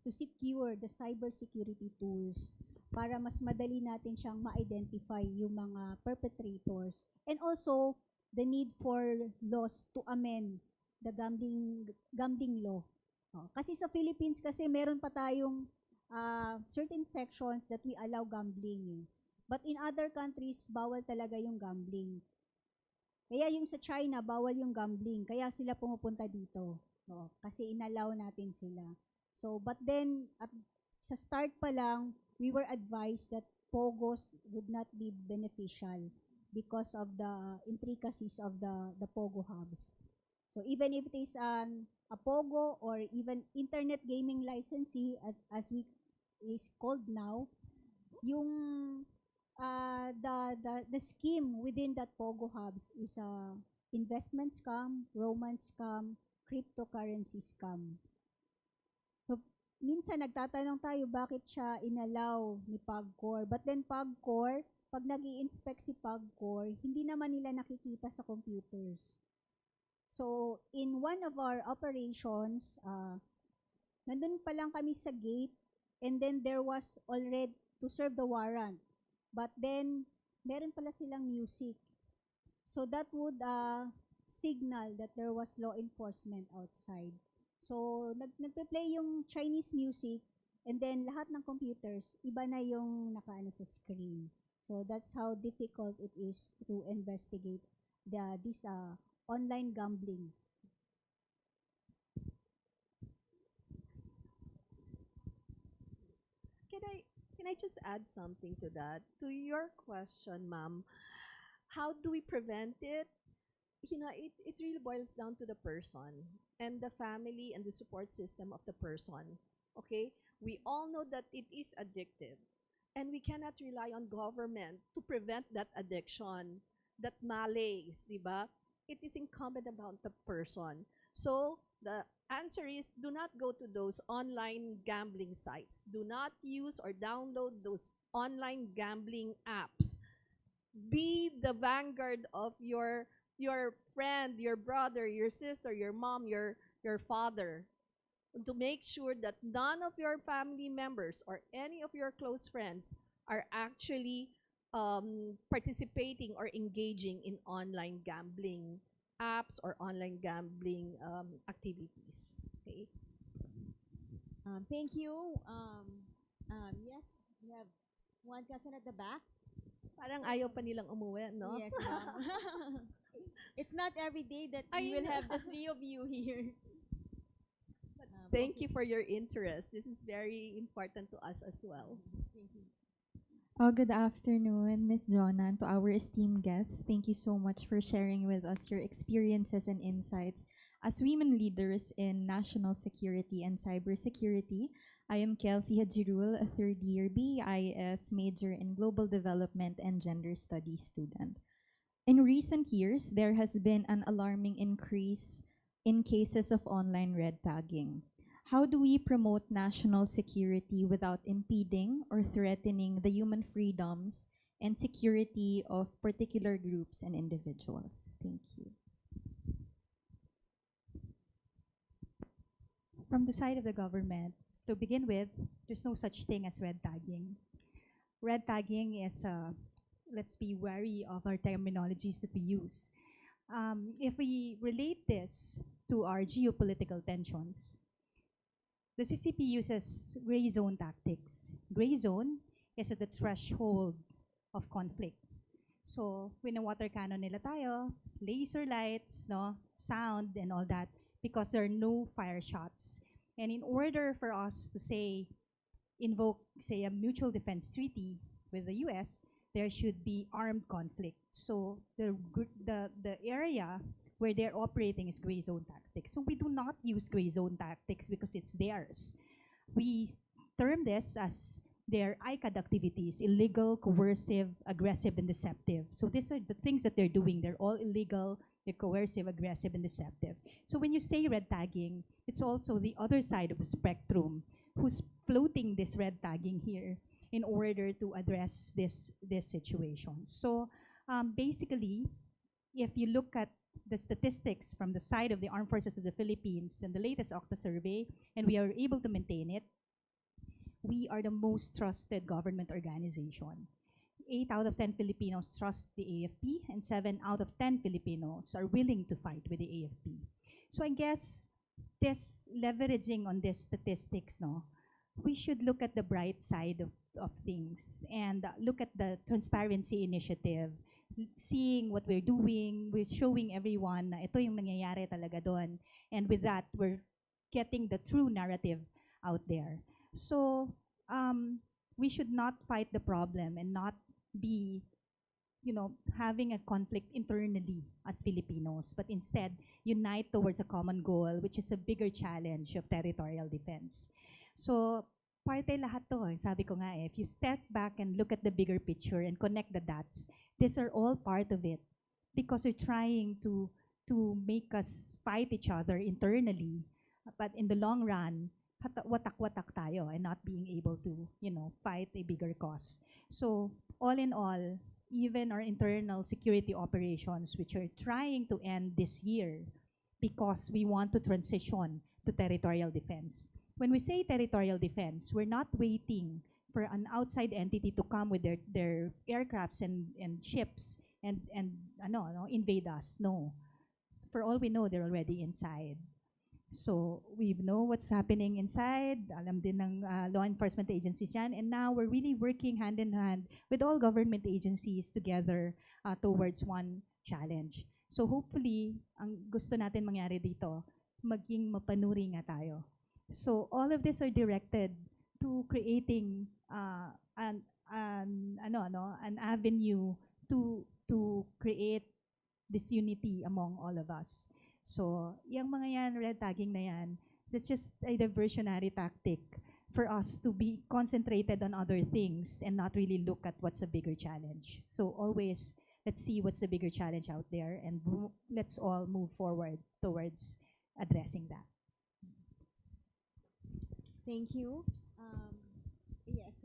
secure the cybersecurity tools para mas madali natin siyang ma-identify yung mga perpetrators, and also the need for laws to amend the gambling law. Kasi sa Philippines kasi meron pa tayong certain sections that we allow gambling. But in other countries, bawal talaga yung gambling. Kaya yung sa China, bawal yung gambling. Kaya sila pumupunta dito. Kasi inallow natin sila. So, but then, sa start pa lang, we were advised that POGOs would not be beneficial because of the intricacies of the POGO hubs. So, even if it is a POGO or even internet gaming licensee, as we is called now, yung the scheme within that POGO hubs is investment scam, romance scam, cryptocurrency scam. So, minsan nagtatanong tayo bakit siya inallow ni PAGCOR. But then PAGCOR, pag nag-i-inspect si PAGCOR, hindi naman nila nakikita sa computers. So, in one of our operations, nandun pa lang kami sa gate, and then there was already to serve the warrant. But then, meron pala silang music. So, that would signal that there was law enforcement outside. So, nagpe-play yung Chinese music, and then lahat ng computers, iba na yung nakaano sa screen. So, that's how difficult it is to investigate this online gambling. Can I just add something to that? To your question, ma'am, how do we prevent it? You know, it really boils down to the person and the family and the support system of the person. Okay? We all know that it is addictive, and we cannot rely on government to prevent that addiction, that malaise, di ba? It is incumbent upon the person. So the answer is, do not go to those online gambling sites. Do not use or download those online gambling apps. Be the vanguard of your friend, your brother, your sister, your mom, your father, to make sure that none of your family members or any of your close friends are actually participating or engaging in online gambling apps or online gambling activities. Okay. Thank you. Yes, we have one question at the back. Parang ayaw pa nilang umuwi, no? Yes, ma'am. It's not every day that we will have the three of you here. Thank you for your interest. This is very important to us as well. Thank you. Good afternoon, Ms. Jonna, and to our esteemed guests. Thank you so much for sharing with us your experiences and insights as women leaders in national security and cybersecurity. I am Kelsey Hajirul, a third-year BIS major in global development and gender studies student. In recent years, there has been an alarming increase in cases of online red tagging. How do we promote national security without impeding or threatening the human freedoms and security of particular groups and individuals? Thank you. From the side of the government, to begin with, there's no such thing as red tagging. Red tagging is, let's be wary of our terminologies that we use. If we relate this to our geopolitical tensions, the CCP uses gray zone tactics. Gray zone is at the threshold of conflict. So, wina-water cannon nila tayo, laser lights, no, sound, and all that, because there are no fire shots. And in order for us to say invoke, say, a mutual defense treaty with the US, there should be armed conflict. So the area where they're operating is gray zone tactics. So we do not use gray zone tactics because it's theirs. We term this as their ICAD activities: illegal, coercive, aggressive, and deceptive. So these are the things that they're doing. They're all illegal, they're coercive, aggressive, and deceptive. So when you say red tagging, it's also the other side of the spectrum who's floating this red tagging here in order to address this situation. So basically, if you look at the statistics from the side of the Armed Forces of the Philippines and the latest Octa survey, and we are able to maintain it, we are the most trusted government organization. 8 out of 10 Filipinos trust the AFP, and 7 out of 10 Filipinos are willing to fight with the AFP. So I guess this leveraging on these statistics, no, we should look at the bright side of things and look at the transparency initiative, seeing what we're doing, we're showing everyone na ito yung nangyayari talaga doon. And with that, we're getting the true narrative out there. So we should not fight the problem and not be, having a conflict internally as Filipinos, but instead unite towards a common goal, which is a bigger challenge of territorial defense. So parte lahat to. Sabi ko nga, if you step back and look at the bigger picture and connect the dots, these are all part of it, because they're trying to make us fight each other internally, but in the long run, watak-watak tayo and not being able to, fight a bigger cause. So all in all, even our internal security operations, which are trying to end this year because we want to transition to territorial defense. When we say territorial defense, we're not waiting for an outside entity to come with their aircrafts and ships and invade us. No. For all we know, they're already inside. So we know what's happening inside, alam din ng law enforcement agencies yan, and now we're really working hand in hand with all government agencies together towards one challenge. So hopefully, ang gusto natin mangyari dito, maging mapanuri nga tayo. So all of these are directed to creating an avenue to create this unity among all of us. So, yung mga yan, red tagging na yan, that's just a diversionary tactic for us to be concentrated on other things and not really look at what's a bigger challenge. So always, let's see what's the bigger challenge out there, and let's all move forward towards addressing that. Thank you. Yes.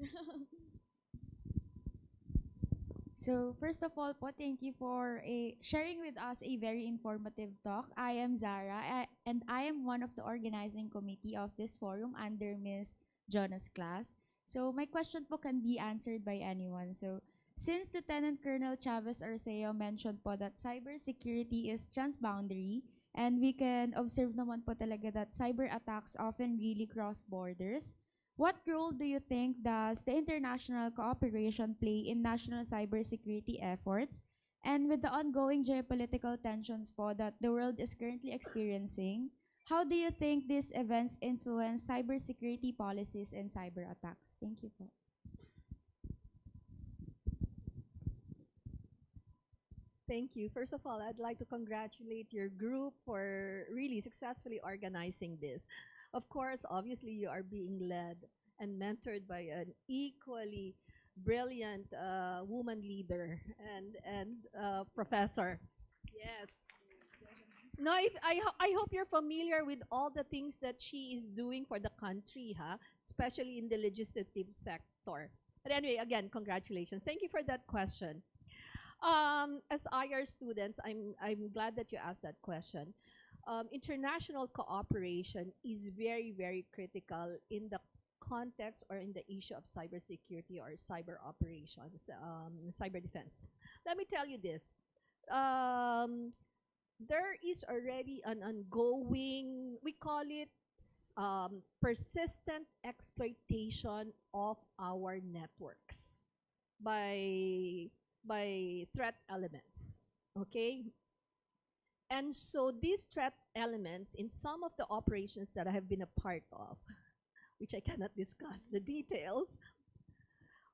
So first of all po, thank you for sharing with us a very informative talk. I am Zara, and I am one of the organizing committee of this forum under Ms. Jonas' class. So my question po can be answered by anyone. So since Lieutenant Colonel Chavez Arceo mentioned po that cybersecurity is transboundary, and we can observe naman po talaga that cyber attacks often really cross borders, what role do you think does the international cooperation play in national cybersecurity efforts? And with the ongoing geopolitical tensions po that the world is currently experiencing, how do you think these events influence cybersecurity policies and cyber attacks? Thank you po. Thank you. First of all, I'd like to congratulate your group for really successfully organizing this. Of course, obviously, you are being led and mentored by an equally brilliant woman leader and professor. Yes. No, I hope you're familiar with all the things that she is doing for the country, especially in the legislative sector. But anyway, again, congratulations. Thank you for that question. As IR students, I'm glad that you asked that question. International cooperation is very, very critical in the context or in the issue of cybersecurity or cyber operations, cyber defense. Let me tell you this. There is already an ongoing, we call it persistent exploitation of our networks by threat elements, okay? And so these threat elements, in some of the operations that I have been a part of, which I cannot discuss the details,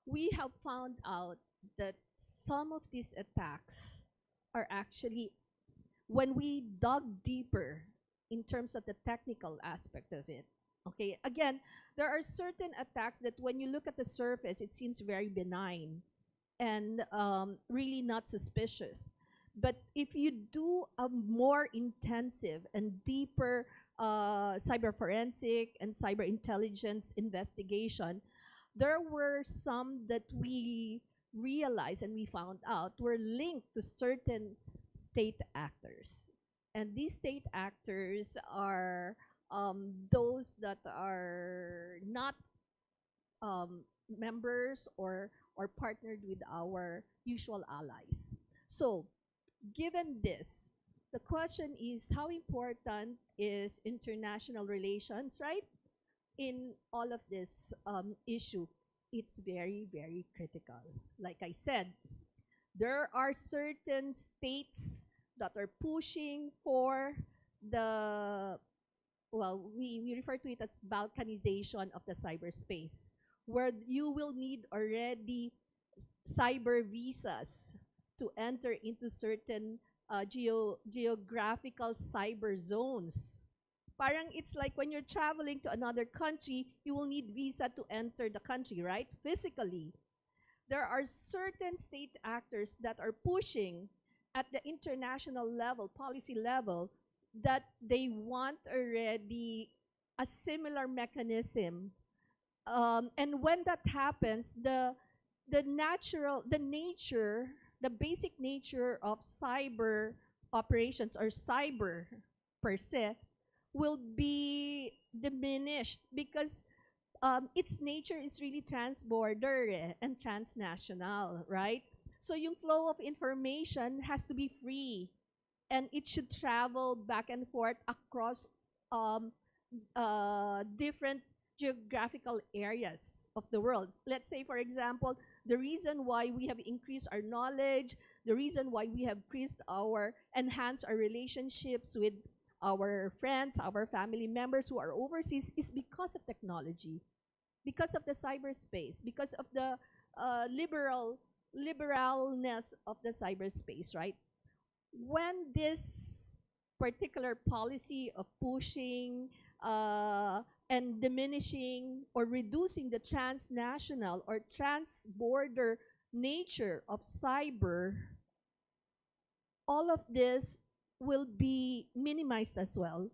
we have found out that some of these attacks are actually, when we dug deeper in terms of the technical aspect of it, okay, again, there are certain attacks that when you look at the surface, it seems very benign and really not suspicious. But if you do a more intensive and deeper cyber forensic and cyber intelligence investigation, there were some that we realized and we found out were linked to certain state actors. And these state actors are those that are not members or partnered with our usual allies. So, given this, the question is how important is international relations, right? In all of this issue, it's very, very critical. Like I said, there are certain states that are pushing for the, well, we refer to it as balkanization of the cyberspace, where you will need already cyber visas to enter into certain geographical cyber zones. Parang it's like when you're traveling to another country, you will need visa to enter the country, right? Physically. There are certain state actors that are pushing at the international level, policy level, that they want already a similar mechanism. And when that happens, the basic nature of cyber operations or cyber per se will be diminished because its nature is really transborder and transnational, right? So yung flow of information has to be free and it should travel back and forth across different geographical areas of the world. Let's say, for example, the reason why we have increased our knowledge, the reason why we have enhanced our relationships with our friends, our family members who are overseas is because of technology, because of the cyberspace, because of the liberalness of the cyberspace, right? When this particular policy of pushing and diminishing or reducing the transnational or transborder nature of cyber, all of this will be minimized as well.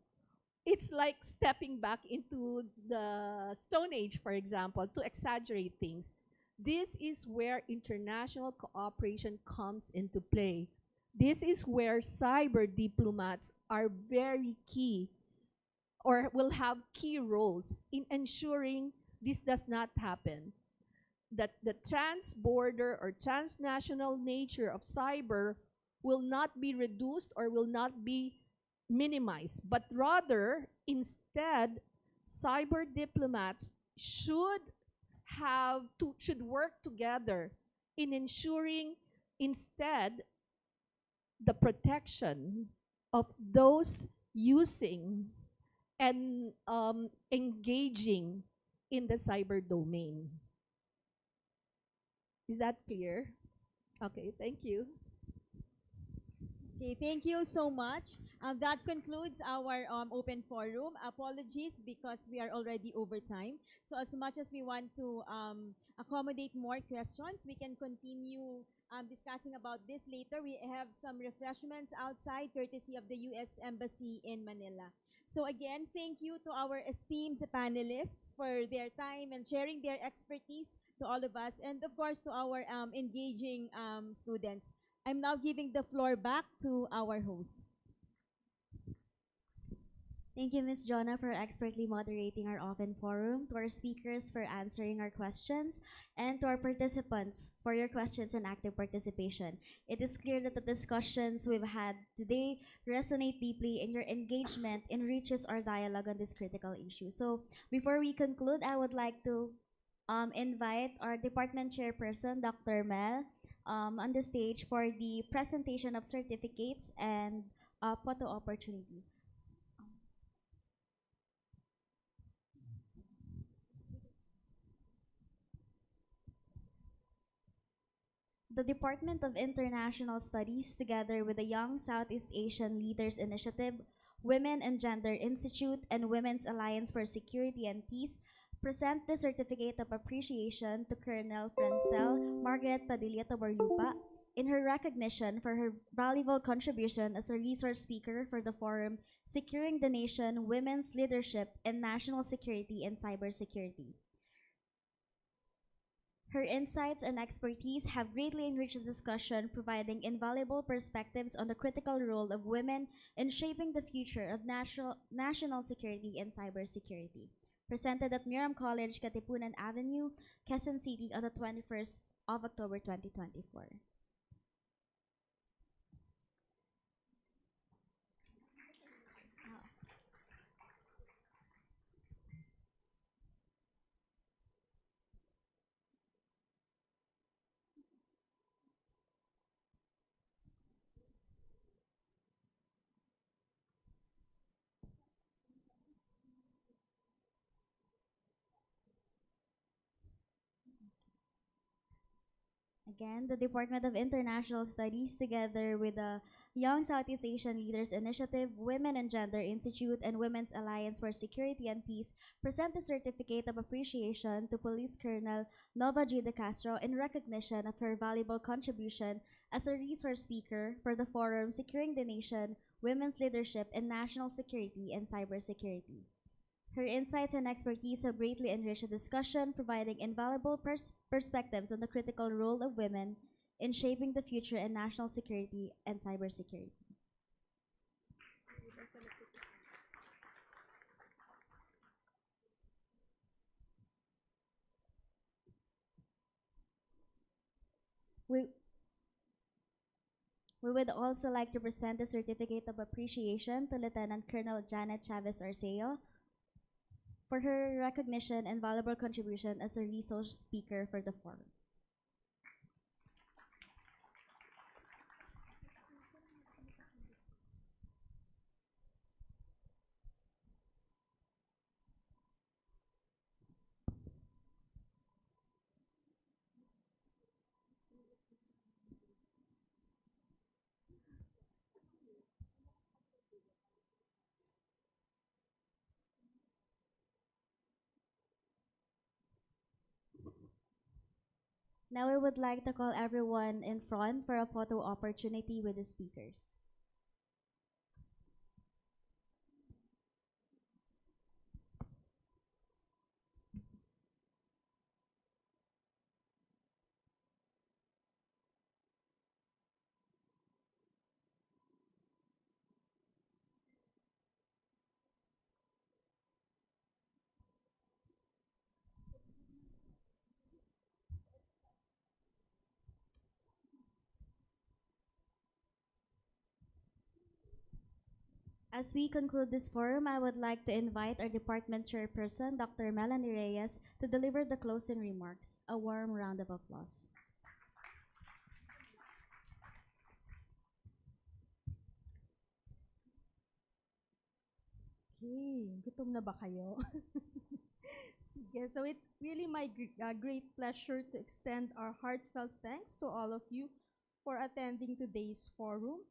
It's like stepping back into the Stone Age, for example, to exaggerate things. This is where international cooperation comes into play. This is where cyber diplomats are very key or will have key roles in ensuring this does not happen. That the transborder or transnational nature of cyber will not be reduced or will not be minimized, but rather, instead, cyber diplomats should work together in ensuring instead the protection of those using and engaging in the cyber domain. Is that clear? Okay, thank you. Okay, thank you so much. That concludes our open forum. Apologies because we are already over time. So as much as we want to accommodate more questions, we can continue discussing about this later. We have some refreshments outside courtesy of the U.S. Embassy in Manila. So again, thank you to our esteemed panelists for their time and sharing their expertise to all of us, and of course to our engaging students. I'm now giving the floor back to our host. Thank you, Ms. Jonah, for expertly moderating our open forum, to our speakers for answering our questions, and to our participants for your questions and active participation. It is clear that the discussions we've had today resonate deeply, and your engagement enriches our dialogue on this critical issue. So before we conclude, I would like to invite our department chairperson, Dr. Mel, on the stage for the presentation of certificates and photo opportunity. The Department of International Studies, together with the Young Southeast Asian Leaders Initiative, Women and Gender Institute, and Women's Alliance for Security and Peace, present the Certificate of Appreciation to Colonel Francel Margaret Padilla Tabarlupa in her recognition for her valuable contribution as a resource speaker for the forum Securing the Nation, Women's Leadership in National Security and Cybersecurity. Her insights and expertise have greatly enriched the discussion, providing invaluable perspectives on the critical role of women in shaping the future of national security and cybersecurity. Presented at Miriam College, Katipunan Avenue, Quezon City on the 21st of October 2024. Again, the Department of International Studies, together with the Young Southeast Asian Leaders Initiative, Women and Gender Institute, and Women's Alliance for Security and Peace, present the Certificate of Appreciation to Police Colonel Nova G. De Castro in recognition of her valuable contribution as a resource speaker for the forum Securing the Nation, Women's Leadership in National Security and Cybersecurity. Her insights and expertise have greatly enriched the discussion, providing invaluable perspectives on the critical role of women in shaping the future in national security and cybersecurity. We would also like to present the Certificate of Appreciation to Lieutenant Colonel Janet Chavez Arceo for her recognition and valuable contribution as a resource speaker for the forum. Now we would like to call everyone in front for a photo opportunity with the speakers. As we conclude this forum, I would like to invite our department chairperson, Dr. Melanie Reyes, to deliver the closing remarks. A warm round of applause. Okay, gutom na ba kayo? Sige, so it's really my great pleasure to extend our heartfelt thanks to all of you for attending today's forum.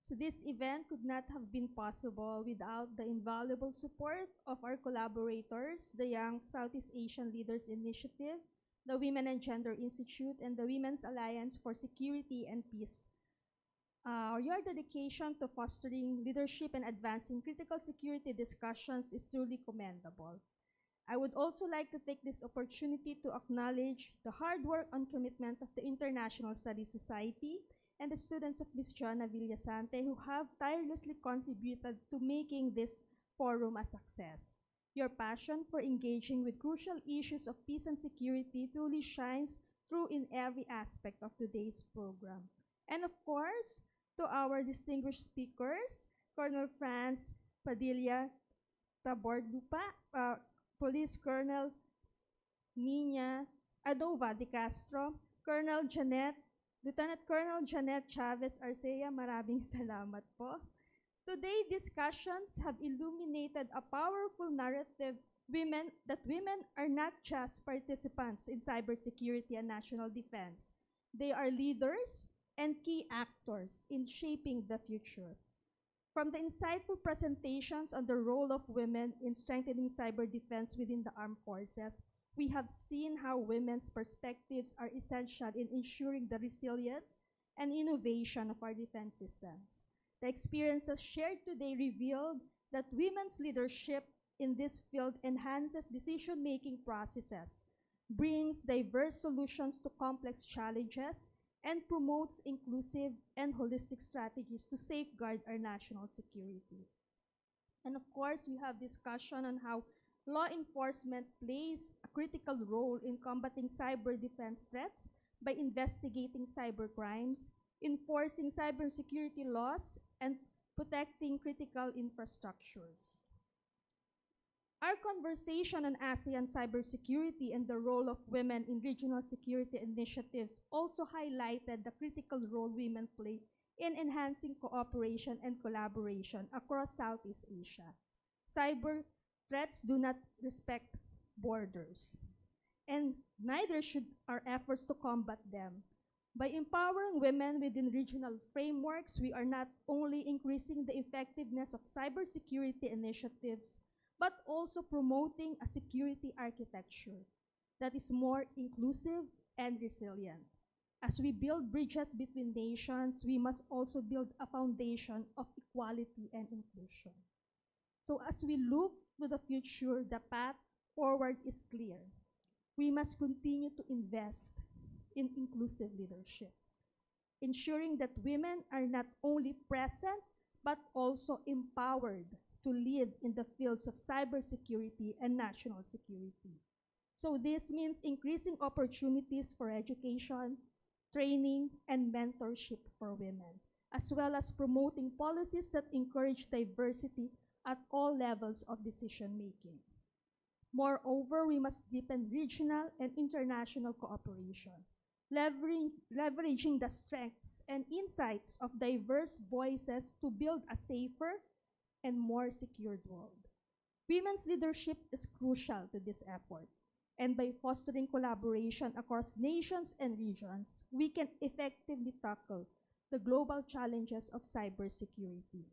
So this event could not have been possible without the invaluable support of our collaborators, the Young Southeast Asian Leaders Initiative, the Women and Gender Institute, and the Women's Alliance for Security and Peace. Your dedication to fostering leadership and advancing critical security discussions is truly commendable. I would also like to take this opportunity to acknowledge the hard work and commitment of the International Studies Society and the students of Ms. Joanna Villasante who have tirelessly contributed to making this forum a success. Your passion for engaging with crucial issues of peace and security truly shines through in every aspect of today's program. And of course, to our distinguished speakers, Colonel Franz Padilla Taborlupa, Police Colonel Nina Adova de Castro, Lieutenant Colonel Janet Chavez Arcea, maraming salamat po. Today, discussions have illuminated a powerful narrative that women are not just participants in cybersecurity and national defense, They are leaders and key actors in shaping the future. From the insightful presentations on the role of women in strengthening cyber defense within the armed forces, we have seen how women's perspectives are essential in ensuring the resilience and innovation of our defense systems. The experiences shared today revealed that women's leadership in this field enhances decision-making processes, brings diverse solutions to complex challenges, and promotes inclusive and holistic strategies to safeguard our national security. And of course, we have discussion on how law enforcement plays a critical role in combating cyber defense threats by investigating cyber crimes, enforcing cybersecurity laws, and protecting critical infrastructures. Our conversation on ASEAN cybersecurity and the role of women in regional security initiatives also highlighted the critical role women play in enhancing cooperation and collaboration across Southeast Asia. Cyber threats do not respect borders, and neither should our efforts to combat them. By empowering women within regional frameworks, we are not only increasing the effectiveness of cybersecurity initiatives, but also promoting a security architecture that is more inclusive and resilient. As we build bridges between nations, we must also build a foundation of equality and inclusion. So as we look to the future, the path forward is clear. We must continue to invest in inclusive leadership, ensuring that women are not only present, but also empowered to lead in the fields of cybersecurity and national security. So this means increasing opportunities for education, training, and mentorship for women, as well as promoting policies that encourage diversity at all levels of decision-making. Moreover, we must deepen regional and international cooperation, leveraging the strengths and insights of diverse voices to build a safer and more secured world. Women's leadership is crucial to this effort, and by fostering collaboration across nations and regions, we can effectively tackle the global challenges of cybersecurity.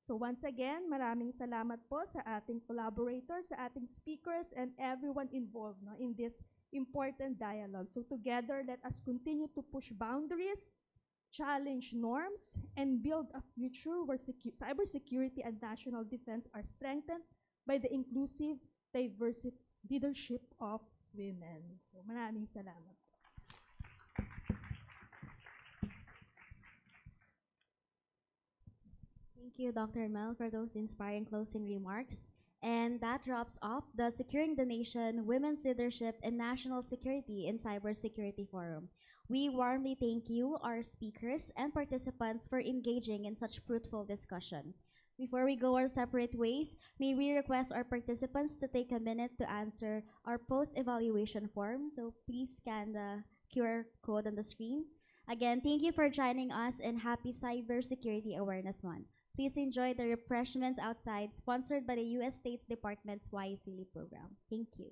So once again, maraming salamat po sa ating collaborators, sa ating speakers, and everyone involved in this important dialogue. So together, let us continue to push boundaries, challenge norms, and build a future where cybersecurity and national defense are strengthened by the inclusive, diverse leadership of women. So maraming salamat. Thank you, Dr. Mel, for those inspiring closing remarks. And that wraps up the Securing the Nation Women's Leadership in National Security in Cybersecurity Forum. We warmly thank you, our speakers and participants, for engaging in such fruitful discussion. Before we go our separate ways, may we request our participants to take a minute to answer our post-evaluation form. So please scan the QR code on the screen. Again, thank you for joining us and happy Cybersecurity Awareness Month. Please enjoy the refreshments outside, sponsored by the U.S. State's Department's YSEALI program. Thank you.